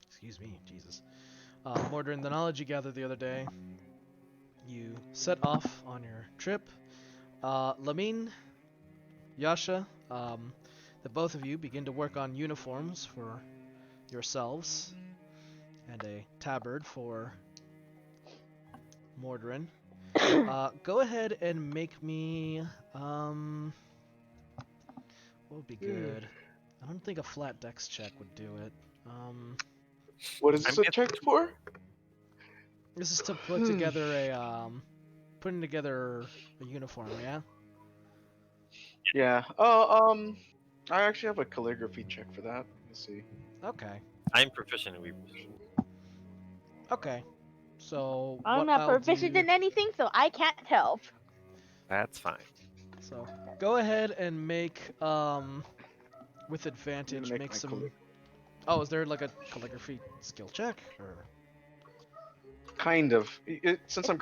excuse me, Jesus. Mordrin, the knowledge you gathered the other day, you set off on your trip. Lamine, Yasha, the both of you begin to work on uniforms for yourselves and a tabard for Mordrin. Go ahead and make me, what would be good? I don't think a flat dex check would do it. What is this I'm a check for? This is to put together a, putting together a uniform, yeah? Yeah. I actually have a calligraphy check for that. Let's see. Okay. I'm proficient in Weaver's. Okay. So I'm what not I'll proficient do. in anything, so I can't help. That's fine. So go ahead and make with I'm advantage gonna make make my some. Oh, is there like a calligraphy skill check or? kind of. Since I'm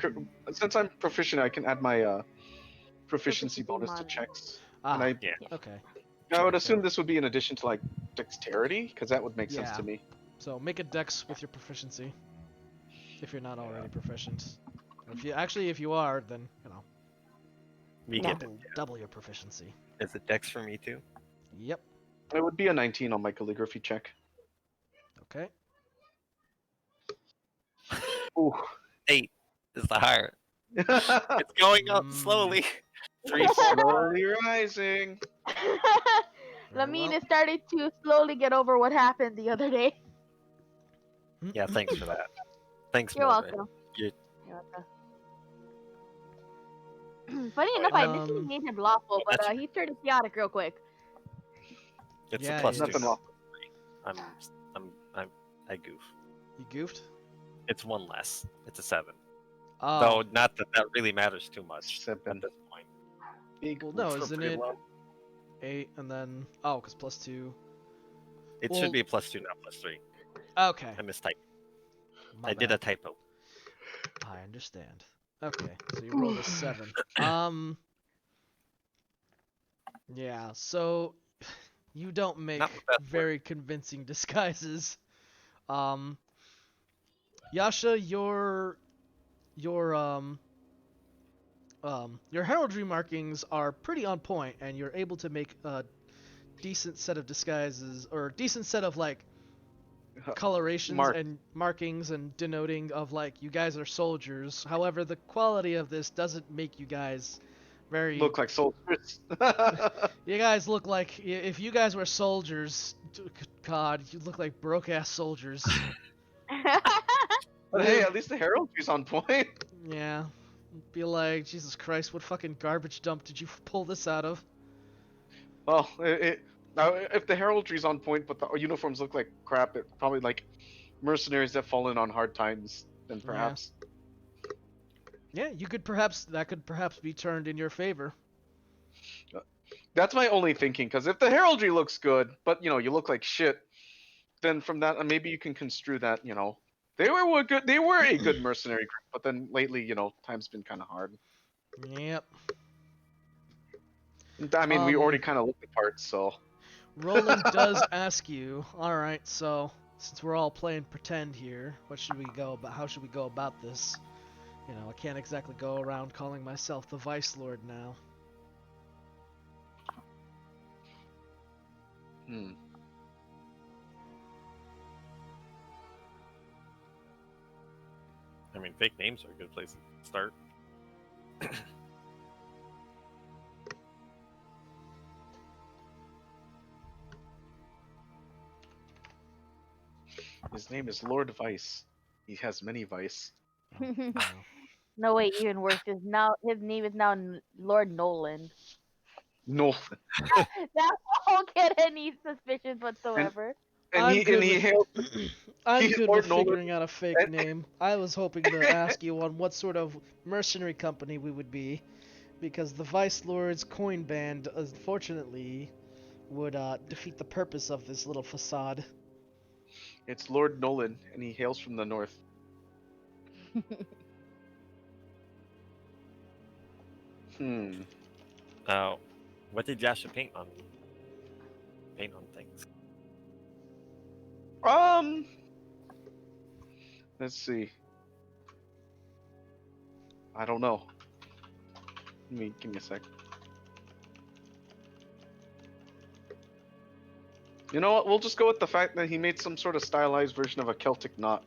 proficient, I can add my proficiency Proficiency bonus to mod. checks. And Ah, Yeah. okay. I would Sure, assume sure. this would be in addition to like dexterity, because that would make sense Yeah. to me. So make a dex with your proficiency if you're not already proficient. Or if you are, then We get it. double your proficiency. Is it Dex for me too? Yep. It would be a 19 on my calligraphy check. Okay. Ooh. 8 is the higher. It's going up Mm, slowly. 3, 4. Slowly rising. very Lamine well. is starting to slowly get over what happened the other day. Yeah, thanks for that. Thanks, You're Mildred. welcome. You- You're welcome. Funny Oh, enough, yeah. I initially made him lawful, but that's- he turned chaotic real quick. It's Yeah, a plus it 2. Nothing is. wrong. I goof. You goofed. It's 1 less. It's a 7. Oh. Though not that that really matters too much 7. at this point. Big. Well, no, It's isn't pretty it low. 8 and then because +2. It Well- should be a plus 2, not plus 3. Okay. I mistyped. My I did a bad. typo. I understand. Okay, so you rolled a 7. Yeah, so you don't make Not the best very convincing disguises. Yasha, your heraldry markings are pretty on point, and you're able to make a decent set of disguises, or a decent set of like colorations Mark. and markings and denoting of like you guys are soldiers. However, the quality of this doesn't make you guys very. Look like soldiers. You guys look like if you guys were soldiers, God, you look like broke ass soldiers. But hey, at least the heraldry's on point. Yeah, be like Jesus Christ, what fucking garbage dump did you pull this out of? Well, now if the heraldry's on point, but the uniforms look like crap, it's probably like mercenaries that fall in on hard times. Then perhaps. Yeah, that could perhaps be turned in your favor. That's my only thinking. Because if the heraldry looks good, but you look like shit, then from that maybe you can construe that they were good. They were a good mercenary group, but then lately time's been kind of hard. Yep. I mean, we already kind of looked the part, so. Roland does ask you, all right, so since we're all playing pretend here, how should we go about this? I can't exactly go around calling myself the Vice Lord now. I mean, fake names are a good place to start. His name is Lord Vice. He has many vice. No, wait, even worse. His name is now Lord Nolan. No. That won't get any suspicions whatsoever. And he hails. I'm He's good Lord with Nolan. figuring out a fake name. I was hoping to ask you on what sort of mercenary company we would be, because the Vice Lord's coin band, unfortunately, would defeat the purpose of this little facade. It's Lord Nolan, and he hails from the north. What did Yasha paint on things? Let's see. I don't know. Give me a sec. You know what? We'll just go with the fact that he made some sort of stylized version of a Celtic knot.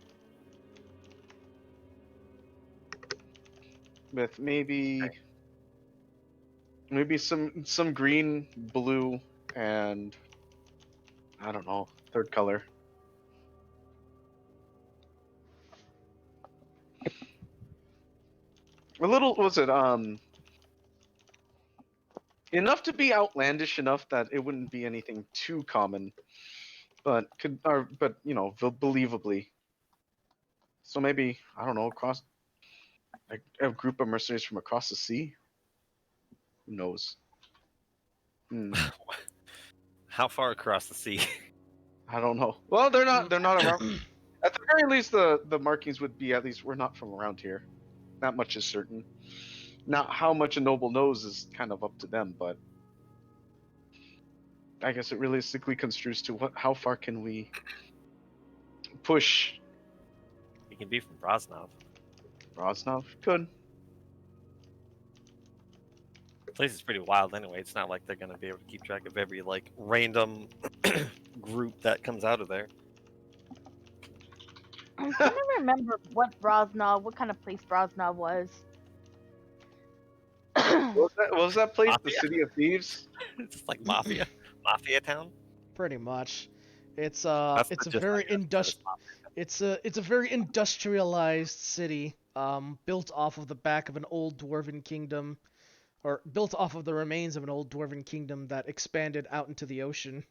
With maybe some green, blue, and I don't know, third color. A little, was it enough to be outlandish enough that it wouldn't be anything too common, but believably. So maybe I don't know, across a group of mercenaries from across the sea. Who knows? Hmm, How far across the sea? I don't know. Well, they're not. Mm. They're not around. At the very least, the markings would be at least we're not from around here. That much is certain. Now, how much a noble knows is kind of up to them, but I guess it realistically construes to how far can we push He can be from Brosnov. Rosnov? Good. The place is pretty wild anyway. It's not like they're gonna be able to keep track of every like random group that comes out of there. I'm trying to remember what kind of place Brosnov was. What was that place? The Mafia. City of Thieves? It's like mafia town. Pretty much. It's That's it's a just how very you understand it's a very industrialized city, built off of the back of an old dwarven kingdom, or built off of the remains of an old dwarven kingdom that expanded out into the ocean.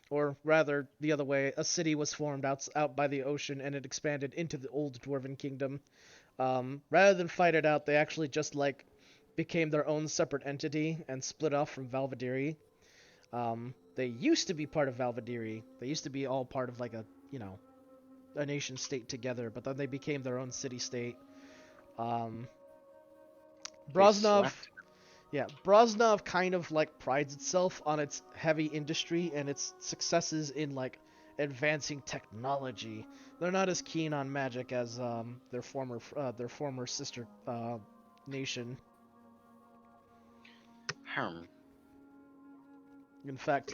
Or rather, the other way, a city was formed out by the ocean and it expanded into the old dwarven kingdom. Rather than fight it out, they actually just like became their own separate entity and split off from Valvadiri. They used to be part of Valvadiri. They used to be all part of like a nation state together, but then they became their own city state. Um, Brosnov, Brosnov kind of like prides itself on its heavy industry and its successes in like advancing technology. They're not as keen on magic as their former sister nation. In fact,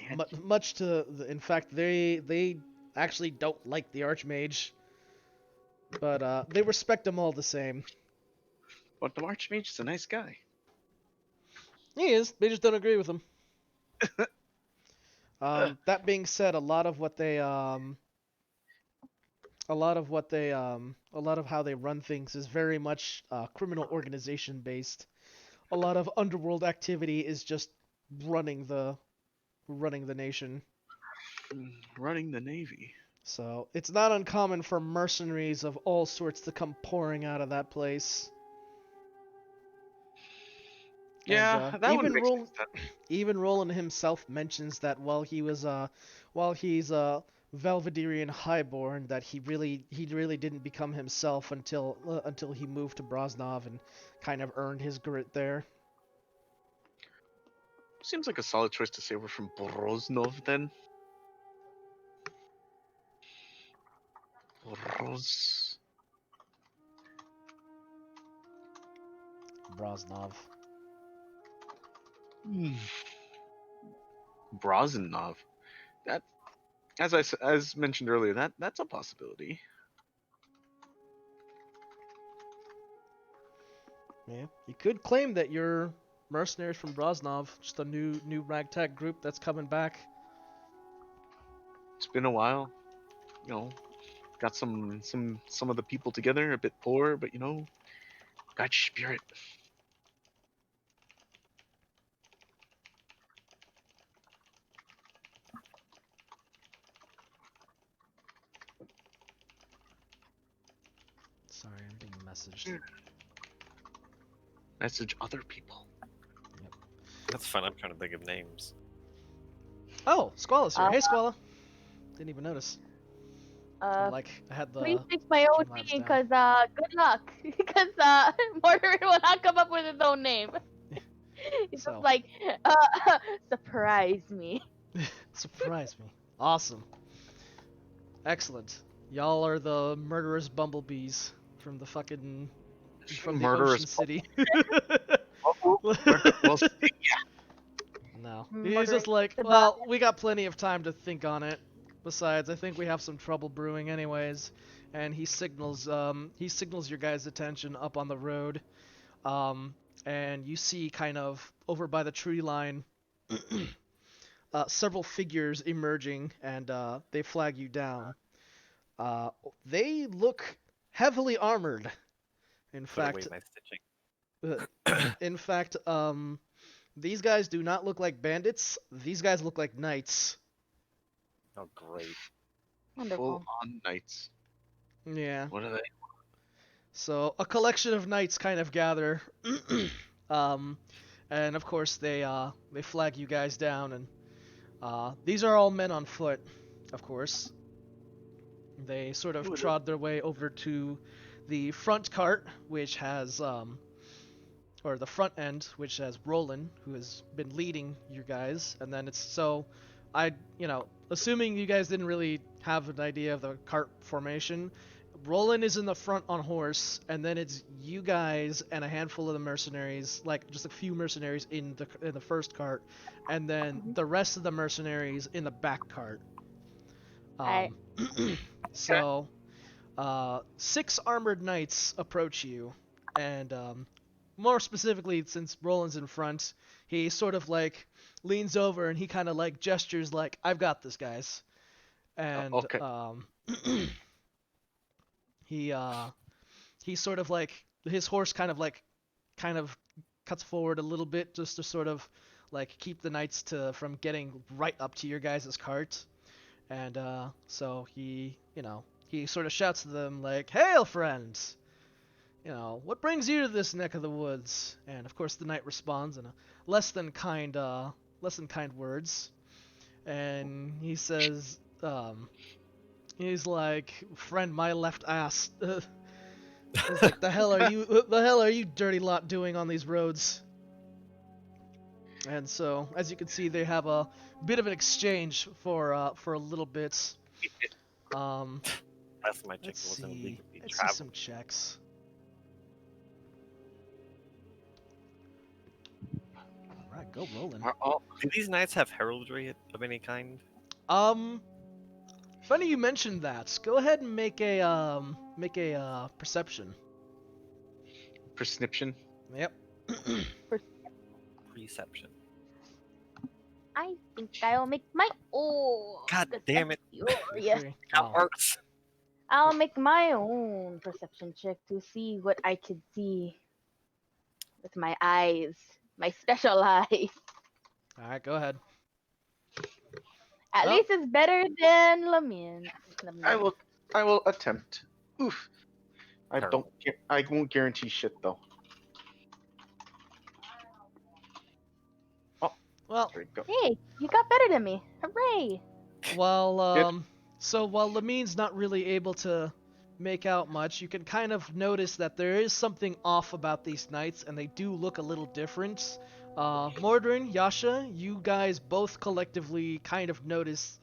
in fact, they actually don't like the Archmage, but they respect him all the same. But the Archmage is a nice guy. He is. They just don't agree with him. That being said, a lot of how they run things is very much criminal organization based. A lot of underworld activity is just running the nation. Running the Navy. So it's not uncommon for mercenaries of all sorts to come pouring out of that place. Yeah, And, that would make sense. even Roland himself mentions that while he's Velvedirian highborn, that he really didn't become himself until he moved to Brosnov and kind of earned his grit there. Seems like a solid choice to say we're from Broznov then. Brosnov. Broznov. That, as mentioned earlier, that's a possibility. Yeah, you could claim that you're mercenaries from Brosnov, just a new ragtag group that's coming back. It's been a while, you know. Got some of the people together, a bit poor, but got spirit. Sorry, I'm being messaged. Message other people. That's fun. I'm trying to think of names. Oh, Squala's here. Hey, Squala. Didn't even notice. I had the. Please fix my own Streamlabs name, down. cause good luck, cause Mortarin will not come up with his own name. It's So. just like, surprise me. Surprise me. Awesome. Excellent. Y'all are the murderous bumblebees from the fucking from the Murderous Ocean City. Well, No. He's Murderous just like, goodbye. well, we got plenty of time to think on it. Besides, I think we have some trouble brewing anyways. And he signals your guys' attention up on the road. And you see kind of over by the tree line several figures emerging, and they flag you down. They look heavily armored. In Put away fact, my stitching. in fact, These guys do not look like bandits. These guys look like knights. Oh, great. Wonderful. Full on knights. Yeah. What are they? So a collection of knights kind of gather, um, and of course they flag you guys down, and these are all men on foot, of course. They sort of Ooh, trod their way over to the front cart, which has or the front end, which has Roland, who has been leading you guys, and then it's so assuming you guys didn't really have an idea of the cart formation, Roland is in the front on horse, and then it's you guys and a handful of the mercenaries, like just a few mercenaries in the first cart, and then Mhm. the rest of the mercenaries in the back cart. Alright. So, 6 armored knights approach you, and more specifically, since Roland's in front, he sort of like leans over and he kind of like gestures like, "I've got this, guys," and Okay. he he sort of like his horse kind of cuts forward a little bit just to sort of like keep the knights to from getting right up to your guys' cart, and so he sort of shouts to them like, "Hail, friends! What brings you to this neck of the woods?" And of course the knight responds in a less than kind words, and he says, he's like, "Friend, my left ass." He's like, "The hell are you? What the hell are you dirty lot doing on these roads?" And so, as you can see, they have a bit of an exchange for a little bit. Um, Last time I checked, let's it wasn't see. legally Let's see travel. some checks. All right, go rolling. Do these knights have heraldry of any kind? Um, Funny you mentioned that. Go ahead and make a perception. Prescription. Yep. Perception. I think I'll make my own. God 'cause damn I'm it. furious. That Oh. works. I'll make my own perception check to see what I could see with my eyes, my special eyes. All right, go ahead. At Oh. least it's better than Lamine. I will attempt. Oof. I Terrible. don't. I won't guarantee shit though. Oh, Well, there you go. Hey, you got better than me. Hooray! while while Lamine's not really able to make out much, you can kind of notice that there is something off about these knights, and they do look a little different. Mordrin, Yasha, you guys both collectively kind of notice,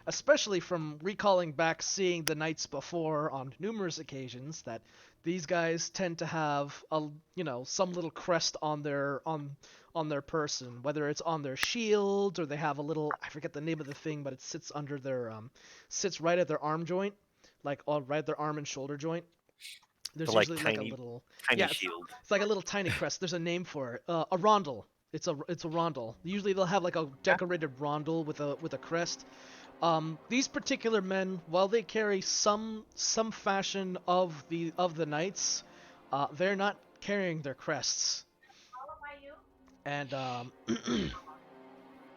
especially from recalling back seeing the knights before on numerous occasions, that these guys tend to have some little crest on their person, whether it's on their shield or they have a little, I forget the name of the thing, but it sits under their sits right at their arm joint, like on right at their arm and shoulder joint. There's The, like, usually like a little tiny it's shield. like a little tiny crest. There's a name for it. A rondel. It's a rondel. Usually they'll have like a decorated rondel with a crest. These particular men, while they carry some fashion of the knights, they're not carrying their crests. And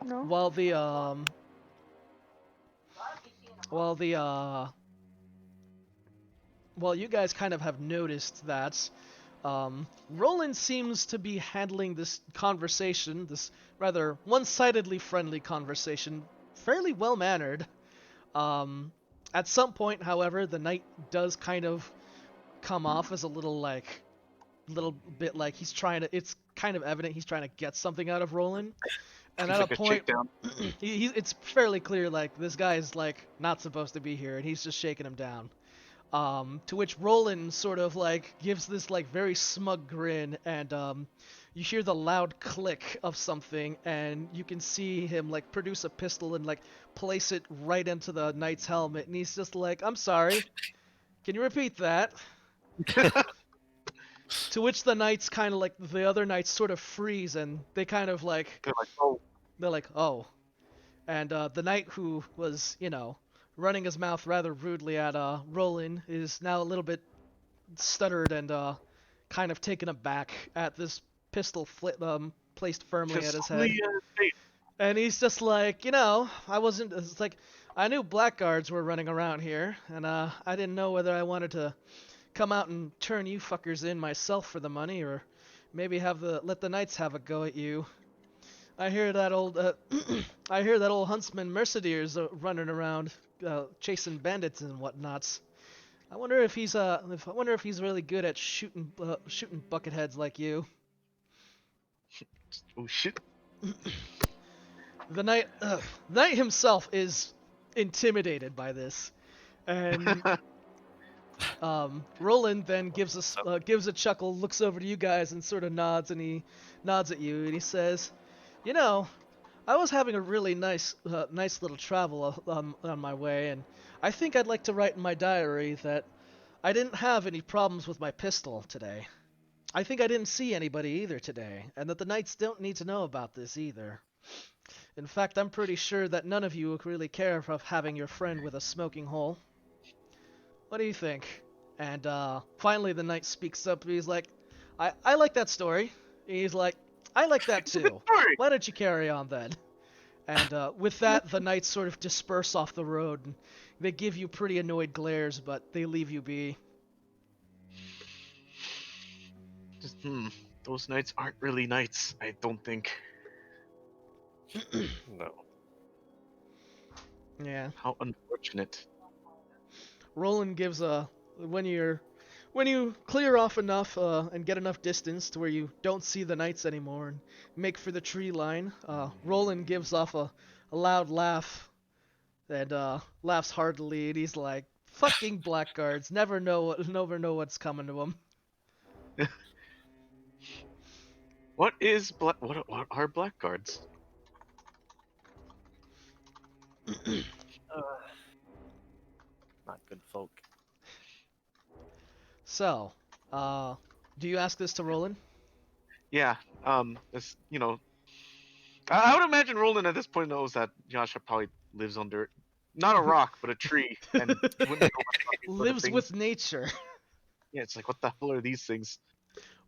No? while the while the well, you guys kind of have noticed that Roland seems to be handling this conversation, this rather one-sidedly friendly conversation, fairly well-mannered. At some point, however, the knight does kind of come off as a little bit like he's trying to. It's kind of evident he's trying to get something out of Roland. And He's at like a a point, shakedown. it's fairly clear like this guy is like not supposed to be here, and he's just shaking him down. To which Roland sort of like gives this like very smug grin, and you hear the loud click of something, and you can see him like produce a pistol and like place it right into the knight's helmet, and he's just like, "I'm sorry, can you repeat that?" To which the knights kind of like the other knights sort of freeze, and they kind of like They're like, oh, they're like, "Oh." And the knight who was, running his mouth rather rudely at Roland is now a little bit stuttered and kind of taken aback at this placed firmly at his head. Fiscally, hey, And he's just like, you know, I wasn't. It's like I knew blackguards were running around here, and I didn't know whether I wanted to come out and turn you fuckers in myself for the money, or maybe let the knights have a go at you. I hear that old I hear that old huntsman Mercedeer's running around chasing bandits and whatnots. I wonder if he's really good at shooting bucketheads like you. oh shit. The knight himself is intimidated by this, and Roland then gives a chuckle, looks over to you guys, and sort of nods, and he nods at you, and he says, "You know, I was having a really nice little travel on my way, and I think I'd like to write in my diary that I didn't have any problems with my pistol today. I think I didn't see anybody either today, and that the knights don't need to know about this either. In fact, I'm pretty sure that none of you would really care of having your friend with a smoking hole. What do you think?" And finally the knight speaks up. He's like, I like that story. He's like, "I like that It's a good too. story. Why don't you carry on then?" And with that, the knights sort of disperse off the road. And they give you pretty annoyed glares, but they leave you be. Just, those knights aren't really knights, I don't think. No. Yeah. How unfortunate. Roland gives when you clear off enough and get enough distance to where you don't see the knights anymore and make for the tree line, Roland gives off a loud laugh and laughs heartily, and he's like, "Fucking blackguards, never know what's coming to them." What are blackguards? Not good folk. So, do you ask this to Roland? Yeah, it's, I would imagine Roland at this point knows that Yasha probably lives under, not a rock, but a tree, and wouldn't know what these sort of Lives things. with nature. Yeah, it's like, what the hell are these things?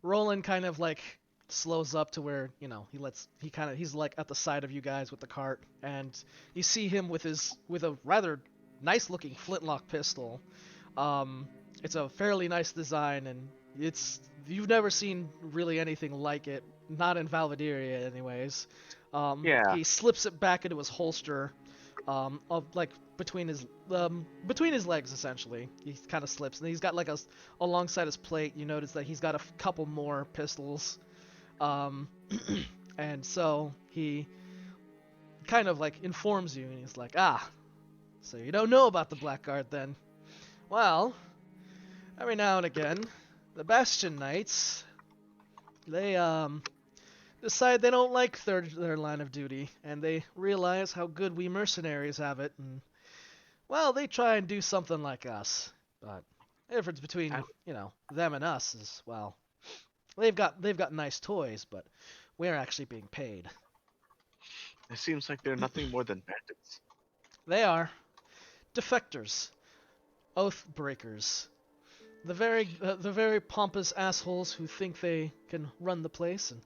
Roland kind of like slows up to where, he's like at the side of you guys with the cart, and you see him with a rather nice looking flintlock pistol. It's a fairly nice design, and you've never seen really anything like it, not in Valvideria anyways. Yeah. He slips it back into his holster, between his legs essentially. He kind of slips, and he's got like alongside his plate. You notice that he's got a couple more pistols, and so he kind of like informs you, and he's like, so you don't know about the Blackguard then? Well, every now and again, the Bastion Knights, they decide they don't like their line of duty, and they realize how good we mercenaries have it, and well, they try and do something like us. But the difference between them and us is, well, they've got nice toys, but we're actually being paid. It seems like they're nothing more than bandits. They are defectors, oath breakers, the very pompous assholes who think they can run the place and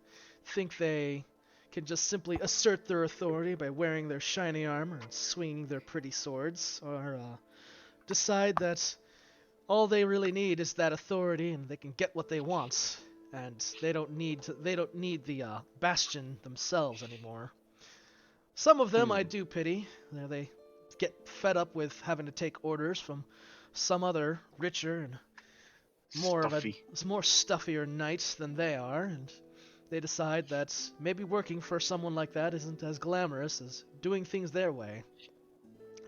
think they can just simply assert their authority by wearing their shiny armor and swinging their pretty swords, or decide that all they really need is that authority and they can get what they want, and they don't need the Bastion themselves anymore. Some of them I do pity. They get fed up with having to take orders from some other richer and more stuffier knight than they are, and they decide that maybe working for someone like that isn't as glamorous as doing things their way.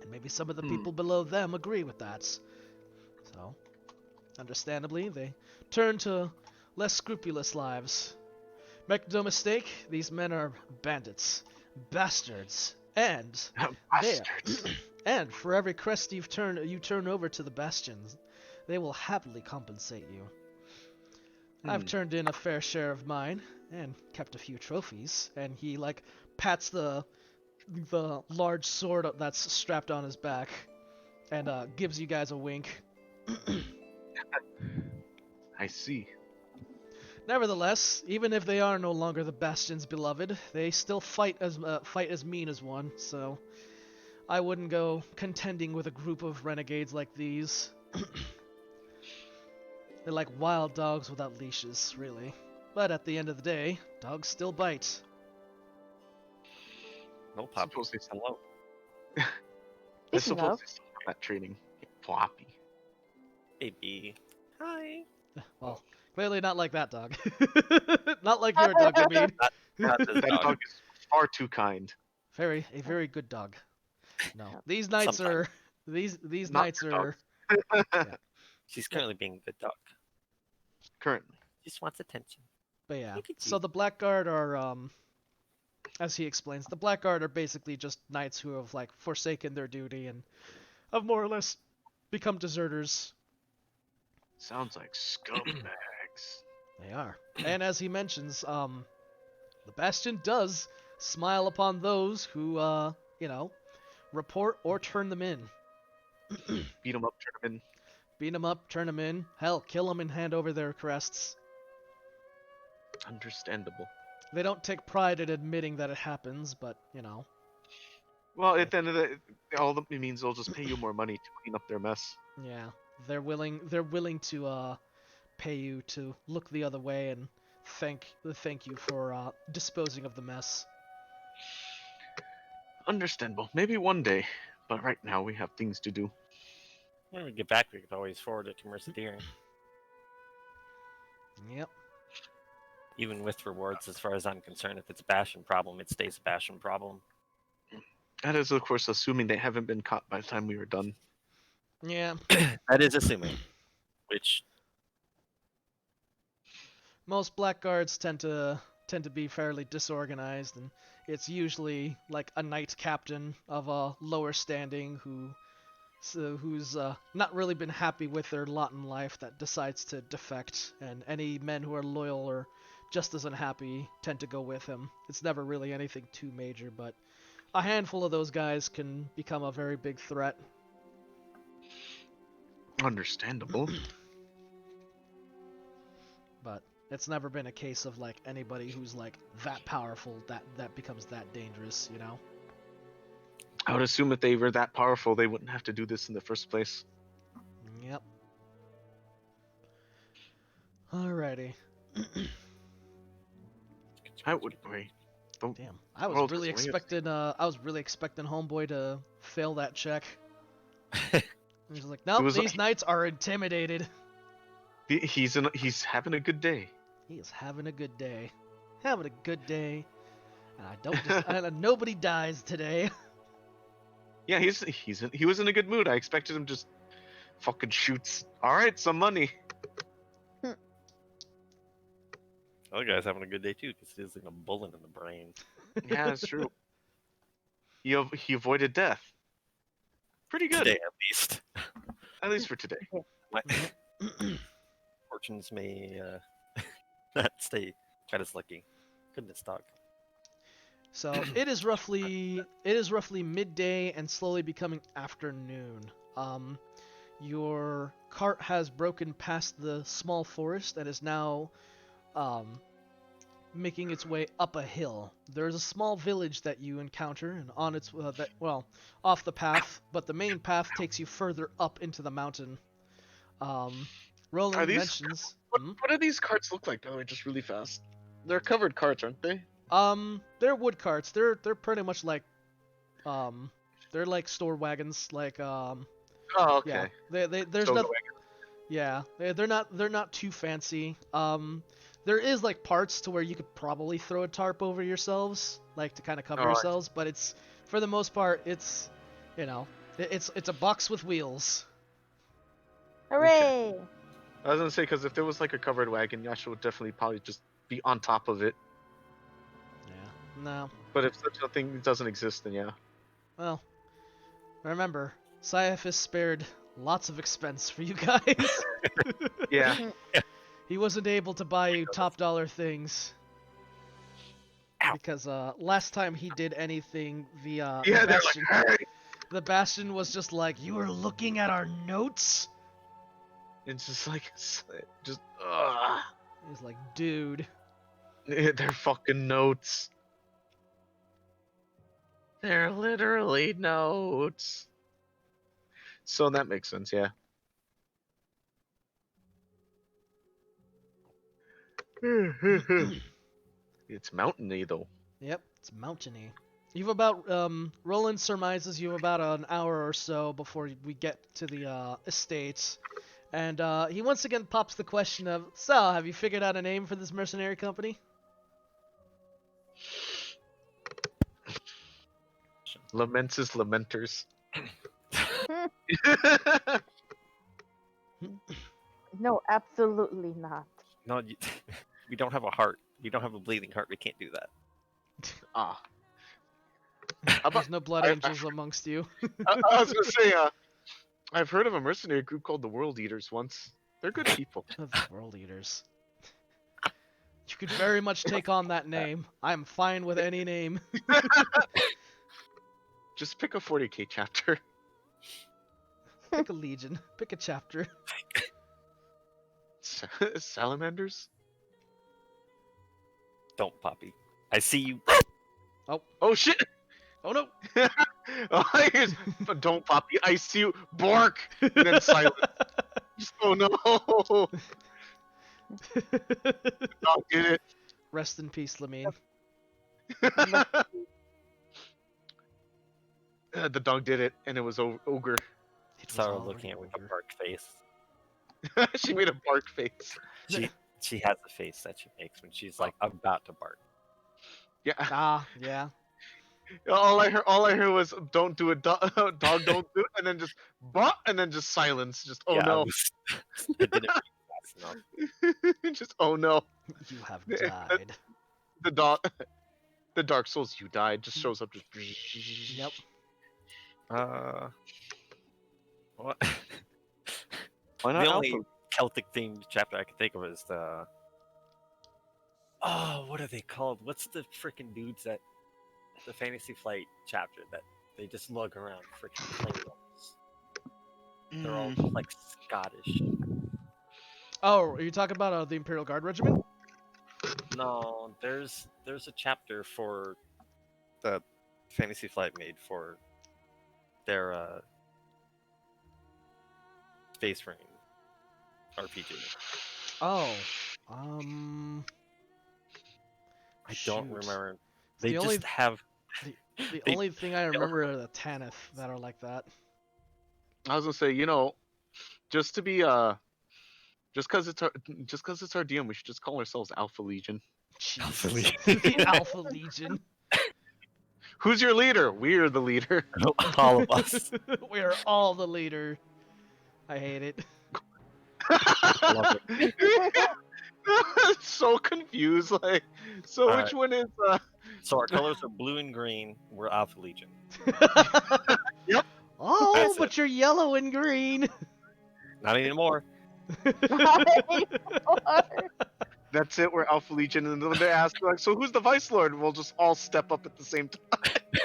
And maybe some of the people below them agree with that. So, understandably, they turn to less scrupulous lives. Make no mistake, these men are bandits, bastards, and Bastards. and for every crest you turn over to the Bastions, they will happily compensate you. I've turned in a fair share of mine and kept a few trophies. And he like pats the large sword that's strapped on his back and gives you guys a wink. I see. Nevertheless, even if they are no longer the Bastion's beloved, they still fight as mean as one. So I wouldn't go contending with a group of renegades like these. They're like wild dogs without leashes, really. But at the end of the day, dogs still bite. No Poppy. Suppose they Hello. I Speaking suppose of, they still have that training. Floppy. Baby. Hi. Well, clearly not like that dog. Not like your dog, I mean. Not this That dog. dog is far too kind. A very good dog. No, these knights Sometimes. are these Not knights good are. She's currently being a good dog. Currently. Just wants attention. But yeah, Look at so you. the Blackguard are, as he explains, the Blackguard are basically just knights who have like forsaken their duty and have more or less become deserters. Sounds like scumbags. They are, and as he mentions, the Bastion does smile upon those who, report or turn them in. Beat them up, turn them in. Beat them up, turn them in, hell, kill them and hand over their crests. Understandable. They don't take pride in admitting that it happens, but, Well, at the end of the, all that means they'll just pay you more money to clean up their mess. yeah, they're willing to pay you to look the other way and thank you for disposing of the mess. Understandable. Maybe one day, but right now we have things to do. When we get back, we could always forward it to Mercedeering. Yep. Even with rewards, as far as I'm concerned, if it's a Bastion problem, it stays a Bastion problem. That is, of course, assuming they haven't been caught by the time we were done. Yeah. That is assuming. Which, Most blackguards tend to be fairly disorganized, and it's usually like a knight captain of a lower standing who's not really been happy with their lot in life that decides to defect, and any men who are loyal or just as unhappy tend to go with him. It's never really anything too major, but a handful of those guys can become a very big threat. Understandable. But it's never been a case of like anybody who's like that powerful that becomes that dangerous, you know? I would assume if they were that powerful, they wouldn't have to do this in the first place. Yep. Alrighty. I would wait. Don't. Damn. I was World really is way expecting Homeboy to fail that check. He's like, nope, was these like- knights are intimidated. He's having a good day. He is having a good day. Having a good day. And I don't just, and nobody dies today. Yeah, he was in a good mood. I expected him just fucking shoots. All right, some money. other guy's having a good day too, because he's like a bullet in the brain. Yeah, that's true. He avoided death. Pretty good, Today, at least. at least for today. My fortunes may not stay quite as lucky. Goodness, dog. So it is roughly midday and slowly becoming afternoon. Your cart has broken past the small forest and is now making its way up a hill. There's a small village that you encounter, and on its off the path, but the main path takes you further up into the mountain. Roland Are these- mentions. What do these carts look like, by the way, just really fast? They're covered carts, aren't they? They're wood carts. They're pretty much like, they're like store wagons. Like, Oh, okay. yeah. There's So no. the Yeah, they're not too fancy. There is like parts to where you could probably throw a tarp over yourselves, like to kind of cover Oh, I see. yourselves. But it's for the most part, it's it's a box with wheels. hooray! I was gonna say, because if there was like a covered wagon, Yasha would definitely probably just be on top of it. Yeah. No. But if such a thing doesn't exist, then yeah. Well, remember, Caiaphas spared lots of expense for you guys. Yeah. He wasn't able to buy you top dollar things. Ow. Because last time he did anything, the Yeah, they're Bastion, like, hey! the Bastion was just like, you were looking at our notes? It's just like, just, ugh. He's like, dude. They're fucking notes. They're literally notes. So that makes sense, yeah. It's mountainy though. Yep, it's mountainy. You've about Roland surmises you have about an hour or so before we get to the estates, and he once again pops the question of, so have you figured out a name for this mercenary company? Laments is lamenters. No, absolutely not. No, we don't have a heart. We don't have a bleeding heart. We can't do that. Ah. There's no blood angels amongst you. I was gonna say, I've heard of a mercenary group called the World Eaters once. They're good people. The World Eaters. You could very much take on that name. I'm fine with any name. Just pick a 40k chapter. Pick a legion. Pick a chapter. Salamanders? Don't, Poppy. I see you. Oh shit! Oh no! Oh, but don't Poppy, I see you. Bork! And then silence. Just, oh no! Dog did it. Rest in peace, Lamine. The dog did it, and it was ogre. It was Sarah already looking at with a over. bark face. She made a bark face. She has a face that she makes when she's like about to bark. Yeah. Ah, yeah. All I heard was "Don't do it, dog, don't do it," and then just "but," and then just silence. Just oh Yeah, no. I didn't read fast enough. Just oh no. You have The- died. The dog, the Dark Souls you died just shows up. Just. Yep. What? Why The not only Alpha? Celtic themed chapter I can think of is the. Oh, what are they called? What's the freaking dudes that the Fantasy Flight chapter that they just lug around freaking planes? They're all just like Scottish. Oh, are you talking about the Imperial Guard Regiment? No, there's a chapter for the Fantasy Flight made for their Space Marine RPG. Oh, I don't shoot. remember. They The just only- have. The They- only thing I remember are the Tanith that are like that. I was gonna say, just to be just because it's our DM, we should just call ourselves Alpha Legion. Alpha Jesus. Legion. The Alpha Legion. Who's your leader? We're the leader. All of us. We are all the leader. I hate it. Love it. So confused, like, so All which one is So our colors are blue and green. We're Alpha Legion. Yep. Oh, That's but you're yellow and green. Not anymore. that's it, we're Alpha Legion, and then they ask like, so who's the Vice Lord? We'll just all step up at the same time.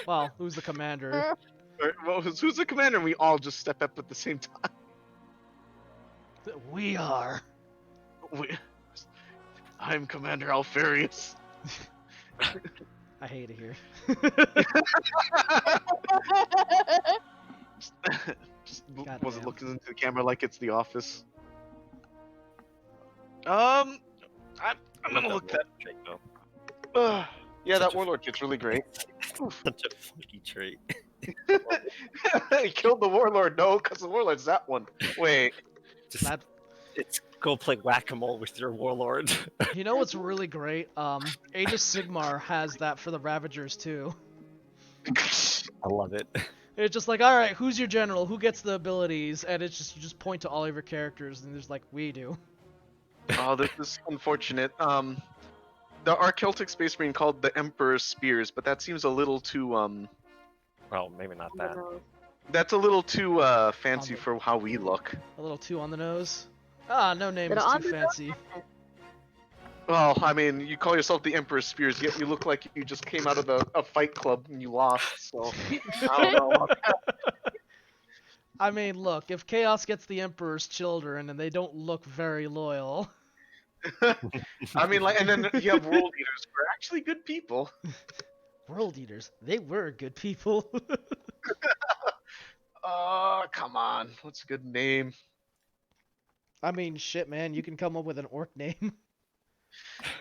Well, who's the commander? Or, well, who's the commander? And we all just step up at the same time. We are. I'm Commander Alfarius. I hate it here. Just Goddamn. wasn't looking into the camera like it's the office. I'm gonna look that. Trait, though. Yeah, Such that a- Warlord kit's really great. Such a funky trait. He killed the Warlord. No, because the Warlord's that one. Wait. Just That, it's go play whack-a-mole with your warlord. you know what's really great? Age of Sigmar has that for the Ravagers too. I love it. It's just like, all right, who's your general? Who gets the abilities? And it's just you just point to all of your characters, and there's like, we do. Oh, this is unfortunate. There are Celtic Space Marine called the Emperor's Spears, but that seems a little too Well, maybe not that. that's a little too fancy for how we look. A little too on the nose. Ah, no name They're is on too the fancy. Well, I mean, you call yourself the Emperor's Spears, yet you look like you just came out of a fight club and you lost. So I don't know. I mean, look, if Chaos gets the Emperor's children and they don't look very loyal, I mean, like, and then you have world eaters who are actually good people. World Eaters. They were good people. Come on. What's a good name? I mean, shit, man. You can come up with an orc name.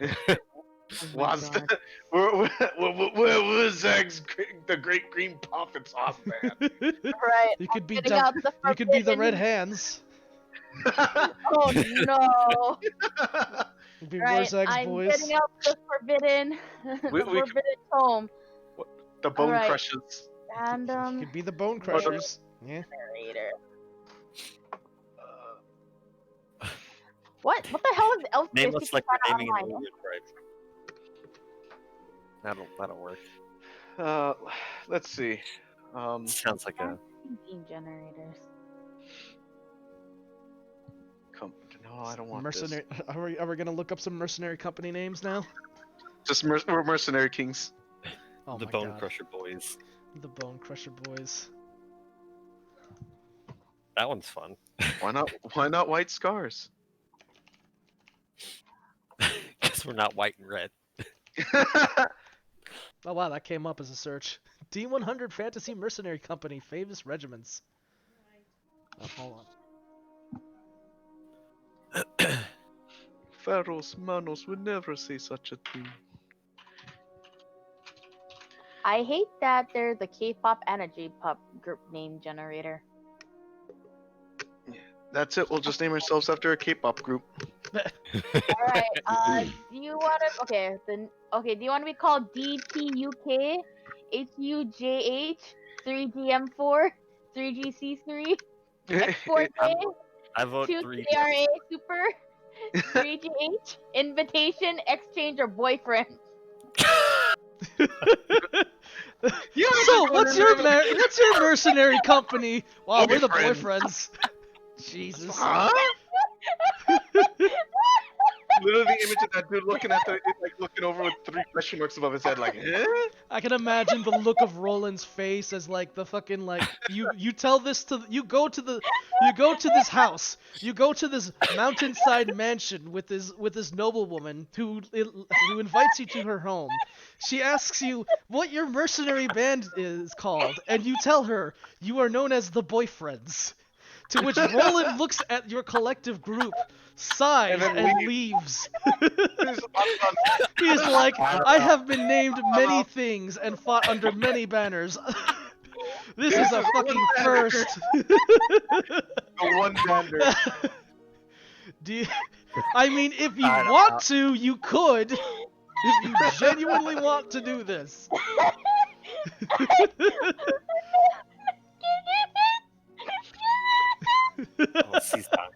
Oh my Was God. where was Zag's the Great Green Puffin sauce man? Right. You could be Getting out the You could be the Red forbidden- Hands. Oh no! You'd be Right, Wurzag's I'm boys. getting out the forbidden, We- the we- forbidden tome. The Bone Alright. Crushers. You Random could be the Bone Crushers. Yeah. generator. What? What the hell is elf? Nameless like Basically we're naming an online? alien, right? That'll work. Let's see. Sounds like a Steam generators. No, I don't want Mercenary. Are we gonna look up some mercenary company names now? this. Just we're mercenary kings. Oh the my Bone god. Crusher Boys. The Bone Crusher boys. That one's fun. Why not? Why not white scars? Because we're not white and red. Oh wow, that came up as a search. D100 Fantasy Mercenary Company, famous regiments. Oh, hold on. Pharaoh's Manos would never say such a thing. I hate that there's a K-pop and a J-pop group name generator. That's it. We'll just name ourselves after a K-pop group. Alright, do you wanna okay, do you wanna be called DTUK, HUJH, 3GM4, 3GC3, X4K, I vote 3. 2KRA Super, 3GH, Invitation, Exchange, or Boyfriend? So, what's your mercenary company? Wow, we're the Boyfriend. boyfriends. Jesus. Huh? Literally the image of that dude looking at looking over with 3 question marks above his head, like, eh? I can imagine the look of Roland's face as like the fucking like you tell this to you go to this house, you go to this mountainside mansion with this noblewoman who invites you to her home. She asks you what your mercenary band is called, and you tell her you are known as the Boyfriends. To which Roland looks at your collective group, sighs, And then and leaves. I'm He's like, I have been named many things and fought under many banners. This is a fucking first. the one bander. I mean, if you want to, you could. If you genuinely want to do this. Oh, she's done.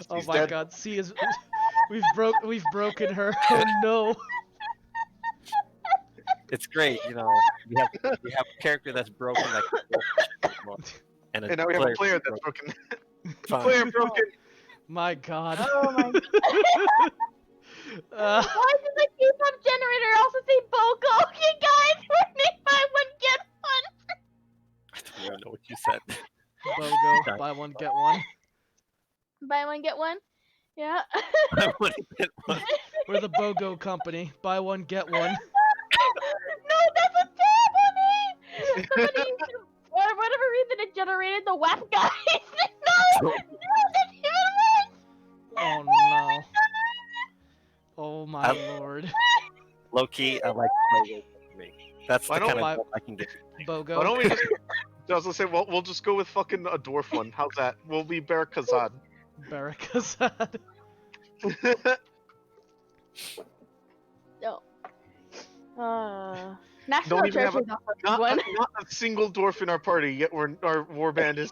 Oh She's my dead. god, C is. We've broken her. Oh no. It's great, you know. You have a character that's broken, and And now we have a player that's broken. Fine. Player broken. My god. Oh my god. Why does the K-pop generator also say BOGO? Okay, guys, we're named buy one, get one. I don't even know what you said. BOGO, buy one, get one. Buy one, get one? Yeah. I wanna get one. We're the BOGO company. Buy one, get one. No, that's a terrible name! Somebody, for whatever reason, it generated the WAP guys. No! No, that's even worse! Oh no. Oh my lord. Low key, I like Bogo for me. That's Why the don't kind I- of one I can get. Why BOGO. don't we just? I was gonna say, well, we'll just go with fucking a dwarf one. How's that? We'll be Bear Kazad. Barakazad. No. National Don't even have Treasure's not the Not, one. not a single dwarf in our party, yet our warband is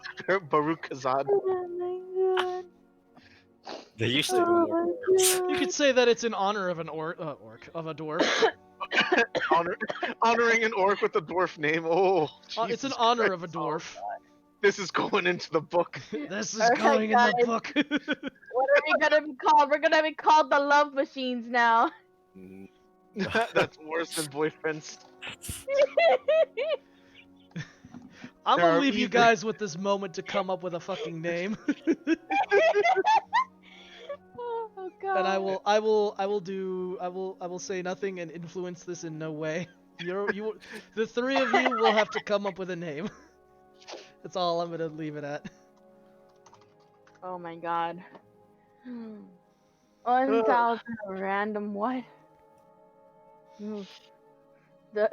Baruch Kazad. Oh my god. They usually do Oh more my words. You could say that it's in honor of an of a dwarf. Honoring an orc with a dwarf name. Oh, It's in Jesus honor Christ. of a dwarf. This is going into the book. This is Alright, going in the guys. book. What are we gonna be called? We're gonna be called the Love Machines now. Mm, That's worse than boyfriends. I'm There gonna are leave you either- guys with this moment to come up with a fucking name. Oh Oh god. And I will say nothing and influence this in no way. The three of you will have to come up with a name. That's all I'm gonna leave it at. Oh my god. 1,000 random what? Hmm. The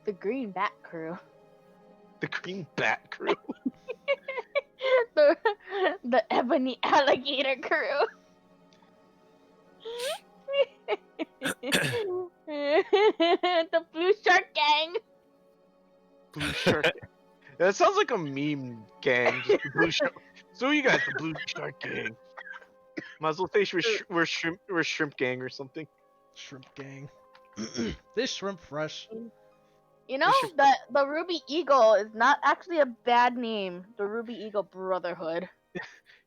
the green bat crew. The Green Bat Crew. the ebony alligator crew. The blue shark gang. Blue Shark. That sounds like a meme gang. Just the Blue Shark. So you guys, the Blue Shark Gang. Might as well say we're shrimp gang or something. Shrimp gang. This shrimp fresh. You know, the Ruby Eagle is not actually a bad name. The Ruby Eagle Brotherhood.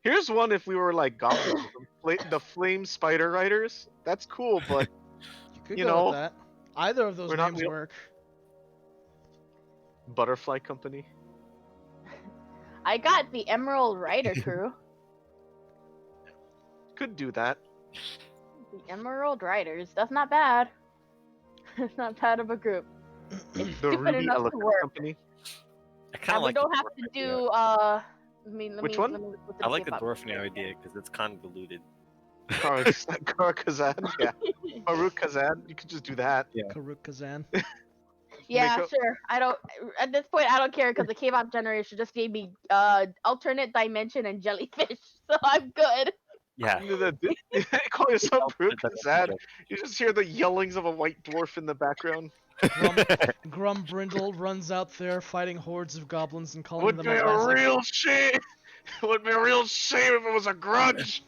Here's one if we were like goblins. The Flame Spider Riders. That's cool, but You could You go know, with that. Either of those we're not names real- work. Butterfly Company. I got the Emerald Rider crew. Could do that. The Emerald Riders. That's not bad. It's not bad of a group. It's The stupid Ruby enough to Elephant work. Company. I kind And of we like. don't the have dwarf to idea. do I mean, Which one? what's I like the name dwarf about- idea because it's convoluted. Kazan. Yeah. Farouk Kazan. You could just do that. Yeah. Karuk Kazan. Yeah, Make a- sure. I don't. At this point, I don't care because the K-pop generation just gave me alternate dimension and jellyfish, so I'm good. Yeah. Call yourself Farouk Alternate Kazan. dimension. You just hear the yellings of a white dwarf in the background. Grumbrindle runs out there fighting hordes of goblins and calling Would them be a aggressive. real shame. Would be a real shame if it was a grudge.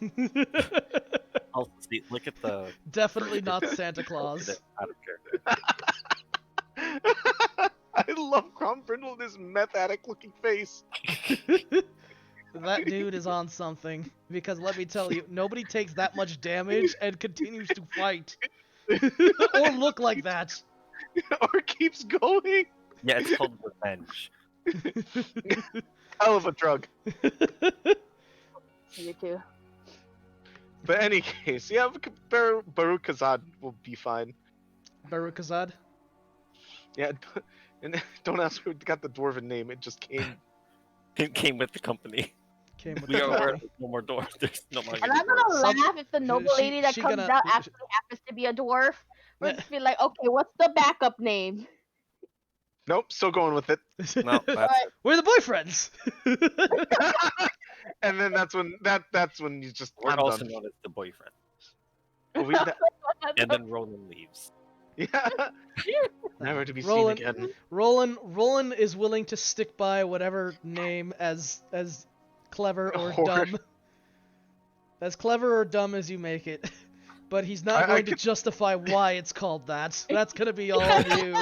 Also, see, look at the. Definitely not Santa Claus. Out of character. I love Grumbrindle, this meth addict looking face. That dude is on something. Because let me tell you, nobody takes that much damage and continues to fight. Or look like that. Or keeps going. Yeah, it's called revenge. Hell of a drug. You too. But any case, yeah, Baruch Kazan will be fine. Barukazad? Yeah, and don't ask who got the dwarven name. It just came. It came with the company. Came with We the are aware company. there's no more doors. There's no longer. And I'm gonna Some- laugh if the noble she- lady that she comes gonna- out actually happens to be a dwarf. We'll just be like, okay, what's the backup name? Nope, still going with it. No, that's it. We're the boyfriends! And then that's when you just. We're I'm also done. known as the boyfriend. Oh, we- that- And then Roland leaves. yeah. Never to be Roland- seen again. Roland is willing to stick by whatever name as clever or Horde. dumb. As clever or dumb as you make it. But he's not I going to could- justify why it's called that. That's gonna be all you.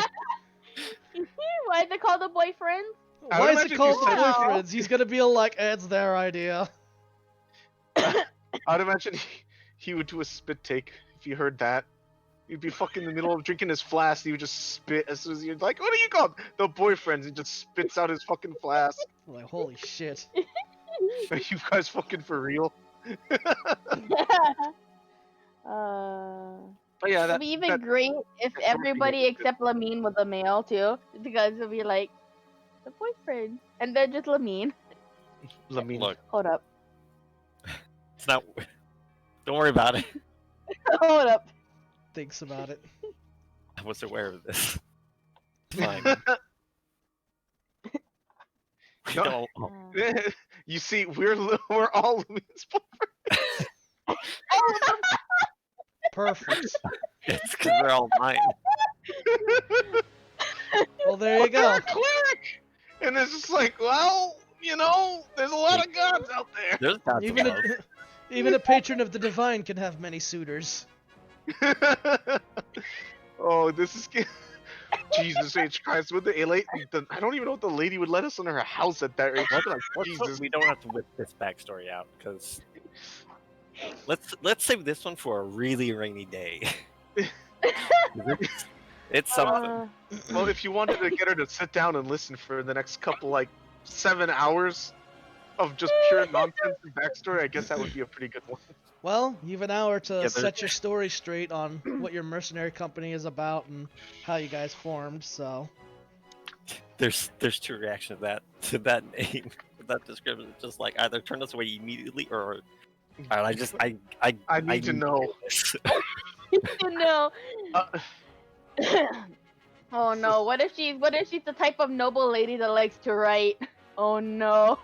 Why is it called the boyfriend? I Why would is it imagine called the you said- boyfriends? He's gonna be like, it's their idea. I'd imagine he would do a spit take if he heard that. He'd be fucking in the middle of drinking his flask. He would just spit as soon as he'd like, what are you called? The boyfriends. He just spits out his fucking flask. Like, holy shit. Are you guys fucking for real? But yeah, It'd that, be even that great if that everybody is good. except Lamine was a male too, because it'd be like the boyfriend, and then just Lamine. Lamine. Look, Hold up, it's not. Don't worry about it. hold up. Thinks about it. I was aware of this. Fine. No. No, You see, we're all Lamine's Perfect. it's because they're all mine. Well, there you go. They're a cleric! And it's just like, well, you know, there's a lot of gods out there. There's gods Even above. even a patron of the divine can have many suitors. Oh, this is Jesus H Christ! With the late, I don't even know if the lady would let us in her house at that rate. Let's, Like, let's hope Jesus. we don't have to whip this backstory out because let's save this one for a really rainy day. It's something. Well, if you wanted to get her to sit down and listen for the next couple, like, 7 hours, of just pure nonsense and backstory, I guess that would be a pretty good one. Well, you have an hour to Yeah, there's- set your story straight on what your mercenary company is about and how you guys formed. So There's two reactions to that name, that description. It's just like either turn us away immediately or I need to know. this. No. Uh, Oh no! What if she's the type of noble lady that likes to write? Oh no!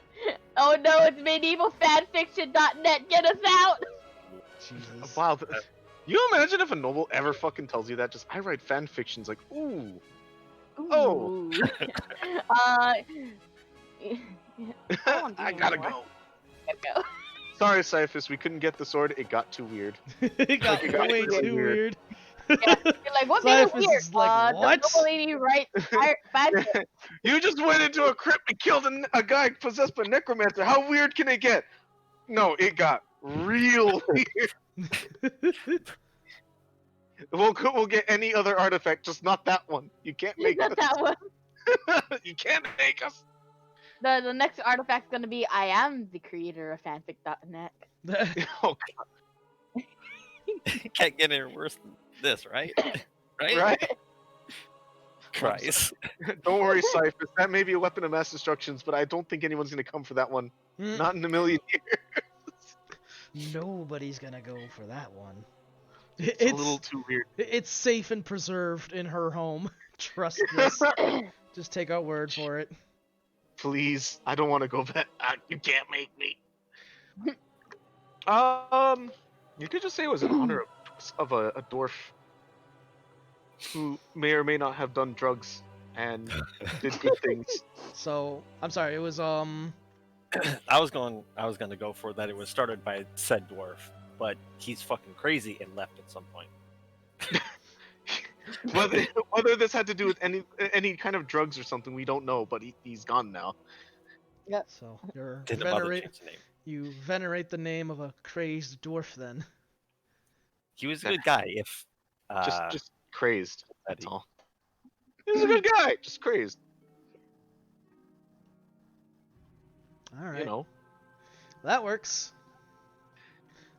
Oh no! It's medievalfanfiction.net. Get us out! Jesus. wow. You imagine if a noble ever fucking tells you that? Just I write fan fictions. Like, ooh. Oh. Ooh. I don't I do gotta anymore. go. Gotta go. Sorry, Cyphus, we couldn't get the sword. It got too weird. It got it got way really too weird. weird. Yeah, you're like, what made it Cyphus weird? is like, The what? noble lady writes fanfic. You just went into a crypt and killed a guy possessed by necromancer. How weird can it get? No, it got real weird. We'll get any other artifact, just not that one. You can't make Not us. that one. You can't make us. The next artifact's gonna be I am the creator of fanfic.net. Oh, Can't get any worse than this, right? Right? right? Christ. Don't worry, Cyphus. That may be a weapon of mass destructions, but I don't think anyone's gonna come for that one. Mm, Not in a million years. Nobody's gonna go for that one. It's a little too weird. It's safe and preserved in her home. Trust this. Just take our word for it. Please, I don't want to go back. You can't make me. You could just say it was in honor of a dwarf who may or may not have done drugs and did good things. So I'm sorry. It was I was gonna go for that. It was started by said dwarf, but he's fucking crazy and left at some point. Whether this had to do with any kind of drugs or something, we don't know. But he's gone now. So you're Did the mother change the name? you venerate the name of a crazed dwarf then. He was a good guy. If Just crazed. that That's he- all. He's a good guy, just crazed. All right. You know. That works.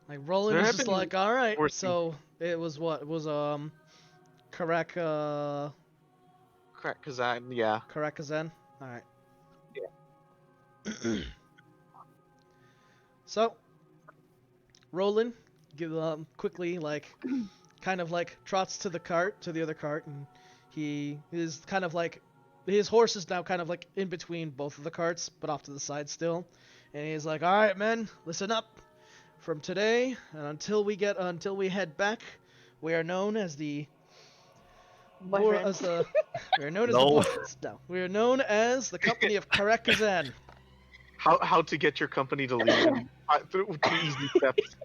Like Roland There was have just been like, all right. worse So it was what? It was Correct, cause yeah. Karakazan. All right. Yeah. So Roland quickly kind of trots to the other cart, and he is kind of like his horse is now kind of like in between both of the carts, but off to the side still. And he's like, all right, men, listen up. From today and until we head back, we are known as the Boyfriend. we are known as No. the boys. No, we are known as the company of Karakazan. How to get your company to leave through 2 easy steps.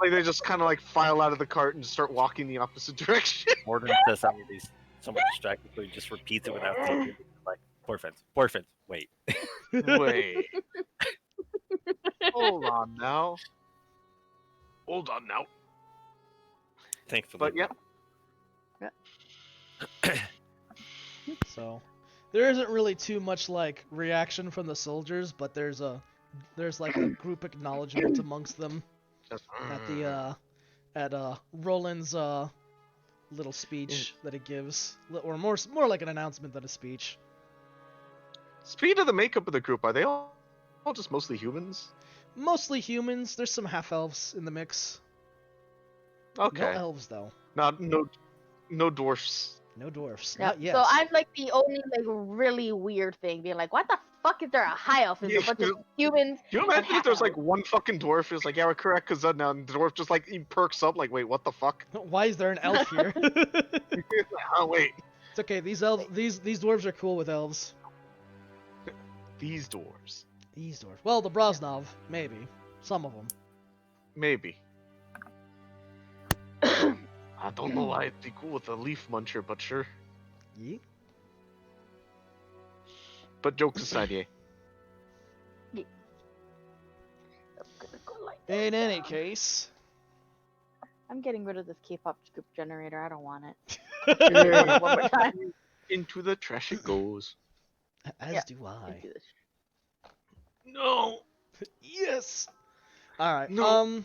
Like they just kind of like file out of the cart and just start walking the opposite direction. Morden says something, he's somewhat distracted, so he just repeats it without thinking. Like boyfriends. Wait. Wait. Hold on now. Thankfully, But yeah, So there isn't really too much reaction from the soldiers, but there's like a group acknowledgement amongst them just, at Roland's little speech that he gives, or more like an announcement than a speech. speed of the makeup of the group. Are they all just mostly humans? Mostly humans. There's some half elves in the mix. Okay. No elves though. No dwarfs. No dwarfs. Yeah, Not yet. so I'm like the only really weird thing, being like, what the fuck is there a high elf? There's a bunch of humans. Can you imagine if there's like one fucking dwarf who's like, yeah, we're correct, cause now, and the dwarf just like he perks up, like, wait, what the fuck? Why is there an elf here? Oh wait, It's okay. These dwarves are cool with elves. these dwarves. These dwarves. Well, the Brosnov, maybe. Some of them. Maybe. I don't know why it'd be cool with a leaf muncher, but sure. Yeah. But jokes aside, yeah. In any case. I'm getting rid of this K-pop scoop generator. I don't want it. Yeah. One more time. Into the trash it goes. As Yeah. do I. Into this. No. Yes. All right. No.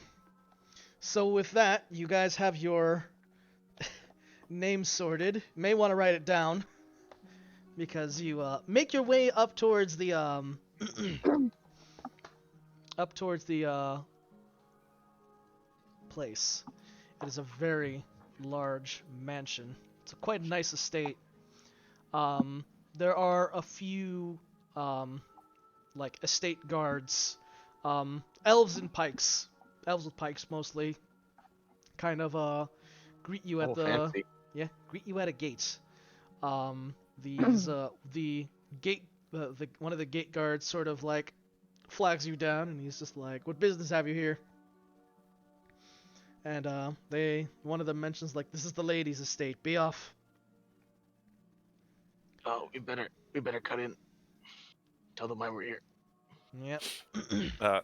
So with that, you guys have your name sorted. May want to write it down because you make your way up towards the up towards the place. It is a very large mansion. It's a quite nice estate. There are a few like estate guards, elves and pikes, elves with pikes mostly, kind of greet you at Oh, the fancy. greet you at a gate. These the gate the one of the gate guards sort of like flags you down, and he's just like, "What business have you here?" And one of them mentions like, "This is the lady's estate. Be off." Oh, we better cut in. Tell them why we're here. Yep. Uh,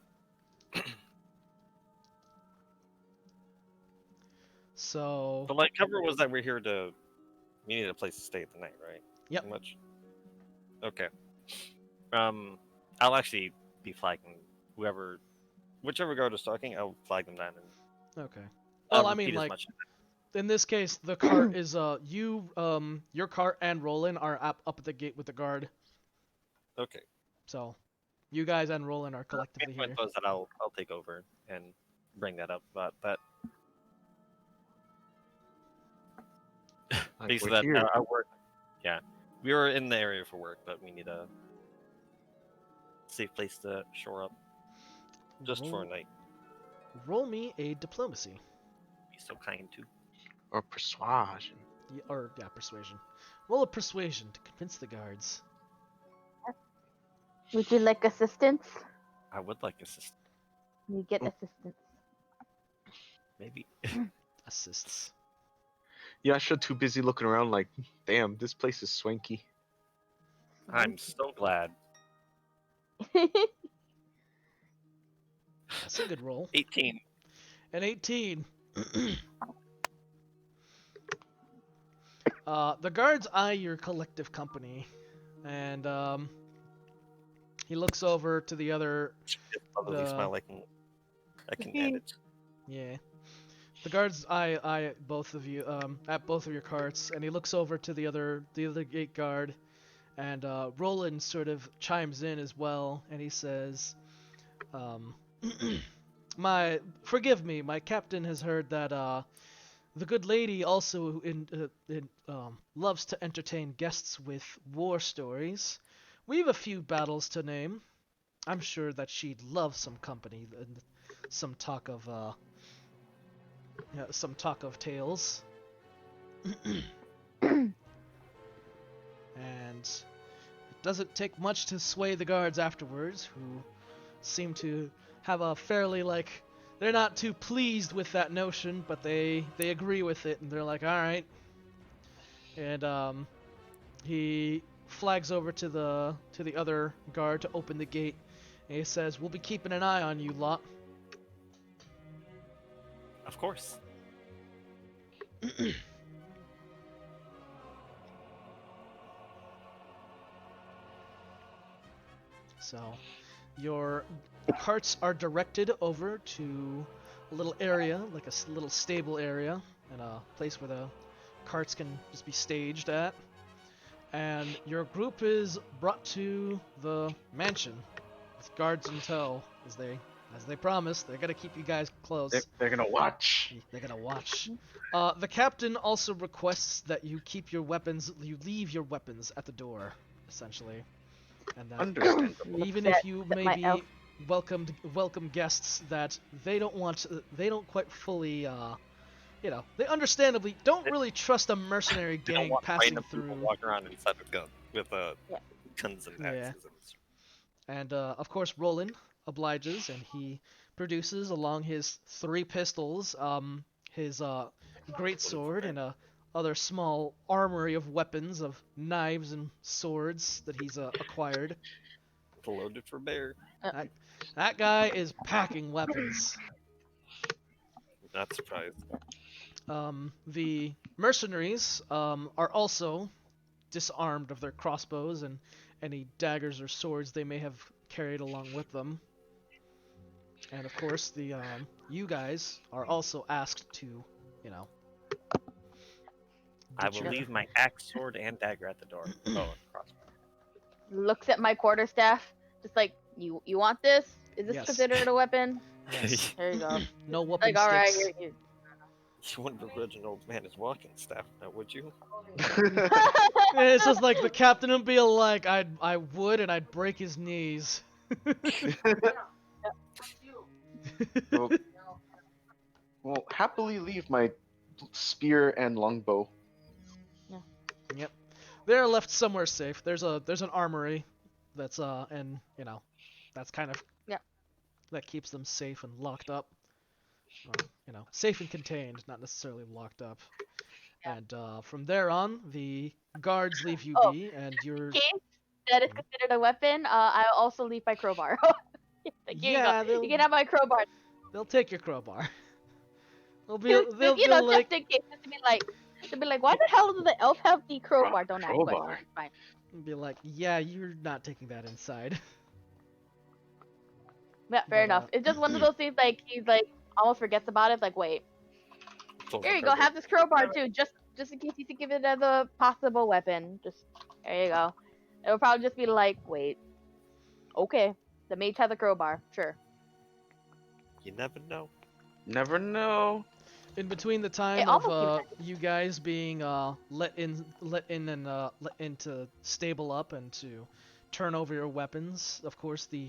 So the light cover was that we're here to. We need a place to stay the night, right? Yep. Pretty much. Okay. I'll actually be flagging whichever guard is talking. I'll flag them down and okay. I'll Well, I mean, repeat as like much. in this case, the cart is your cart and Roland are up at the gate with the guard. Okay. So you guys and Roland are collectively Main point here. was that I'll take over and bring that up, but that Like, basically we're that here. our work. Yeah, we were in the area for work, but we need a safe place to shore up just for a Roll- night. Roll me a diplomacy. Be so kind to. Or persuasion. Or persuasion. Roll a persuasion to convince the guards. Would you like assistance? I would like assistance. You get assistance. Maybe. Assists. Yasha too busy looking around like, damn, this place is swanky. I'm so glad. That's a good roll. 18. An 18. The guards eye your collective company, and he looks over to the other. Probably The- smile like I can manage. Yeah. The guards eye both of you at both of your carts, and he looks over to the other gate guard, and Roland sort of chimes in as well, and he says, forgive me, my captain has heard that the good lady also loves to entertain guests with war stories. We've a few battles to name. I'm sure that she'd love some company and some talk of tales. And it doesn't take much to sway the guards afterwards, who seem to have a fairly they're not too pleased with that notion, but they agree with it, and they're like, all right. And he flags over to the other guard to open the gate, and he says, "We'll be keeping an eye on you lot." Of course. So, your carts are directed over to a little area, like a little stable area, and a place where the carts can just be staged at. And your group is brought to the mansion with guards in tow, as they promised. They're gonna keep you guys close. They're gonna watch. They're gonna watch. The captain also requests that you leave your weapons at the door, essentially, and that Understandable. even Upset if you that my maybe elf- welcome guests that they don't quite fully they understandably don't really trust a mercenary They don't gang want passing random people through. walking around inside with guns, with Yeah. guns and Yeah. axes. And of course Roland obliges, and he produces along his 3 pistols his great sword and a other small armory of weapons of knives and swords that he's acquired. Loaded for bear. That guy is packing weapons. Not surprised. The mercenaries are also disarmed of their crossbows and any daggers or swords they may have carried along with them. And of course, you guys are also asked to, you know, I get will your leave my axe, sword, and dagger at the door. Oh, and crossbow. Looks at my quarterstaff, just like, you want this? Is this Yes. considered a weapon? yes, There you go. no whooping Like, all right, sticks. here. You wouldn't begrudge an old man his walking staff, now would you? And it's just like the captain would be like, I would, and I'd break his knees. Well, will happily leave my spear and longbow. Yep, they're left somewhere safe. There's an armory, that's and you know, that's kind of Yeah. that keeps them safe and locked up. Well, you know, safe and contained, not necessarily locked up. Yeah. And from there on, the guards leave you Oh. be, and you're In case that is considered a weapon, I also leave my crowbar. Like, here yeah, you go. You can have my crowbar. they'll take your crowbar. They'll be Just, they'll you know, like just in case, just to be like, why the hell does the elf have the crowbar? Don't ask Crowbar. questions. It's fine. be like, yeah, you're not taking that inside. Yeah, fair But, enough. It's just one of those things, like, he's like almost forgets about it. Like, wait, Pulls here the you go. crowbar. Have this crowbar too, just in case you think of it as a possible weapon. Just there you go. It'll probably just be like, wait, okay, the mage has a crowbar, sure. You never know. Never know. In between the time It of almost you guys being let in to stable up and to turn over your weapons, of course the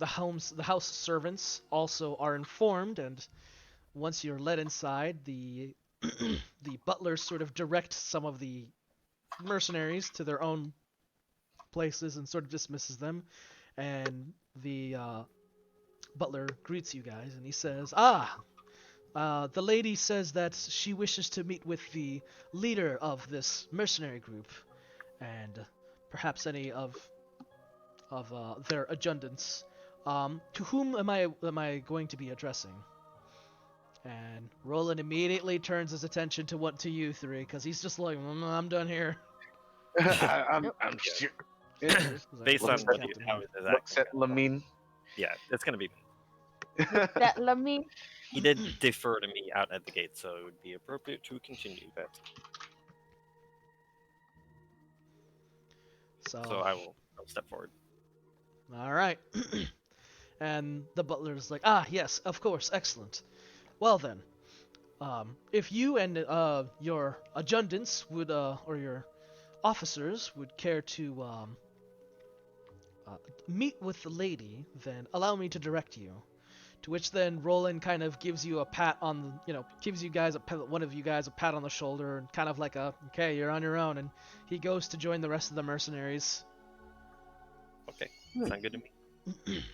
house servants also are informed, and once you're let inside, the the butlers sort of direct some of the mercenaries to their own places and sort of dismisses them, and the butler greets you guys and he says, the lady says that she wishes to meet with the leader of this mercenary group, and perhaps any of their adjutants. To whom am I going to be addressing? And Roland immediately turns his attention to you three, because he's just like, I'm done here. I'm sure. Based Looks on what Captain how Hood. his Looks accent at goes. Lamine. Yeah, it's gonna be. That let me. He did defer to me out at the gate, so it would be appropriate to continue that. So I'll step forward. All right. And the butler's like, yes, of course, excellent. Well then, if you and your adjutants would, or your officers would care to meet with the lady, then allow me to direct you. To which then Roland kind of gives you a pat on the, gives you guys one of you guys a pat on the shoulder, and kind of like okay, you're on your own, and he goes to join the rest of the mercenaries. Okay, sound good to me.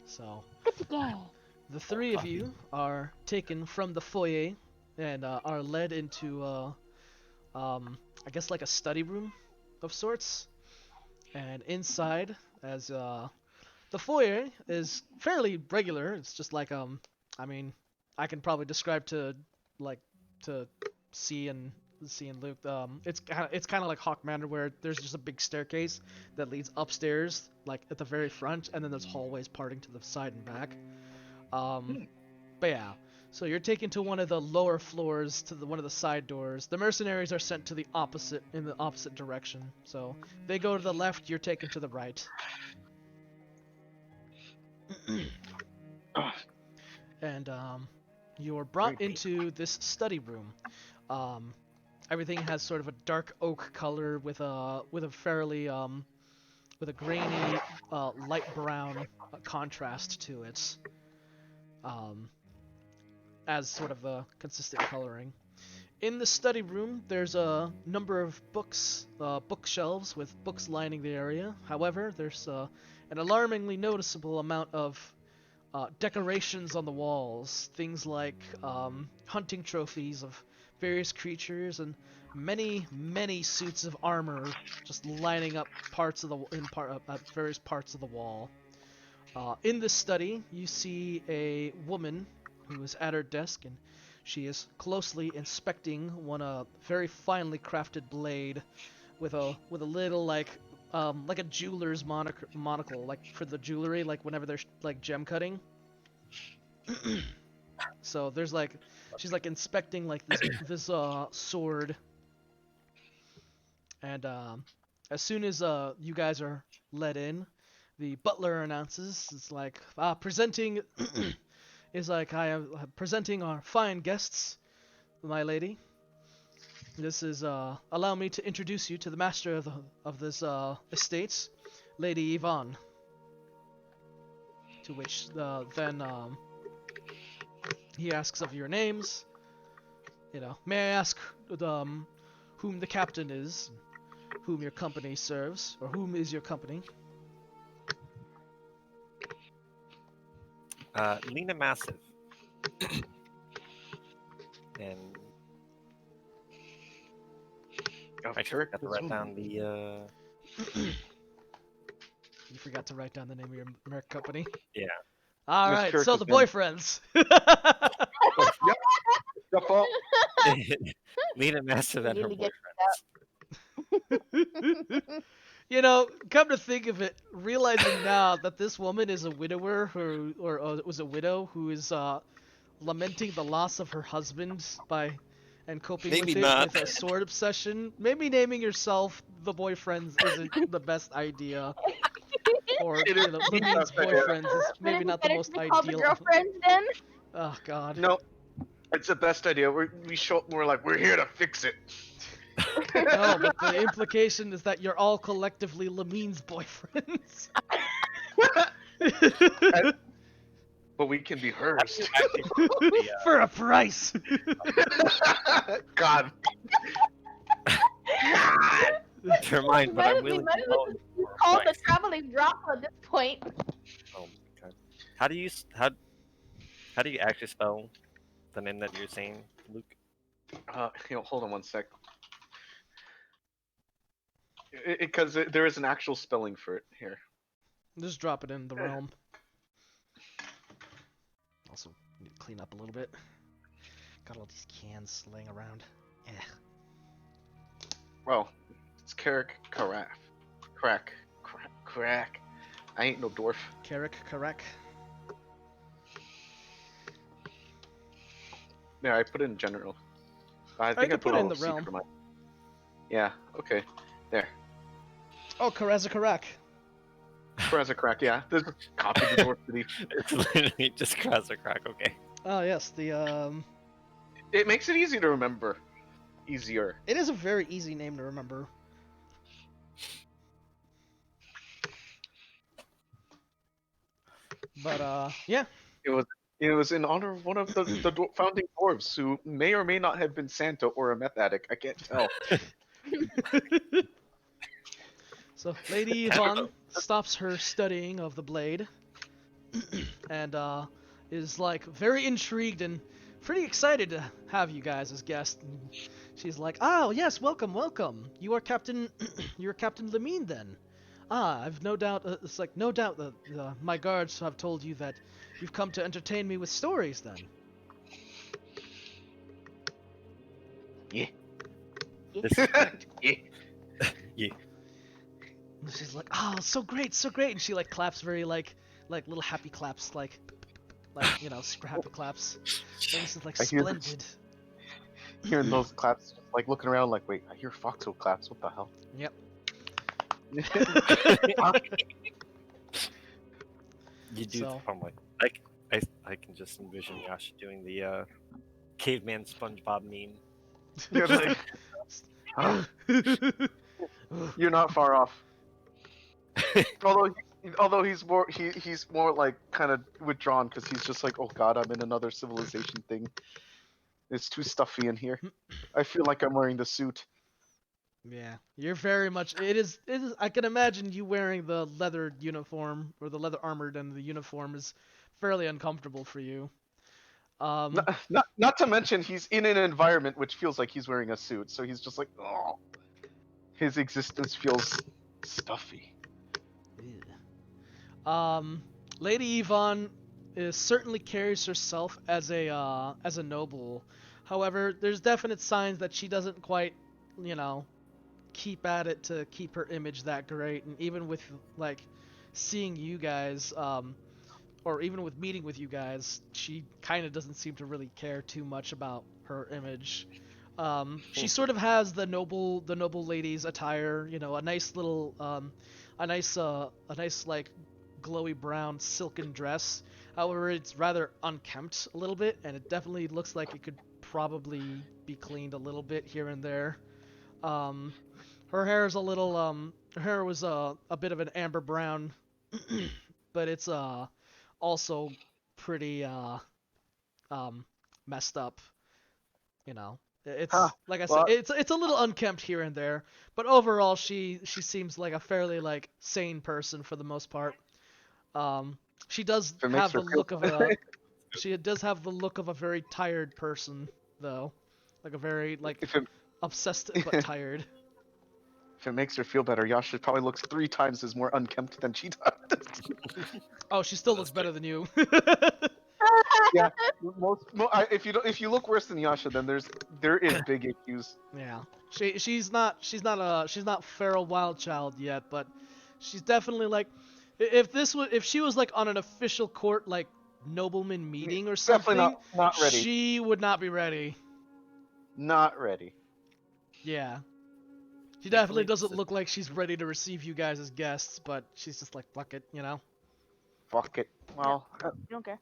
So, Yeah. the three of you are taken from the foyer and are led into, I guess like a study room of sorts. And inside, as the foyer is fairly regular. It's just like I mean, I can probably describe to C and Luke. It's kind of like Hawk Manor, where there's just a big staircase that leads upstairs, like at the very front, and then there's hallways parting to the side and back. But yeah, so you're taken to one of the lower floors, to one of the side doors. The mercenaries are sent to the opposite direction. So they go to the left, you're taken to the right. And you're brought into this study room. Everything has sort of a dark oak color with a fairly with a grainy light brown contrast to it. As sort of a consistent coloring. In the study room, there's a number of bookshelves with books lining the area. However, there's an alarmingly noticeable amount of decorations on the walls. Things like hunting trophies of various creatures and many suits of armor just lining up various parts of the wall. In this study, you see a woman who is at her desk, and She is closely inspecting one very finely crafted blade with a little like a jeweler's monocle, like for the jewelry, like whenever they're like gem cutting. So there's like she's like inspecting like this sword, and as soon as you guys are let in, the butler announces it's like presenting is like I am presenting our fine guests, my lady. This is allow me to introduce you to the master of this estate, Lady Yvonne. To which then he asks of your names. You know, may I ask whom the captain is, whom your company serves, or whom is your company? Lena Massive. And I forgot to write down the. You forgot to write down the name of your company. Yeah. All Miss right, Kirk so has the been- boyfriends. Your fault. Lena Massive and her Really get boyfriends. You know, come to think of it, realizing now that this woman is a widower or was a widow who is lamenting the loss of her husband and coping Maybe with it not. with a sword obsession. Maybe naming yourself the boyfriends isn't the best idea. Or It is Lamine's the best idea. boyfriends is maybe Wouldn't it not be the better most to be called the ideal. girlfriends then? Oh God. No, it's the best idea. We show we're like we're here to fix it. No, but the implication is that you're all collectively Lamine's boyfriends. But we can be hers. For a price. God. Never mind, but I'm willing might to as well go just be for a called the price. traveling drop at this point. Oh my god. How do you actually spell the name that you're saying, Luke? Hold on one sec. Because there is an actual spelling for it here. Just drop it in the realm. Also, need to clean up a little bit. Got all these cans laying around. Well, it's Carrick Caraff. Crack. I ain't no dwarf. Carrick, correct. Yeah, I put it in general. I think I can put put it all in the secret realm. for mine. Yeah. Okay. There. Oh, Karaza Karak. As a crack. Yeah. There's a copy of the dwarf city. It's literally just cross or crack, okay. Oh yes, the It makes it easy to remember. Easier. it is a very easy name to remember. But yeah. It was in honor of one of the founding dwarves who may or may not have been Santa or a meth addict. I can't tell. So Lady Yvonne stops her studying of the blade and is like very intrigued and pretty excited to have you guys as guests. And she's like, "Oh yes, welcome, welcome. You are Captain, you're Captain Lamine then. Ah, I've no doubt. It's like no doubt that my guards have told you that you've come to entertain me with stories then." Yeah. This is Yeah. And she's like, "Oh, so great, so great," and she like claps very like little happy claps, like you know, super happy claps. And this is like I hear this. splendid. Hearing those claps, just like looking around, like, wait, I hear Foxo claps. What the hell? Yep. you do So- oh my I can just envision Yash doing the caveman SpongeBob meme. You're like, you're not far off. Although he's more like kind of withdrawn because he's just like, oh god, I'm in another civilization thing. It's too stuffy in here. I feel like I'm wearing the suit. Yeah, you're very much. It is. I can imagine you wearing the leather uniform or the leather armored, and the uniform is fairly uncomfortable for you. Not to mention he's in an environment which feels like he's wearing a suit, so he's just like, oh, his existence feels stuffy. Lady Yvonne certainly carries herself as a noble. However, there's definite signs that she doesn't quite, you know, keep at it to keep her image that great. And even with like seeing you guys, or even with meeting with you guys, she kind of doesn't seem to really care too much about her image. She sort of has the noble lady's attire, you know, a nice little, a nice like glowy brown silken dress. However, it's rather unkempt a little bit, and it definitely looks like it could probably be cleaned a little bit here and there. Um, her hair is a little, her hair was a bit of an amber brown, but it's also pretty um, messed up. You know, Huh. it's like I said, Well, it's a little unkempt here and there, but overall she seems like a fairly like sane person for the most part. Um, she does if it makes have her the feel look of a she does have the look of a very tired person though, like a very like if it obsessed but tired. if it makes her feel better, Yasha probably looks 3 times as more unkempt than she does. Oh, she still looks That's better than you. Yeah, if you look worse than Yasha, then there is big issues. Yeah, she's not feral wild child yet, but she's definitely like, if she was like on an official court like nobleman meeting or Definitely something, not ready. she would not be ready. Not ready. Yeah, she definitely Thankfully, doesn't look like she's ready to receive you guys as guests, but she's just like fuck it, you know. Fuck it. Well, You don't care.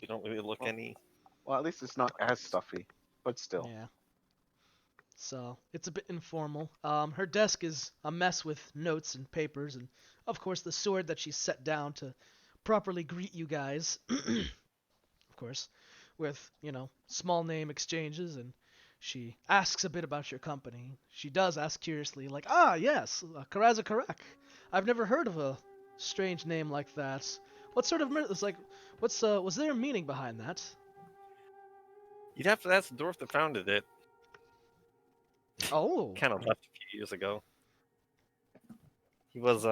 you don't really look Well- any. well, at least it's not as stuffy, but still. Yeah. So it's a bit informal. Her desk is a mess with notes and papers, and of course the sword that she set down to properly greet you guys. Of course, with, you know, small name exchanges, and she asks a bit about your company. She does ask curiously, like, ah, yes, Karaza Karak. I've never heard of a strange name like that. What sort of, it's like, was there a meaning behind that? You'd have to ask the dwarf that founded it. Oh, Kind of left a few years ago. He was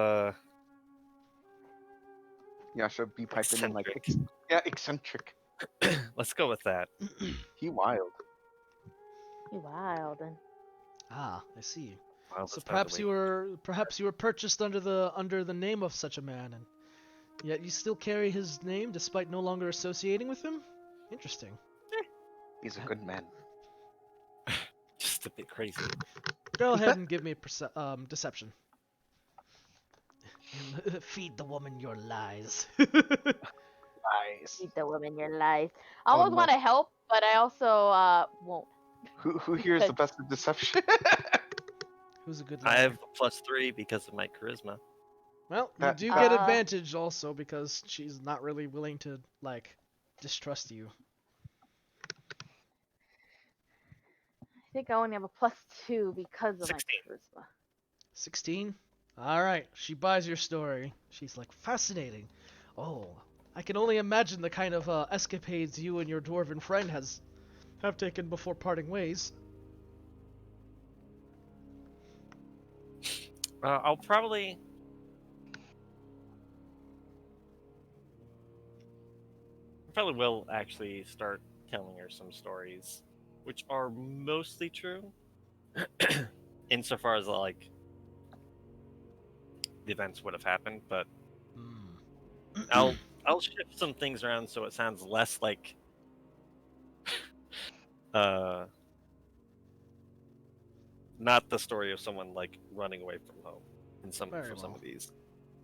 Yasha be piping in like, eccentric. yeah, eccentric. Let's go with that. He wild. You wild. And ah, I see. Wow, So that's not the way- perhaps you were purchased under the name of such a man, and yet you still carry his name despite no longer associating with him. Interesting. He's a good man. just a bit crazy. Go ahead and give me a deception. Feed the woman your lies. Nice. feed the woman your life. I Oh, almost no. want to help, but I also won't. Who here is the best at deception? Who's a good I liar? have a +3 because of my charisma. Well, you That- do get Uh, advantage also because she's not really willing to like distrust you. I think I only have a +2 because of 16. my charisma. 16? Alright, she buys your story. She's like, fascinating. Oh, I can only imagine the kind of escapades you and your dwarven friend have taken before parting ways. I'll probably will actually start telling her some stories, which are mostly true, insofar as like the events would have happened. But Hmm. I'll shift some things around so it sounds less like not the story of someone like running away from home in some Very for some well. of these,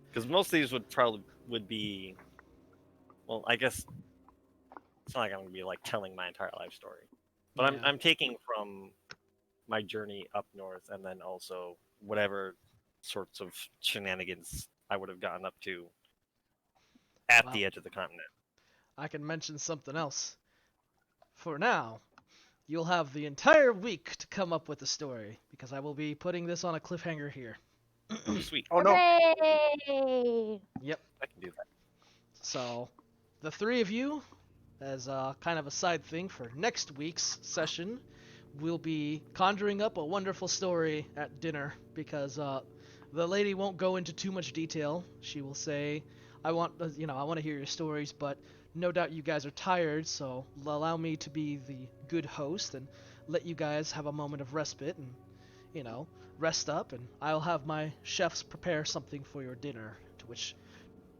because most of these would be, well, I guess it's not like I'm gonna be like telling my entire life story, but Yeah. I'm taking from my journey up north, and then also whatever sorts of shenanigans I would have gotten up to at Wow. the edge of the continent. I can mention something else. For now, you'll have the entire week to come up with a story, because I will be putting this on a cliffhanger here. Oh, sweet, Oh no. Hooray! Yep. I can do that. So, the three of you, as kind of a side thing for next week's session, we'll be conjuring up a wonderful story at dinner, because the lady won't go into too much detail. She will say, I want to hear your stories, but no doubt you guys are tired, so allow me to be the good host and let you guys have a moment of respite and, rest up, and I'll have my chefs prepare something for your dinner, to which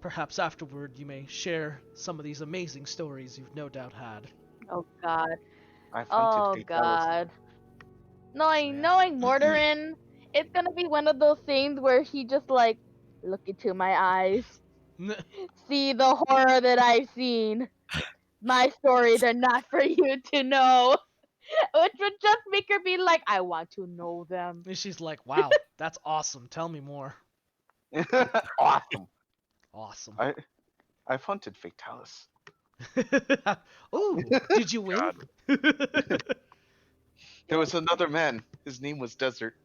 perhaps afterward you may share some of these amazing stories you've no doubt had. Oh God. I've hunted Oh Fatalis. God. So yeah. Knowing Mortarin, it's gonna be one of those things where he just like look into my eyes, see the horror that I've seen. My stories are not for you to know. Which would just make her be like, I want to know them. And she's like, wow, that's awesome. Tell me more. Awesome. Awesome. I've hunted Fatalis. Ooh, did you win? There was another man. His name was Desert.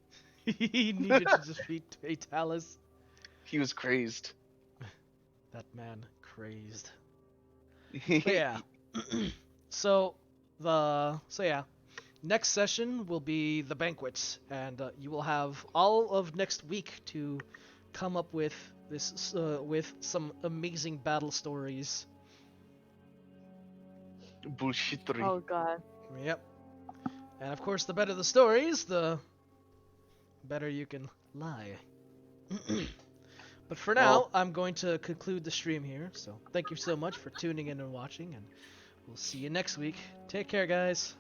He needed to defeat Fatalis. He was crazed. That man crazed. But yeah. So yeah. Next session will be the banquet, and you will have all of next week to come up with this with some amazing battle stories. Bullshittery. Oh God. Yep. And of course, the better the stories, the better you can lie. But for now, Well- I'm going to conclude the stream here. So thank you so much for tuning in and watching, and we'll see you next week. Take care, guys.